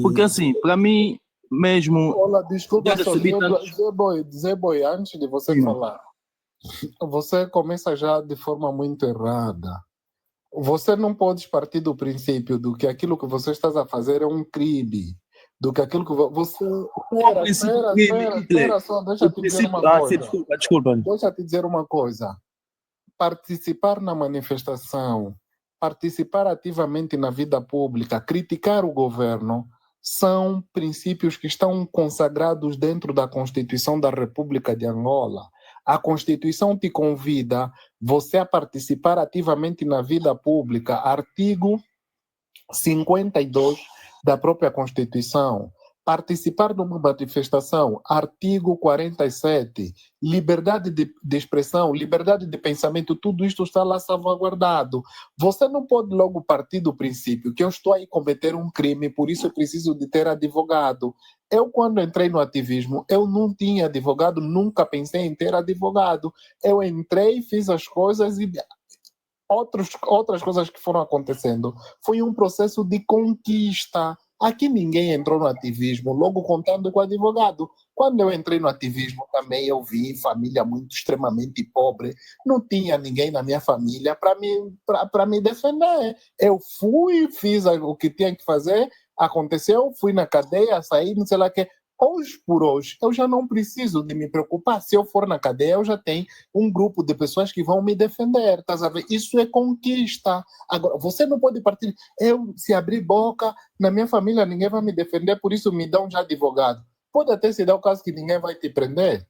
Porque assim, para mim mesmo... Olá, desculpa só, Zé Boy, antes de você falar, você começa já de forma muito errada. Você não pode partir do princípio do que aquilo que você está a fazer é um crime. Do que aquilo que você... Espera só, deixa eu te dizer uma coisa. Desculpa. Deixa eu te dizer uma coisa. Participar na manifestação, participar ativamente na vida pública, criticar o governo, são princípios que estão consagrados dentro da Constituição da República de Angola. A Constituição te convida você a participar ativamente na vida pública, artigo 52 da própria Constituição. Participar de uma manifestação, artigo 47, liberdade de expressão, liberdade de pensamento, tudo isto está lá salvaguardado. Você não pode logo partir do princípio que eu estou aí cometer um crime, por isso eu preciso de ter advogado. Eu, quando entrei no ativismo, eu não tinha advogado, nunca pensei em ter advogado. Eu entrei, fiz as coisas e outras coisas que foram acontecendo. Foi um processo de conquista. Aqui ninguém entrou no ativismo logo contando com o advogado. Quando eu entrei no ativismo também eu vi família muito extremamente pobre. Não tinha ninguém na minha família para me defender. Eu fui, fiz o que tinha que fazer, aconteceu, fui na cadeia, saí, não sei lá o que. Hoje por hoje, eu já não preciso de me preocupar. Se eu for na cadeia, eu já tenho um grupo de pessoas que vão me defender. Estás a ver? Isso é conquista. Agora, você não pode partir. Eu, se abrir boca, na minha família ninguém vai me defender, por isso me dão já advogado. Pode até se dar o caso que ninguém vai te prender.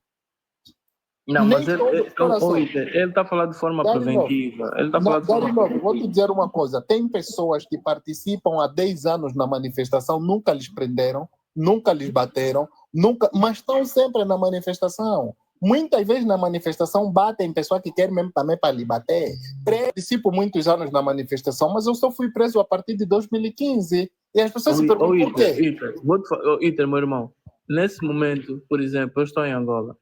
Não, mas ele está a falar de forma preventiva. Ele está a falar de forma preventiva. Vou te dizer uma coisa. Tem pessoas que participam há 10 anos na manifestação, nunca lhes prenderam, nunca lhes bateram, mas estão sempre na manifestação. Muitas vezes na manifestação batem pessoas que querem mesmo também para lhe bater. Participo muitos anos na manifestação, mas eu só fui preso a partir de 2015. E as pessoas se perguntam por quê? Iter, meu irmão, nesse momento, por exemplo, eu estou em Angola.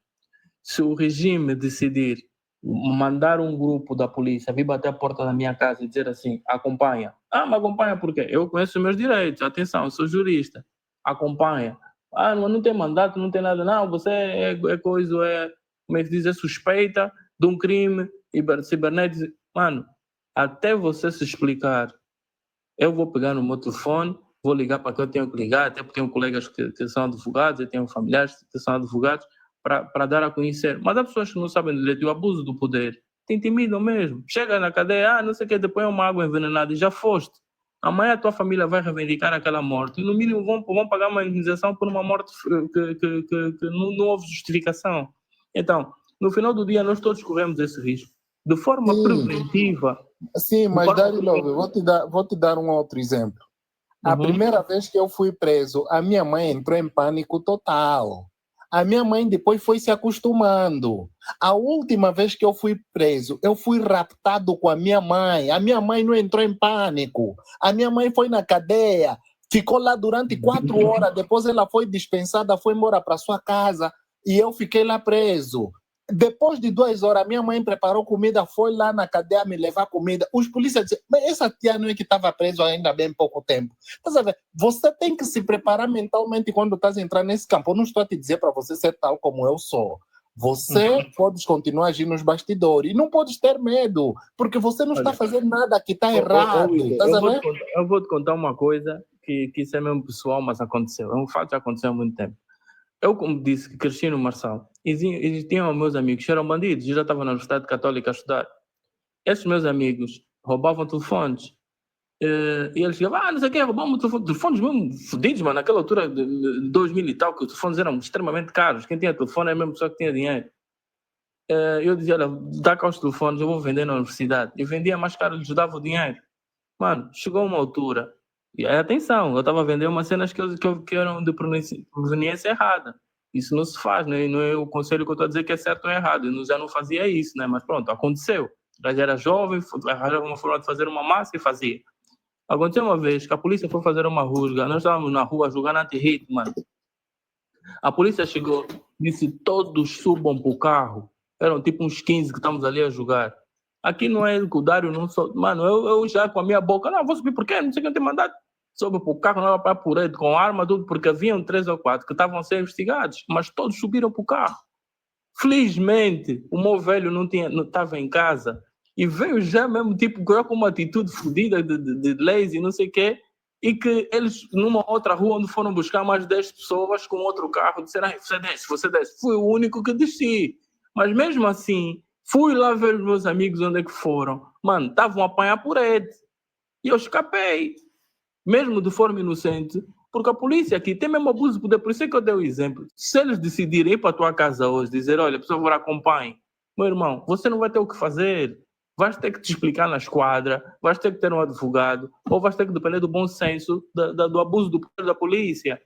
Se o regime decidir mandar um grupo da polícia vir bater a porta da minha casa e dizer assim, acompanha. Mas acompanha por quê? Eu conheço os meus direitos, atenção, eu sou jurista. Acompanha. Não tem mandato, não tem nada. Não, você como é que diz, é suspeita de um crime cibernético. Mano, até você se explicar, eu vou pegar no meu telefone, vou ligar para que eu tenho que ligar, até porque tenho colegas que são advogados, eu tenho familiares que são advogados, para dar a conhecer. Mas há pessoas que não sabem direito e o abuso do poder te intimidam mesmo. Chega na cadeia, não sei o que, depois é uma água envenenada e já foste. Amanhã a tua família vai reivindicar aquela morte e no mínimo vão pagar uma indenização por uma morte que não houve justificação. Então, no final do dia nós todos corremos esse risco. De forma preventiva. Sim, mas Darilov, vou te dar um outro exemplo. A primeira vez que eu fui preso, a minha mãe entrou em pânico total. A minha mãe depois foi se acostumando. A última vez que eu fui preso, eu fui raptado com a minha mãe. A minha mãe não entrou em pânico. A minha mãe foi na cadeia, ficou lá durante 4 horas. Depois ela foi dispensada, foi embora para sua casa e eu fiquei lá preso. Depois de 2 horas, minha mãe preparou comida, foi lá na cadeia me levar comida. Os polícias diziam, mas essa tia não é que estava presa ainda há bem pouco tempo. Você tem que se preparar mentalmente quando estás a entrar nesse campo. Eu não estou a te dizer para você ser tal como eu sou. Você pode continuar a agir nos bastidores e não podes ter medo, porque você não está fazendo nada que está errado. Eu vou te contar uma coisa que isso é mesmo pessoal, mas aconteceu. É um fato que aconteceu há muito tempo. Eu, como disse, que cresci no Marçal, existiam meus amigos que eram bandidos, eu já estava na Universidade Católica a estudar. Esses meus amigos roubavam telefones. E eles diziam, não sei o que, roubavam telefones mesmo fodidos, mano. Naquela altura de 2000 e tal, que os telefones eram extremamente caros. Quem tinha telefone é a mesma pessoa que tinha dinheiro. Eu dizia, olha, dá cá os telefones, eu vou vender na universidade. Eu vendia mais caro, lhes dava o dinheiro. Mano, chegou uma altura. E atenção, eu estava a vender umas cenas que eram de proveniência errada. Isso não se faz, né? Não é o conselho que eu estou a dizer que é certo ou errado. Eu já não fazia isso, né? Mas pronto, aconteceu. Eu já era jovem, arranjava uma forma de fazer uma massa e fazia. Aconteceu uma vez que a polícia foi fazer uma rusga. Nós estávamos na rua jogando anti-hit, mano. A polícia chegou, disse, todos subam para o carro. Eram tipo uns 15 que estamos ali a jogar. Aqui não é que o Dário não sou. Mano, eu já com a minha boca, não, vou subir por quê? Não sei quem tem mandado. Soube para o carro, não era para purete, com arma, tudo, porque haviam 3 ou 4 que estavam a ser investigados, mas todos subiram para o carro. Felizmente, o meu velho não estava em casa e veio já mesmo, tipo, com uma atitude fodida de leis e não sei o quê, e que eles, numa outra rua onde foram buscar mais 10 pessoas com outro carro, disseram, você desce. Fui o único que desci. Mas mesmo assim, fui lá ver os meus amigos onde é que foram. Mano, estavam a apanhar por ele. E eu escapei. Mesmo de forma inocente, porque a polícia aqui tem mesmo abuso de poder. Por isso é que eu dei o exemplo. Se eles decidirem ir para a tua casa hoje, dizer, olha, por favor, acompanhe. Meu irmão, você não vai ter o que fazer. Vais ter que te explicar na esquadra, vais ter que ter um advogado, ou vais ter que depender do bom senso do abuso do poder da polícia.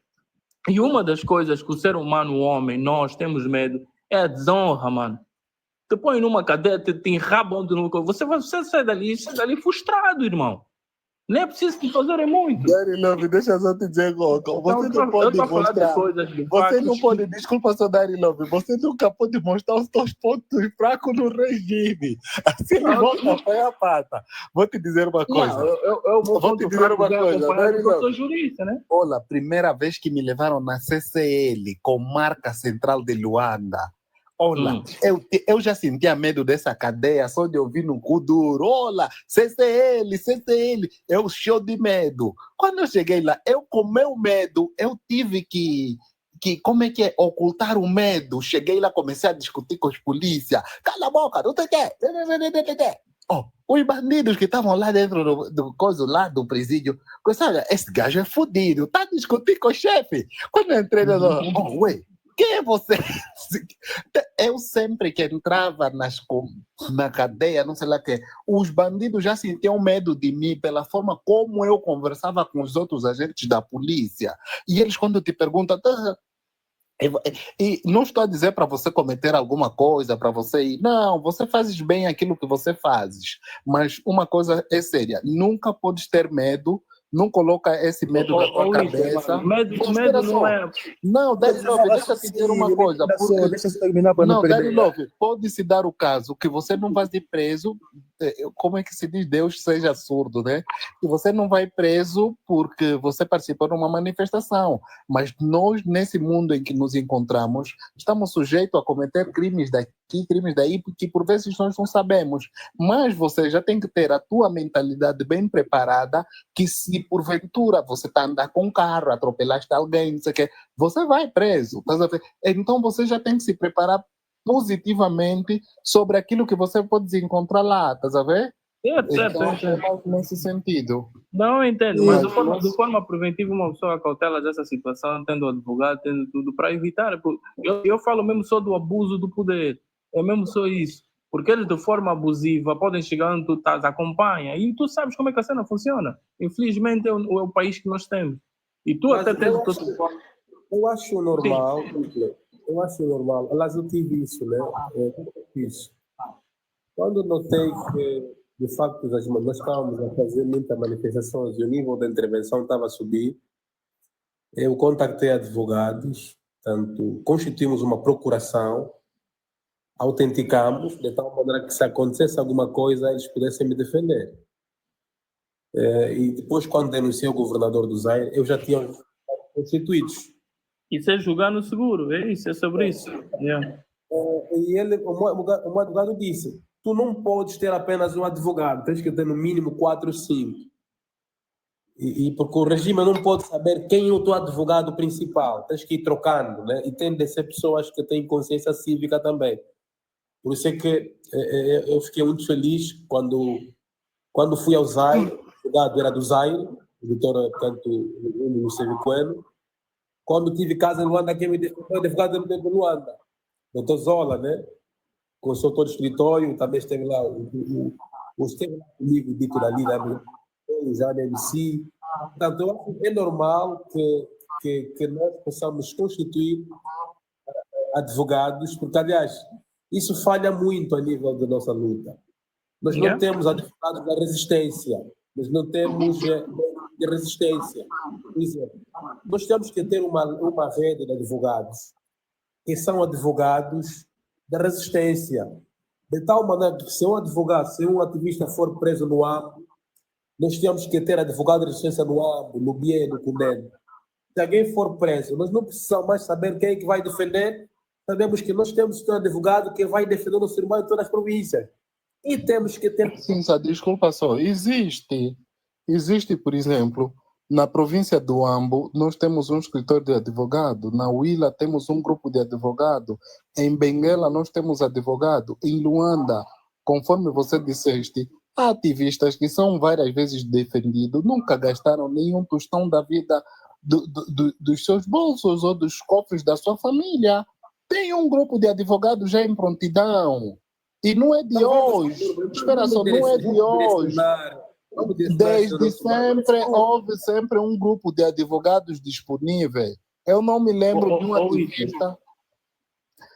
E uma das coisas que o ser humano, o homem, nós temos medo, é a desonra, mano. Te põe numa cadeia, te enrabam de novo. Você sai dali frustrado, irmão. Nem é preciso te fazerem muito. Dari Love, deixa eu só te dizer, Gogo. Você não pode mostrar. Você não pode, desculpa só, Dari Love, você nunca pode mostrar os teus pontos fracos no regime. Assim não volta a pé a pata. Vou te dizer uma coisa. Eu vou te dizer uma coisa. Dari Love, eu sou jurista, né? Olha, primeira vez que me levaram na CCL com marca central de Luanda. Olha, eu já sentia medo dessa cadeia só de ouvir no cu duro. Olha, CCL, eu show de medo. Quando eu cheguei lá, eu com meu medo, eu tive que como é que é, ocultar o medo. Cheguei lá, comecei a discutir com os polícias. Cala a boca, não tem que. Os bandidos que estavam lá dentro do coisa lá do presídio, olha, esse gajo é fodido, tá discutindo com o chefe. Quando eu entrei ué, quem é você? Eu sempre que entrava na cadeia, não sei lá o que, os bandidos já sentiam medo de mim pela forma como eu conversava com os outros agentes da polícia. E eles, quando te perguntam, e não estou a dizer para você cometer alguma coisa, para você ir. Não, você fazes bem aquilo que você fazes. Mas uma coisa é séria, nunca podes ter medo. Não coloca esse medo na tua cabeça. Medo não é... Não, Dari Love, deixa eu te dizer uma coisa. Deixa eu terminar para não Dari perder. Love, pode-se dar o caso que você não vai ser preso, como é que se diz, Deus seja surdo, né? Que você não vai preso porque você participou de uma manifestação. Mas nós, nesse mundo em que nos encontramos, estamos sujeitos a cometer crimes daqui, crimes daí, porque por vezes nós não sabemos. Mas você já tem que ter a tua mentalidade bem preparada, que se porventura você está a andar com um carro, atropelaste alguém, não sei o quê, você vai preso. Então você já tem que se preparar positivamente sobre aquilo que você pode encontrar lá, estás a ver? Certo. É mais nesse sentido. Não, eu entendo, mas de forma preventiva uma pessoa cautela dessa situação, tendo advogado, tendo tudo, para evitar. Eu falo mesmo só do abuso do poder, é mesmo só isso. Porque eles, de forma abusiva, podem chegar onde tu estás, acompanha, e tu sabes como é que a cena funciona. Infelizmente, é o país que nós temos. E tu Mas até tens o teu... Eu acho normal, aliás, eu tive isso, né? Isso. Quando notei que, de facto, nós estávamos a fazer muitas manifestações e o nível da intervenção estava a subir, eu contactei advogados, portanto, constituímos uma procuração, autenticamos, de tal maneira que se acontecesse alguma coisa, eles pudessem me defender. E depois, quando denunciei o governador do Zaire, eu já tinha constituídos. Isso é julgar no seguro, é isso, é sobre isso. Yeah. E ele, o advogado disse, tu não podes ter apenas um advogado, tens que ter no mínimo 4 ou 5. E porque o regime não pode saber quem é o teu advogado principal, tens que ir trocando, né? E tem de ser pessoas que têm consciência cívica também. Por isso é que eu fiquei muito feliz quando fui ao Zaire, o advogado era do Zaire, o doutor, portanto, no Sevicoeno. Quando tive casa em Luanda, quem me defendeu o advogado de Luanda, doutor Zola, né? Consultor do escritório, também esteve lá, esteve lá comigo, dito dali, né? Já na MC. Portanto, eu acho que é normal que nós possamos constituir advogados, porque, aliás, isso falha muito a nível da nossa luta. Nós não temos advogados da resistência, nós não temos de resistência. Por exemplo, nós temos que ter uma rede de advogados que são advogados da resistência. De tal maneira que se um advogado, se um ativista for preso no AMBO, nós temos que ter advogado de resistência no AMBO, no BIE, no CUNED. Se alguém for preso, nós não precisamos mais saber quem é que vai defender. Sabemos que nós temos que ter um advogado que vai defender o nosso irmão em todas as províncias. E temos que ter... Sim, desculpa só. Existe, por exemplo, na província do Ambo, nós temos um escritório de advogado. Na Huila temos um grupo de advogado. Em Benguela nós temos advogado. Em Luanda, conforme você disseste, há ativistas que são várias vezes defendidos, nunca gastaram nenhum tostão da vida dos seus bolsos ou dos cofres da sua família. Tem um grupo de advogados já em prontidão. E não é de hoje. Espera só, não é de hoje. Desde sempre houve sempre um grupo de advogados disponível. Eu não me lembro de um ativista.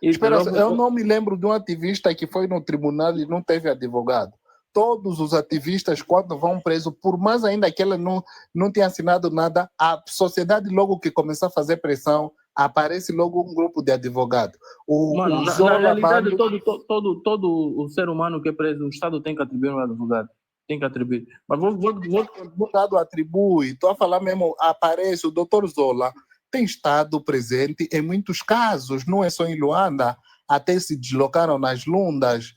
Espera só, eu não me lembro de um ativista que foi no tribunal e não teve advogado. Todos os ativistas, quando vão presos, por mais ainda que ele não tenha assinado nada, a sociedade, logo que começar a fazer pressão, aparece logo um grupo de advogados. Na realidade, todo o ser humano que é preso, o Estado tem que atribuir um advogado. Tem que atribuir. Mas o Estado atribui. Estou a falar mesmo, aparece o Dr. Zola, tem estado presente em muitos casos, não é só em Luanda, até se deslocaram nas Lundas,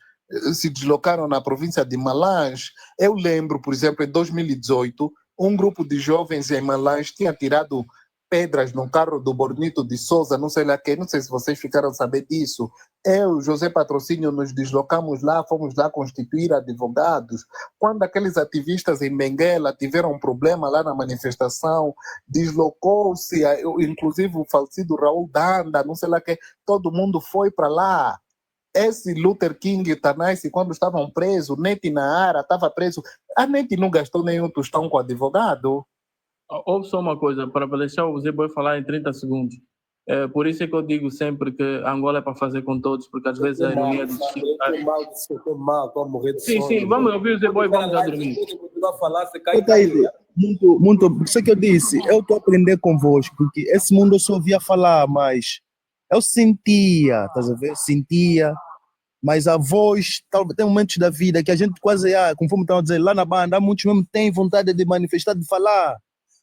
se deslocaram na província de Malange. Eu lembro, por exemplo, em 2018, um grupo de jovens em Malange tinha tirado pedras no carro do Bornito de Souza, não sei lá quem, não sei se vocês ficaram a saber disso. Eu, José Patrocínio, nos deslocamos lá, fomos lá constituir advogados. Quando aqueles ativistas em Benguela tiveram um problema lá na manifestação, deslocou-se, inclusive o falecido Raul Danda, não sei lá quem, todo mundo foi para lá. Esse Luther King e Tanais, quando estavam presos, Neti Naara estava preso. A Neti não gastou nenhum tostão com advogado. Ouve só uma coisa, para deixar o Zé Boy falar em 30 segundos. Por isso é que eu digo sempre que Angola é para fazer com todos, porque às vezes a ironia de... Estou mal, estou a morrer de sim, sono. Sim, vamos ouvir o Zé Boy, vamos já dormir. Muito, isso que eu disse, eu estou a aprender convosco, porque esse mundo eu só ouvia falar, mas eu sentia, estás a ver? Sentia, mas a voz, tem momentos da vida que a gente quase, conforme estava a dizer, lá na banda, muitos mesmo têm vontade de manifestar, de falar.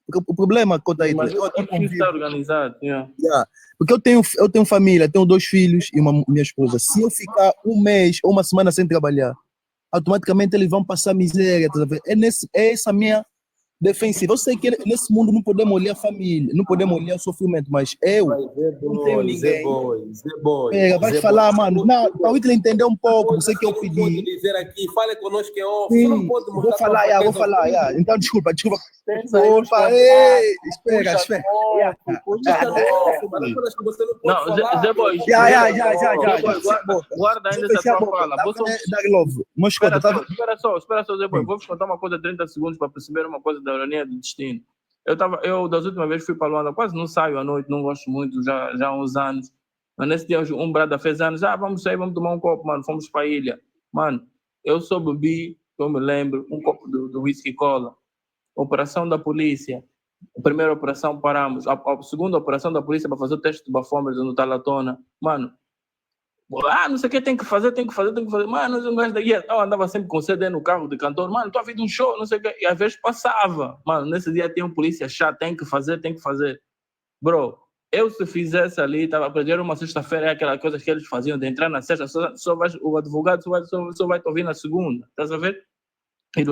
Porque o problema, Cotaíde, mas eu preciso estar organizado. Porque eu tenho família, tenho 2 filhos e minha esposa. Se eu ficar um mês ou uma semana sem trabalhar, automaticamente eles vão passar miséria. Tá vendo? É essa minha defensiva. Eu sei que nesse mundo não podemos olhar a família, não podemos olhar o sofrimento, mas eu não tenho ninguém. Vai falar, mano. Não, para o Hitler entender um pouco, você que eu pedi. Dizer aqui, fale conosco que é off. Sim, não pode vou falar. Então, desculpa. Espera. Não, Zé Boy. Já. Guarda ainda essa tua fala. Espera só, Zé Boy. Vou te contar uma coisa, 30 segundos, para perceber uma coisa da ironia do destino. Eu das últimas vezes fui para Luanda, quase não saio à noite, não gosto muito, já há uns anos. Mas nesse dia um brada fez anos, vamos sair, vamos tomar um copo, mano, fomos para a ilha. Mano, eu só bebi, eu me lembro, um copo do whisky cola. Operação da polícia. A primeira operação paramos. A segunda operação da polícia para fazer o teste de bafômetro no Talatona. Mano, não sei o que tem que fazer. Mano, um gajo daí, eu andava sempre com CD no carro de cantor. Mano, estou a vir de um show, não sei o que. E às vezes passava. Mano, nesse dia tinha um polícia chato, tem que fazer. Bro, eu se fizesse ali, estava a perder uma sexta-feira, é aquela coisa que eles faziam de entrar na sexta, o advogado só vai te ouvir na segunda. Estás a ver?